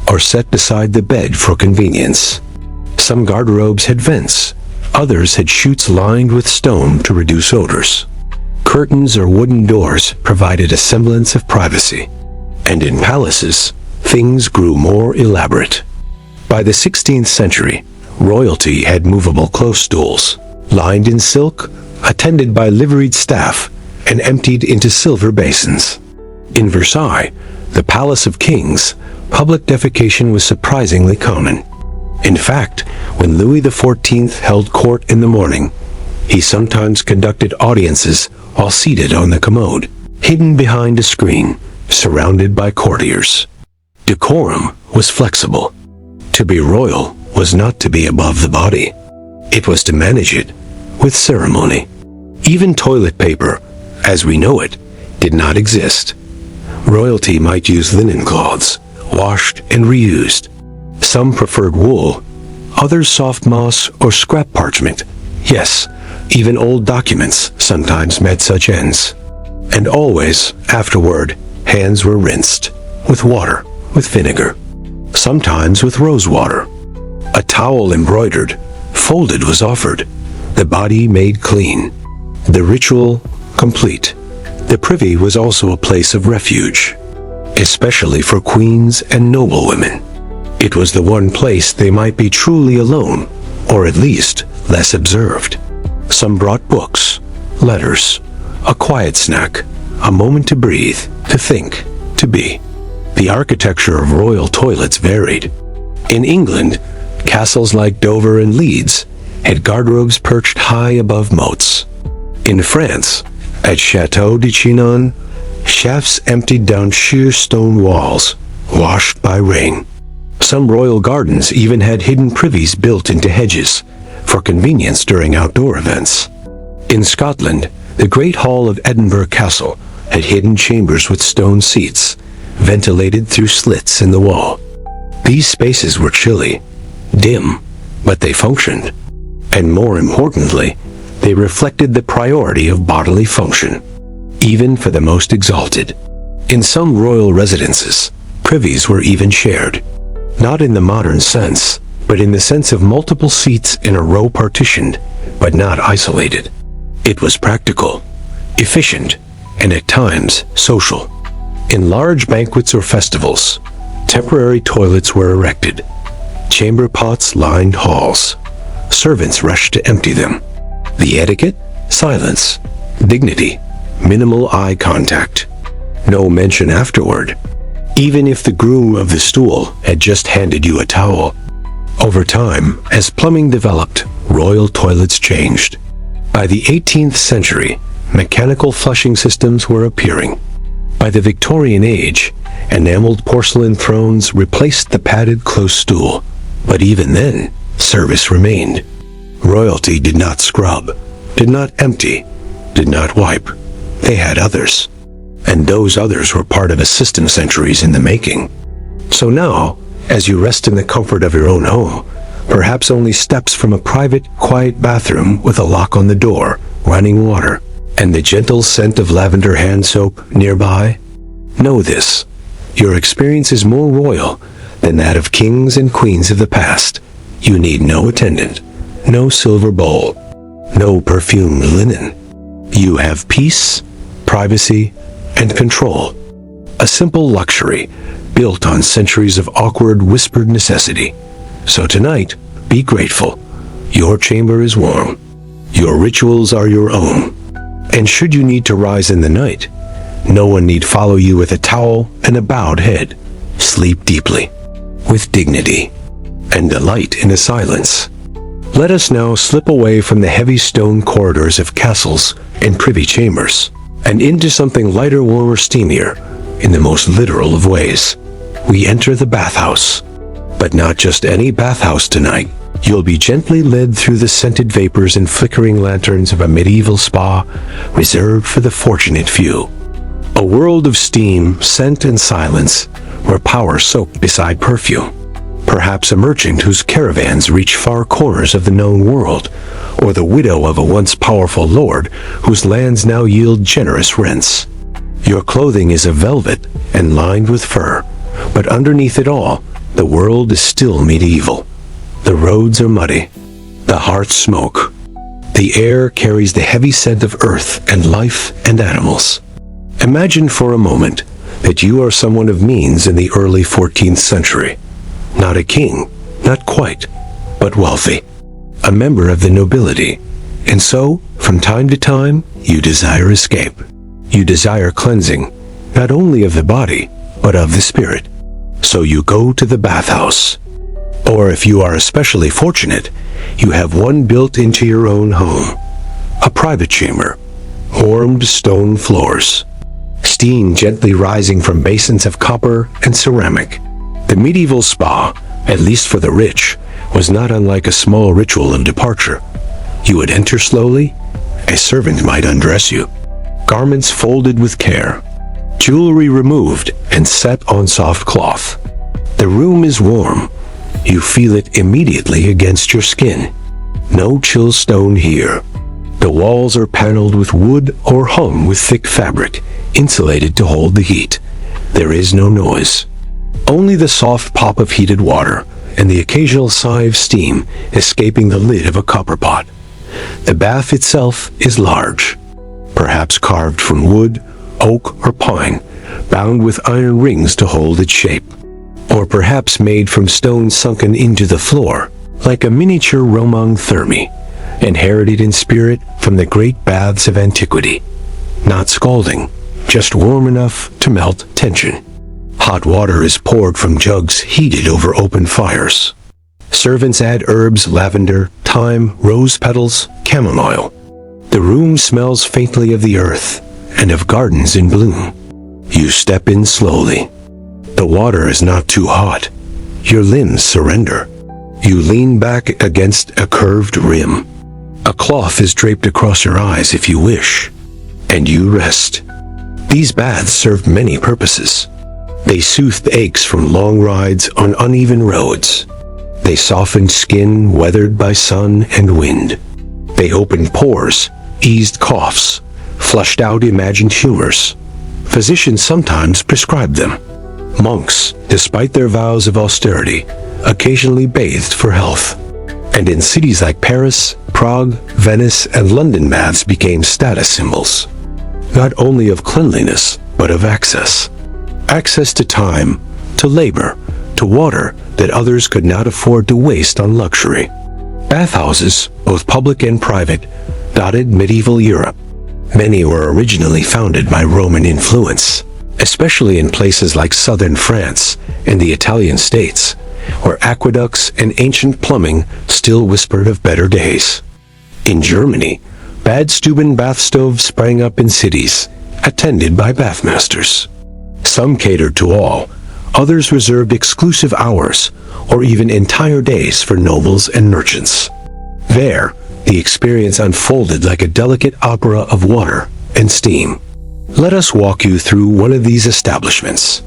or set beside the bed for convenience. Some garderobes had vents, others had chutes lined with stone to reduce odors. Curtains or wooden doors provided a semblance of privacy. And in palaces, things grew more elaborate. By the 16th century, royalty had movable close stools, lined in silk, attended by liveried staff, and emptied into silver basins. In Versailles, the Palace of Kings, public defecation was surprisingly common. In fact, when Louis XIV held court in the morning, he sometimes conducted audiences while seated on the commode, hidden behind a screen, surrounded by courtiers. Decorum was flexible. To be royal was not to be above the body. It was to manage it with ceremony. Even toilet paper, as we know it, did not exist. Royalty might use linen cloths, washed and reused. Some preferred wool, others soft moss or scrap parchment. Yes, even old documents sometimes met such ends. And always, afterward, hands were rinsed, with water, with vinegar, sometimes with rose water. A towel embroidered, folded was offered, the body made clean, the ritual complete. The privy was also a place of refuge, especially for queens and noblewomen. It was the one place they might be truly alone, or at least less observed. Some brought books, letters, a quiet snack, a moment to breathe, to think, to be. The architecture of royal toilets varied. In England, castles like Dover and Leeds had garderobes perched high above moats. In France, at Château de Chinon, shafts emptied down sheer stone walls, washed by rain. Some royal gardens even had hidden privies built into hedges, for convenience during outdoor events. In Scotland, the Great Hall of Edinburgh Castle had hidden chambers with stone seats, ventilated through slits in the wall. These spaces were chilly, dim, but they functioned. And more importantly, they reflected the priority of bodily function, even for the most exalted. In some royal residences, privies were even shared, not in the modern sense, but in the sense of multiple seats in a row partitioned, but not isolated. It was practical, efficient, and at times social. In large banquets or festivals, temporary toilets were erected. Chamber pots lined halls. Servants rushed to empty them. The etiquette? Silence. Dignity. Minimal eye contact. No mention afterward, even if the groom of the stool had just handed you a towel. Over time, as plumbing developed, royal toilets changed. By the 18th century, mechanical flushing systems were appearing. By the Victorian age, enameled porcelain thrones replaced the padded close stool. But even then, service remained. Royalty did not scrub, did not empty, did not wipe. They had others. And those others were part of a system centuries in the making. So now, as you rest in the comfort of your own home, perhaps only steps from a private, quiet bathroom with a lock on the door, running water, and the gentle scent of lavender hand soap nearby, know this: your experience is more royal than that of kings and queens of the past. You need no attendant, no silver bowl, no perfumed linen. You have peace, privacy, and control. A simple luxury built on centuries of awkward, whispered necessity. So tonight, be grateful. Your chamber is warm. Your rituals are your own. And should you need to rise in the night, no one need follow you with a towel and a bowed head. Sleep deeply, with dignity, and delight in the silence. Let us now slip away from the heavy stone corridors of castles and privy chambers, and into something lighter, warmer, steamier, in the most literal of ways. We enter the bathhouse. But not just any bathhouse tonight. You'll be gently led through the scented vapors and flickering lanterns of a medieval spa reserved for the fortunate few. A world of steam, scent, and silence, where power soaked beside perfume. Perhaps a merchant whose caravans reach far corners of the known world, or the widow of a once powerful lord whose lands now yield generous rents. Your clothing is of velvet and lined with fur, but underneath it all, the world is still medieval. The roads are muddy. The hearts smoke. The air carries the heavy scent of earth and life and animals. Imagine for a moment that you are someone of means in the early 14th century. Not a king, not quite, but wealthy. A member of the nobility. And so, from time to time, you desire escape. You desire cleansing, not only of the body, but of the spirit. So you go to the bathhouse. Or if you are especially fortunate, you have one built into your own home. A private chamber. Warmed stone floors. Steam gently rising from basins of copper and ceramic. The medieval spa, at least for the rich, was not unlike a small ritual of departure. You would enter slowly. A servant might undress you. Garments folded with care. Jewelry removed and set on soft cloth. The room is warm. You feel it immediately against your skin. No chill stone here. The walls are paneled with wood or hung with thick fabric, insulated to hold the heat. There is no noise. Only the soft pop of heated water and the occasional sigh of steam escaping the lid of a copper pot. The bath itself is large, perhaps carved from wood, oak, or pine, bound with iron rings to hold its shape, or perhaps made from stone sunken into the floor, like a miniature Roman therme, inherited in spirit from the great baths of antiquity. Not scalding, just warm enough to melt tension. Hot water is poured from jugs heated over open fires. Servants add herbs, lavender, thyme, rose petals, chamomile. The room smells faintly of the earth and of gardens in bloom. You step in slowly. The water is not too hot. Your limbs surrender. You lean back against a curved rim. A cloth is draped across your eyes if you wish, and you rest. These baths serve many purposes. They soothed aches from long rides on uneven roads. They softened skin weathered by sun and wind. They opened pores, eased coughs, flushed out imagined humors. Physicians sometimes prescribed them. Monks, despite their vows of austerity, occasionally bathed for health. And in cities like Paris, Prague, Venice, and London, baths became status symbols. Not only of cleanliness, but of access. Access to time, to labor, to water that others could not afford to waste on luxury. Bathhouses, both public and private, dotted medieval Europe. Many were originally founded by Roman influence, especially in places like southern France and the Italian states, where aqueducts and ancient plumbing still whispered of better days. In Germany, Badstuben bath stoves sprang up in cities, attended by bathmasters. Some catered to all, others reserved exclusive hours or even entire days for nobles and merchants. There, the experience unfolded like a delicate opera of water and steam. Let us walk you through one of these establishments.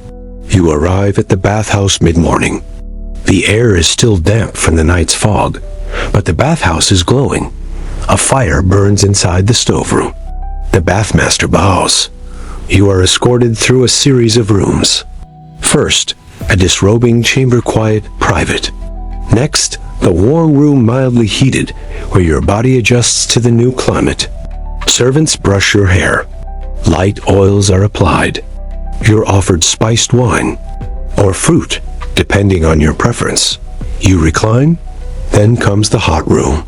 You arrive at the bathhouse mid-morning. The air is still damp from the night's fog, but the bathhouse is glowing. A fire burns inside the stoveroom. The bathmaster bows. You are escorted through a series of rooms. First, a disrobing chamber, quiet, private. Next, the warm room mildly heated, where your body adjusts to the new climate. Servants brush your hair. Light oils are applied. You're offered spiced wine or fruit, depending on your preference. You recline, then comes the hot room.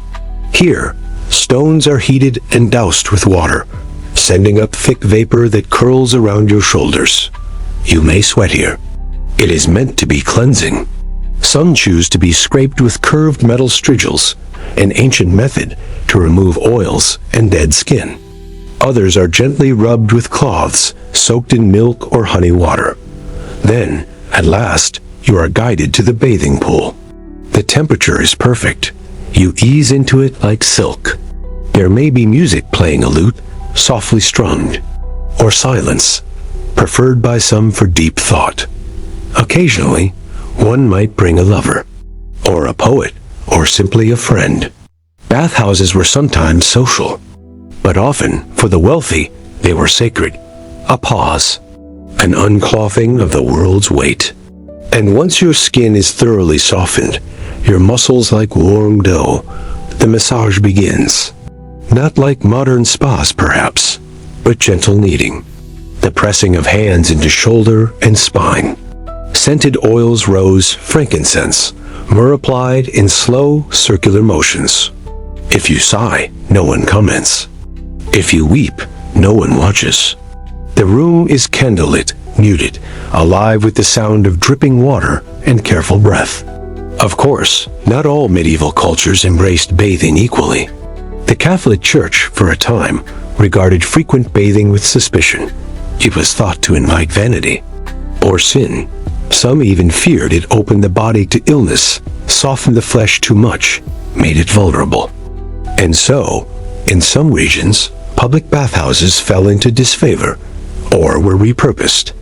Here, stones are heated and doused with water, sending up thick vapor that curls around your shoulders. You may sweat here. It is meant to be cleansing. Some choose to be scraped with curved metal strigils, an ancient method to remove oils and dead skin. Others are gently rubbed with cloths soaked in milk or honey water. Then, at last, you are guided to the bathing pool. The temperature is perfect. You ease into it like silk. There may be music playing a lute, softly strummed, or silence, preferred by some for deep thought. Occasionally, one might bring a lover, or a poet, or simply a friend. Bathhouses were sometimes social, but often, for the wealthy, they were sacred. A pause, an unclothing of the world's weight. And once your skin is thoroughly softened, your muscles like warm dough, the massage begins. Not like modern spas, perhaps, but gentle kneading. The pressing of hands into shoulder and spine. Scented oils, rose, frankincense, myrrh applied in slow, circular motions. If you sigh, no one comments. If you weep, no one watches. The room is candlelit, muted, alive with the sound of dripping water and careful breath. Of course, not all medieval cultures embraced bathing equally. The Catholic Church, for a time, regarded frequent bathing with suspicion. It was thought to invite vanity or sin. Some even feared it opened the body to illness, softened the flesh too much, made it vulnerable. And so, in some regions, public bathhouses fell into disfavor or were repurposed.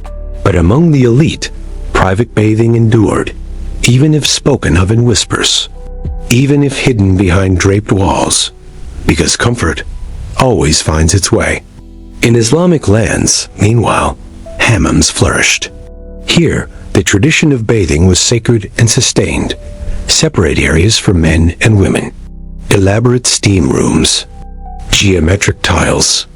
But among the elite, private bathing endured, even if spoken of in whispers, even if hidden behind draped walls, because comfort always finds its way. In Islamic lands, meanwhile, hammams flourished. Here, the tradition of bathing was sacred and sustained, separate areas for men and women, elaborate steam rooms, geometric tiles,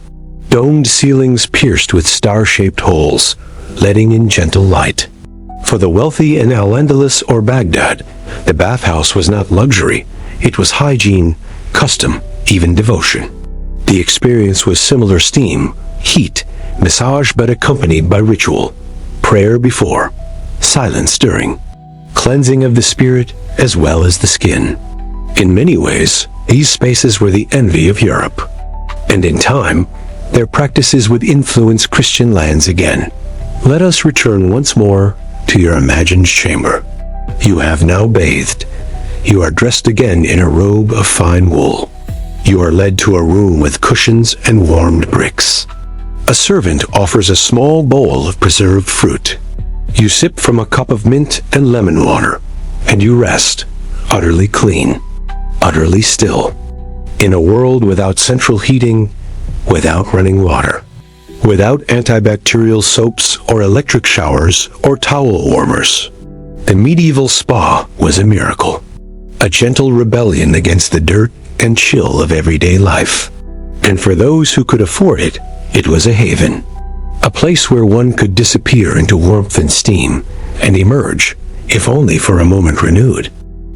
domed ceilings pierced with star-shaped holes, letting in gentle light. For the wealthy in Al-Andalus or Baghdad, the bathhouse was not luxury, it was hygiene, custom, even devotion. The experience was similar: steam, heat, massage, but accompanied by ritual, prayer before, silence during, cleansing of the spirit as well as the skin. In many ways, these spaces were the envy of Europe. And in time, their practices would influence Christian lands again. Let us return once more to your imagined chamber. You have now bathed. You are dressed again in a robe of fine wool. You are led to a room with cushions and warmed bricks. A servant offers a small bowl of preserved fruit. You sip from a cup of mint and lemon water, and you rest, utterly clean, utterly still, in a world without central heating, without running water, without antibacterial soaps or electric showers or towel warmers. The medieval spa was a miracle, a gentle rebellion against the dirt and chill of everyday life. And for those who could afford it, it was a haven, a place where one could disappear into warmth and steam and emerge, if only for a moment, renewed.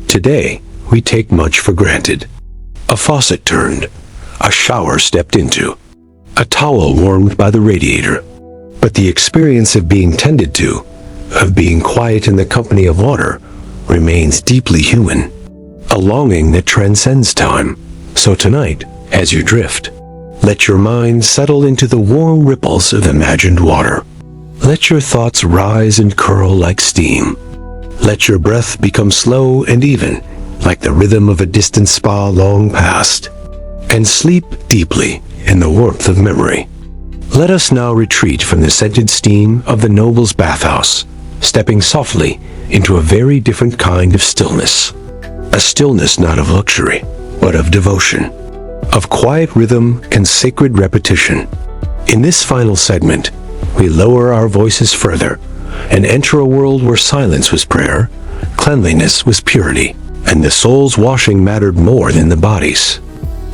Today, we take much for granted. A faucet turned, a shower stepped into, a towel warmed by the radiator. But the experience of being tended to, of being quiet in the company of water, remains deeply human, a longing that transcends time. So tonight, as you drift, let your mind settle into the warm ripples of imagined water. Let your thoughts rise and curl like steam. Let your breath become slow and even, like the rhythm of a distant spa long past. And sleep deeply in the warmth of memory. Let us now retreat from the scented steam of the noble's bathhouse, stepping softly into a very different kind of stillness. A stillness not of luxury, but of devotion, of quiet rhythm and sacred repetition. In this final segment, we lower our voices further and enter a world where silence was prayer, cleanliness was purity, and the soul's washing mattered more than the body's.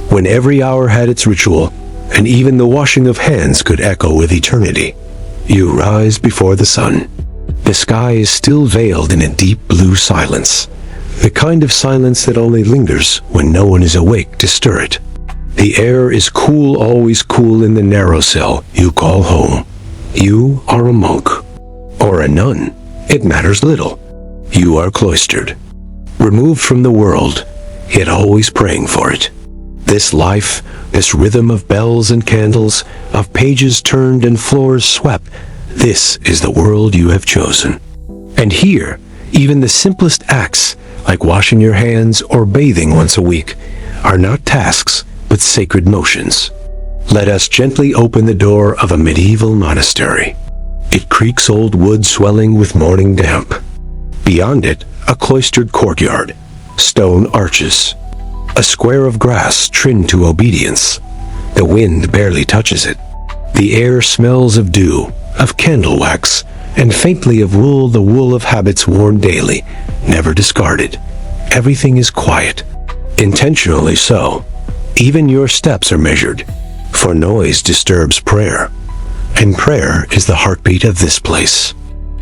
When every hour had its ritual, and even the washing of hands could echo with eternity, you rise before the sun. The sky is still veiled in a deep blue silence, the kind of silence that only lingers when no one is awake to stir it. The air is cool, always cool in the narrow cell you call home. You are a monk, or a nun, it matters little. You are cloistered, removed from the world, yet always praying for it. This life, this rhythm of bells and candles, of pages turned and floors swept, this is the world you have chosen. And here, even the simplest acts, like washing your hands or bathing once a week, are not tasks, but sacred motions. Let us gently open the door of a medieval monastery. It creaks, old wood swelling with morning damp. Beyond it, a cloistered courtyard, stone arches, a square of grass trimmed to obedience. The wind barely touches it. The air smells of dew, of candle wax, and faintly of wool, the wool of habits worn daily, never discarded. Everything is quiet. Intentionally so. Even your steps are measured, for noise disturbs prayer, and prayer is the heartbeat of this place.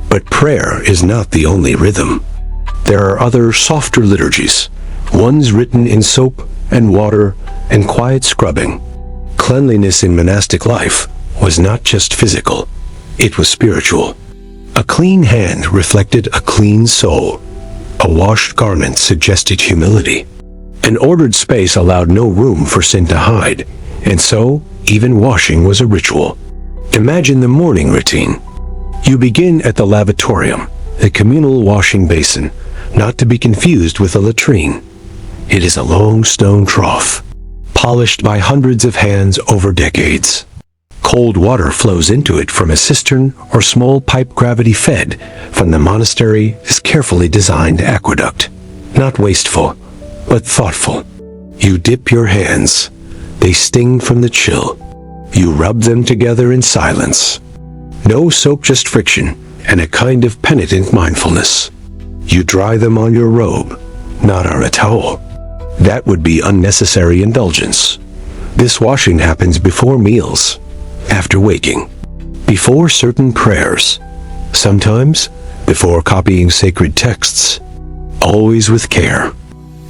But prayer is not the only rhythm. There are other softer liturgies, ones written in soap and water and quiet scrubbing. Cleanliness in monastic life was not just physical, it was spiritual. A clean hand reflected a clean soul. A washed garment suggested humility. An ordered space allowed no room for sin to hide, and so even washing was a ritual. Imagine the morning routine. You begin at the lavatorium, the communal washing basin, not to be confused with a latrine. It is a long stone trough, polished by hundreds of hands over decades. Cold water flows into it from a cistern or small pipe gravity-fed from the monastery's carefully designed aqueduct. Not wasteful, but thoughtful. You dip your hands. They sting from the chill. You rub them together in silence. No soap, just friction, and a kind of penitent mindfulness. You dry them on your robe, not on a towel. That would be unnecessary indulgence. This washing happens before meals, after waking, before certain prayers, sometimes before copying sacred texts, always with care.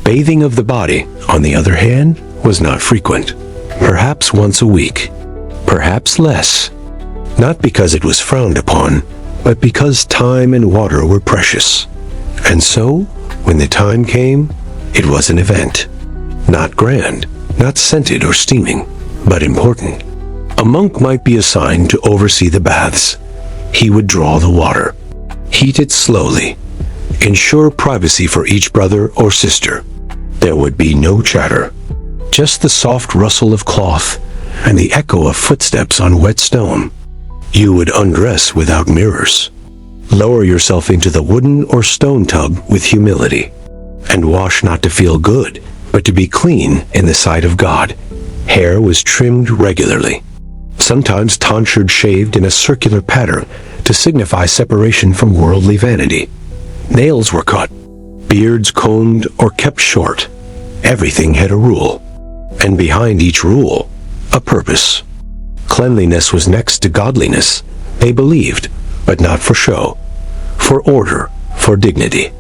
Bathing of the body, on the other hand, was not frequent, perhaps once a week, perhaps less, not because it was frowned upon, but because time and water were precious. And so, when the time came, it was an event, not grand, not scented or steaming, but important. A monk might be assigned to oversee the baths. He would draw the water, heat it slowly, ensure privacy for each brother or sister. There would be no chatter, just the soft rustle of cloth and the echo of footsteps on wet stone. You would undress without mirrors, lower yourself into the wooden or stone tub with humility, and wash not to feel good, but to be clean in the sight of God. Hair was trimmed regularly, sometimes tonsured, shaved in a circular pattern to signify separation from worldly vanity. Nails were cut, beards combed or kept short. Everything had a rule, and behind each rule, a purpose. Cleanliness was next to godliness, they believed, but not for show, for order, for dignity,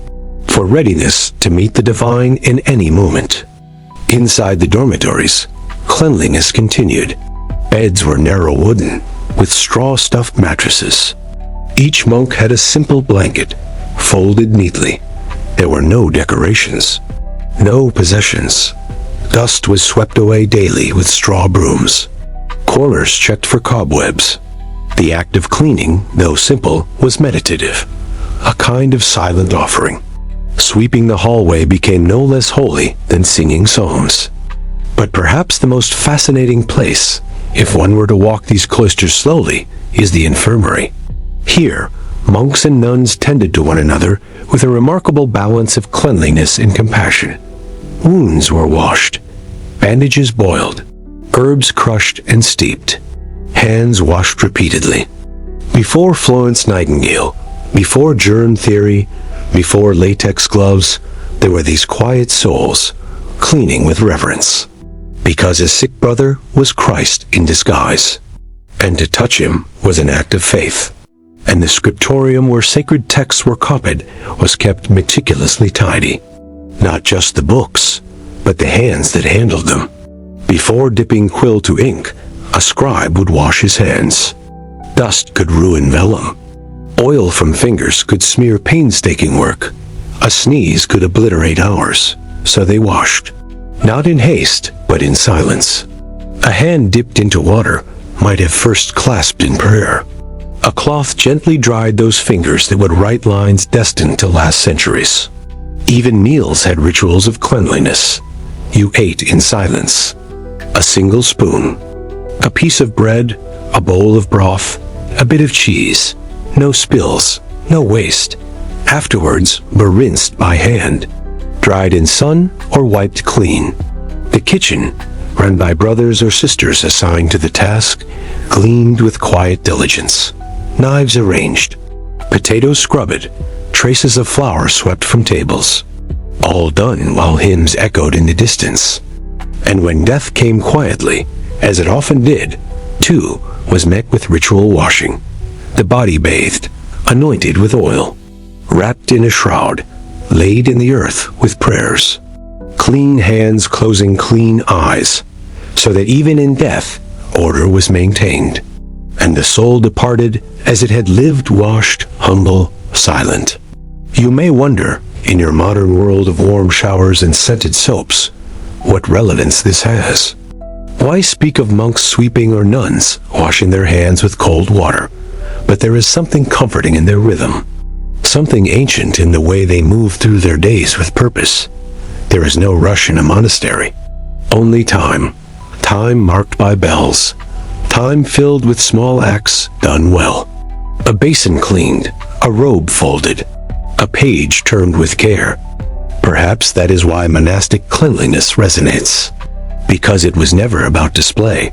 for readiness to meet the divine in any moment. Inside the dormitories, cleanliness continued. Beds were narrow wooden, with straw-stuffed mattresses. Each monk had a simple blanket, folded neatly. There were no decorations, no possessions. Dust was swept away daily with straw brooms. Corners checked for cobwebs. The act of cleaning, though simple, was meditative, a kind of silent offering. Sweeping the hallway became no less holy than singing psalms. But perhaps the most fascinating place, if one were to walk these cloisters slowly, is the infirmary. Here, monks and nuns tended to one another with a remarkable balance of cleanliness and compassion. Wounds were washed, bandages boiled, herbs crushed and steeped, hands washed repeatedly. Before Florence Nightingale, before germ theory, before latex gloves, there were these quiet souls, cleaning with reverence. Because a sick brother was Christ in disguise, and to touch him was an act of faith. And the scriptorium where sacred texts were copied was kept meticulously tidy. Not just the books, but the hands that handled them. Before dipping quill to ink, a scribe would wash his hands. Dust could ruin vellum. Oil from fingers could smear painstaking work. A sneeze could obliterate hours, so they washed. Not in haste, but in silence. A hand dipped into water might have first clasped in prayer. A cloth gently dried those fingers that would write lines destined to last centuries. Even meals had rituals of cleanliness. You ate in silence. A single spoon, a piece of bread, a bowl of broth, a bit of cheese. No spills, no waste. Afterwards, were rinsed by hand, dried in sun or wiped clean. The kitchen, run by brothers or sisters assigned to the task, gleamed with quiet diligence. Knives arranged, potatoes scrubbed, traces of flour swept from tables. all done while hymns echoed in the distance. And when death came quietly, as it often did, too, was met with ritual washing. The body bathed, anointed with oil, wrapped in a shroud, laid in the earth with prayers. Clean hands closing clean eyes, so that even in death, order was maintained. And the soul departed as it had lived, washed, humble, silent. You may wonder, in your modern world of warm showers and scented soaps, what relevance this has. Why speak of monks sweeping or nuns washing their hands with cold water? But there is something comforting in their rhythm, something ancient in the way they move through their days with purpose. There is no rush in a monastery, only time, time marked by bells, time filled with small acts done well. A basin cleaned, a robe folded, a page turned with care. Perhaps that is why monastic cleanliness resonates, because it was never about display,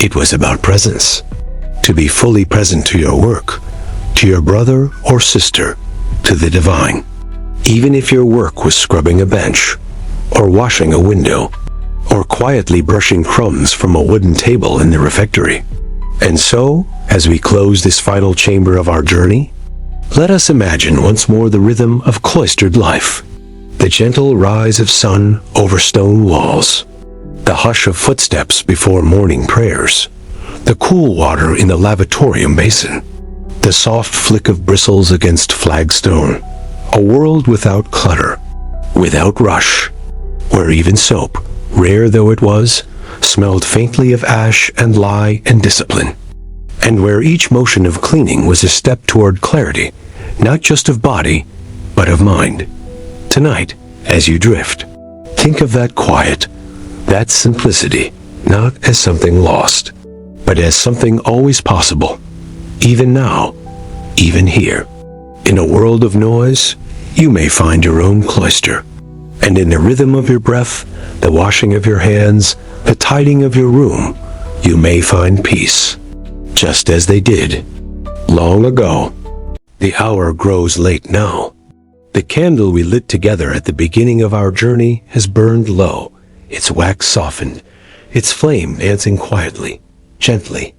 it was about presence. To be fully present to your work, to your brother or sister, to the divine. Even if your work was scrubbing a bench, or washing a window, or quietly brushing crumbs from a wooden table in the refectory. And so, as we close this final chamber of our journey, let us imagine once more the rhythm of cloistered life, the gentle rise of sun over stone walls, the hush of footsteps before morning prayers, the cool water in the lavatorium basin, the soft flick of bristles against flagstone, a world without clutter, without rush, where even soap, rare though it was, smelled faintly of ash and lye and discipline, and where each motion of cleaning was a step toward clarity, not just of body, but of mind. Tonight, as you drift, think of that quiet, that simplicity, not as something lost, but as something always possible, even now, even here. In a world of noise, you may find your own cloister, and in the rhythm of your breath, the washing of your hands, the tidying of your room, you may find peace, just as they did long ago. The hour grows late now. The candle we lit together at the beginning of our journey has burned low, its wax softened, its flame dancing quietly, gently,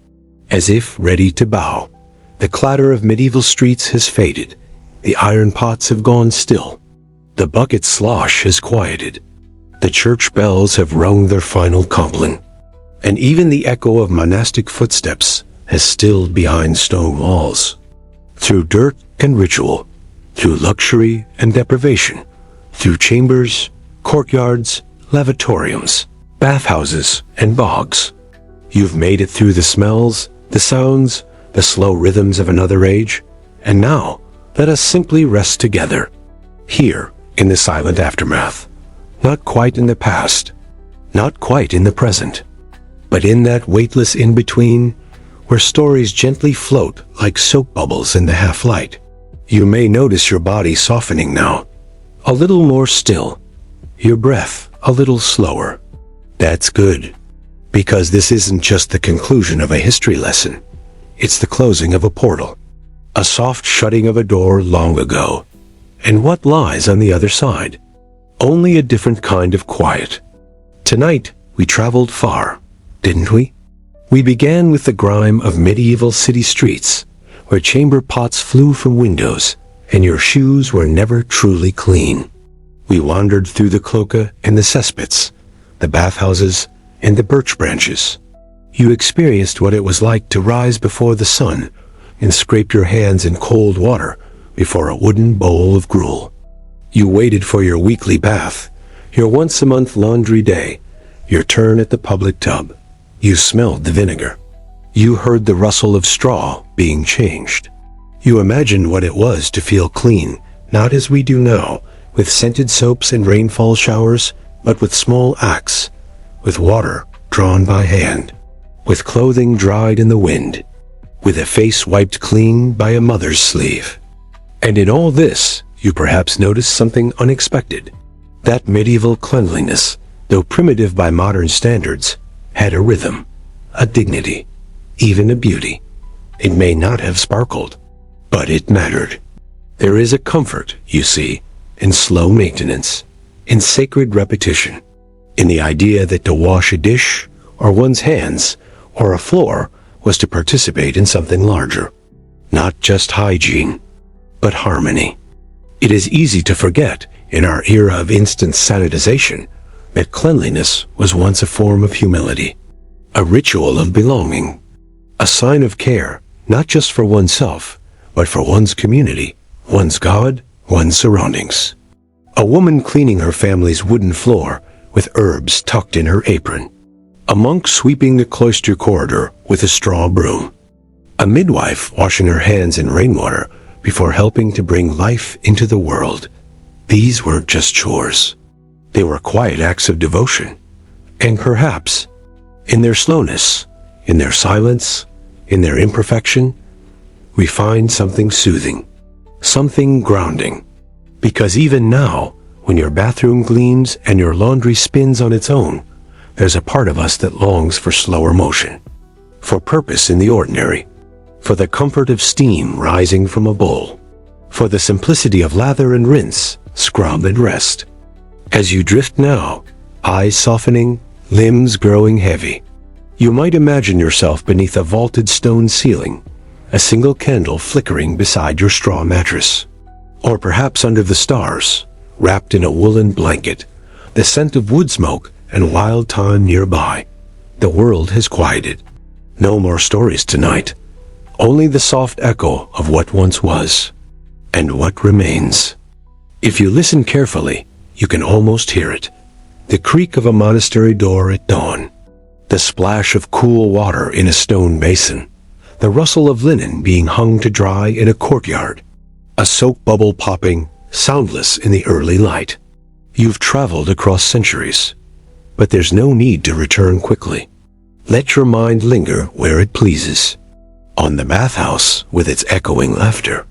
as if ready to bow. The clatter of medieval streets has faded. The iron pots have gone still. The bucket slosh has quieted. The church bells have rung their final compline. And even the echo of monastic footsteps has stilled behind stone walls. Through dirt and ritual, through luxury and deprivation, through chambers, courtyards, lavatoriums, bathhouses, and bogs, you've made it through the smells, the sounds, the slow rhythms of another age, and now let us simply rest together, here in the silent aftermath, not quite in the past, not quite in the present, but in that weightless in-between where stories gently float like soap bubbles in the half-light. You may notice your body softening now, a little more still, your breath a little slower. That's good, because this isn't just the conclusion of a history lesson. It's the closing of a portal, a soft shutting of a door long ago. And what lies on the other side? Only a different kind of quiet. Tonight, we traveled far, didn't we? We began with the grime of medieval city streets, where chamber pots flew from windows, and your shoes were never truly clean. We wandered through the cloaca and the cesspits, the bathhouses and the birch branches. You experienced what it was like to rise before the sun and scrape your hands in cold water before a wooden bowl of gruel. You waited for your weekly bath, your once-a-month laundry day, your turn at the public tub. You smelled the vinegar. You heard the rustle of straw being changed. You imagined what it was to feel clean, not as we do now, with scented soaps and rainfall showers, but with small acts, with water drawn by hand, with clothing dried in the wind, with a face wiped clean by a mother's sleeve. And in all this, you perhaps noticed something unexpected. That medieval cleanliness, though primitive by modern standards, had a rhythm, a dignity, even a beauty. It may not have sparkled, but it mattered. There is a comfort, you see, in slow maintenance, in sacred repetition, in the idea that to wash a dish, or one's hands, or a floor was to participate in something larger. Not just hygiene, but harmony. It is easy to forget, in our era of instant sanitization, that cleanliness was once a form of humility, a ritual of belonging, a sign of care, not just for oneself, but for one's community, one's God, one's surroundings. A woman cleaning her family's wooden floor with herbs tucked in her apron. A monk sweeping the cloister corridor with a straw broom. A midwife washing her hands in rainwater before helping to bring life into the world. These weren't just chores. They were quiet acts of devotion. And perhaps, in their slowness, in their silence, in their imperfection, we find something soothing, something grounding. Because even now, when your bathroom gleams and your laundry spins on its own, there's a part of us that longs for slower motion, for purpose in the ordinary, for the comfort of steam rising from a bowl, for the simplicity of lather and rinse, scrub and rest. As you drift now, eyes softening, limbs growing heavy, you might imagine yourself beneath a vaulted stone ceiling, a single candle flickering beside your straw mattress. Or perhaps under the stars, wrapped in a woolen blanket, the scent of wood smoke and wild thyme nearby. The world has quieted. No more stories tonight. Only the soft echo of what once was, and what remains. If you listen carefully, you can almost hear it. The creak of a monastery door at dawn. The splash of cool water in a stone basin. The rustle of linen being hung to dry in a courtyard. A soap bubble popping, soundless in the early light. You've traveled across centuries, but there's no need to return quickly. Let your mind linger where it pleases. On the bathhouse with its echoing laughter.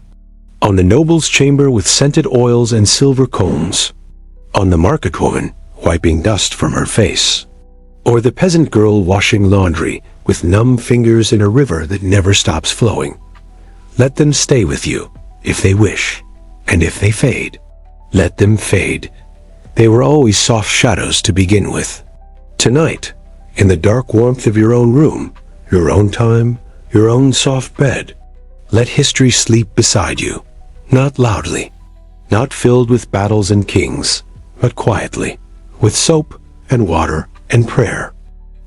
On the noble's chamber with scented oils and silver combs. On the market woman wiping dust from her face. Or the peasant girl washing laundry with numb fingers in a river that never stops flowing. Let them stay with you, if they wish, and if they fade, let them fade. They were always soft shadows to begin with. Tonight, in the dark warmth of your own room, your own time, your own soft bed, let history sleep beside you, not loudly, not filled with battles and kings, but quietly, with soap and water and prayer,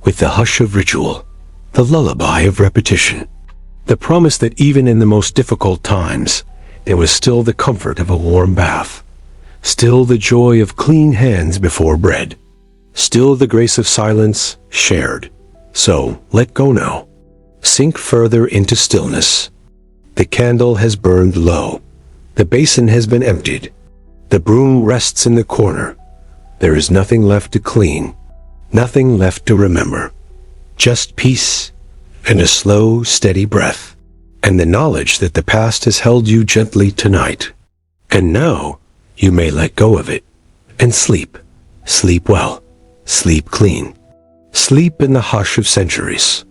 with the hush of ritual, the lullaby of repetition, the promise that even in the most difficult times, there was still the comfort of a warm bath, still the joy of clean hands before bread, still the grace of silence shared. So, let go now. Sink further into stillness. The candle has burned low. The basin has been emptied. The broom rests in the corner. There is nothing left to clean, nothing left to remember. Just peace and a slow, steady breath, and the knowledge that the past has held you gently tonight. And now, you may let go of it, and sleep. Sleep well. Sleep clean. Sleep in the hush of centuries.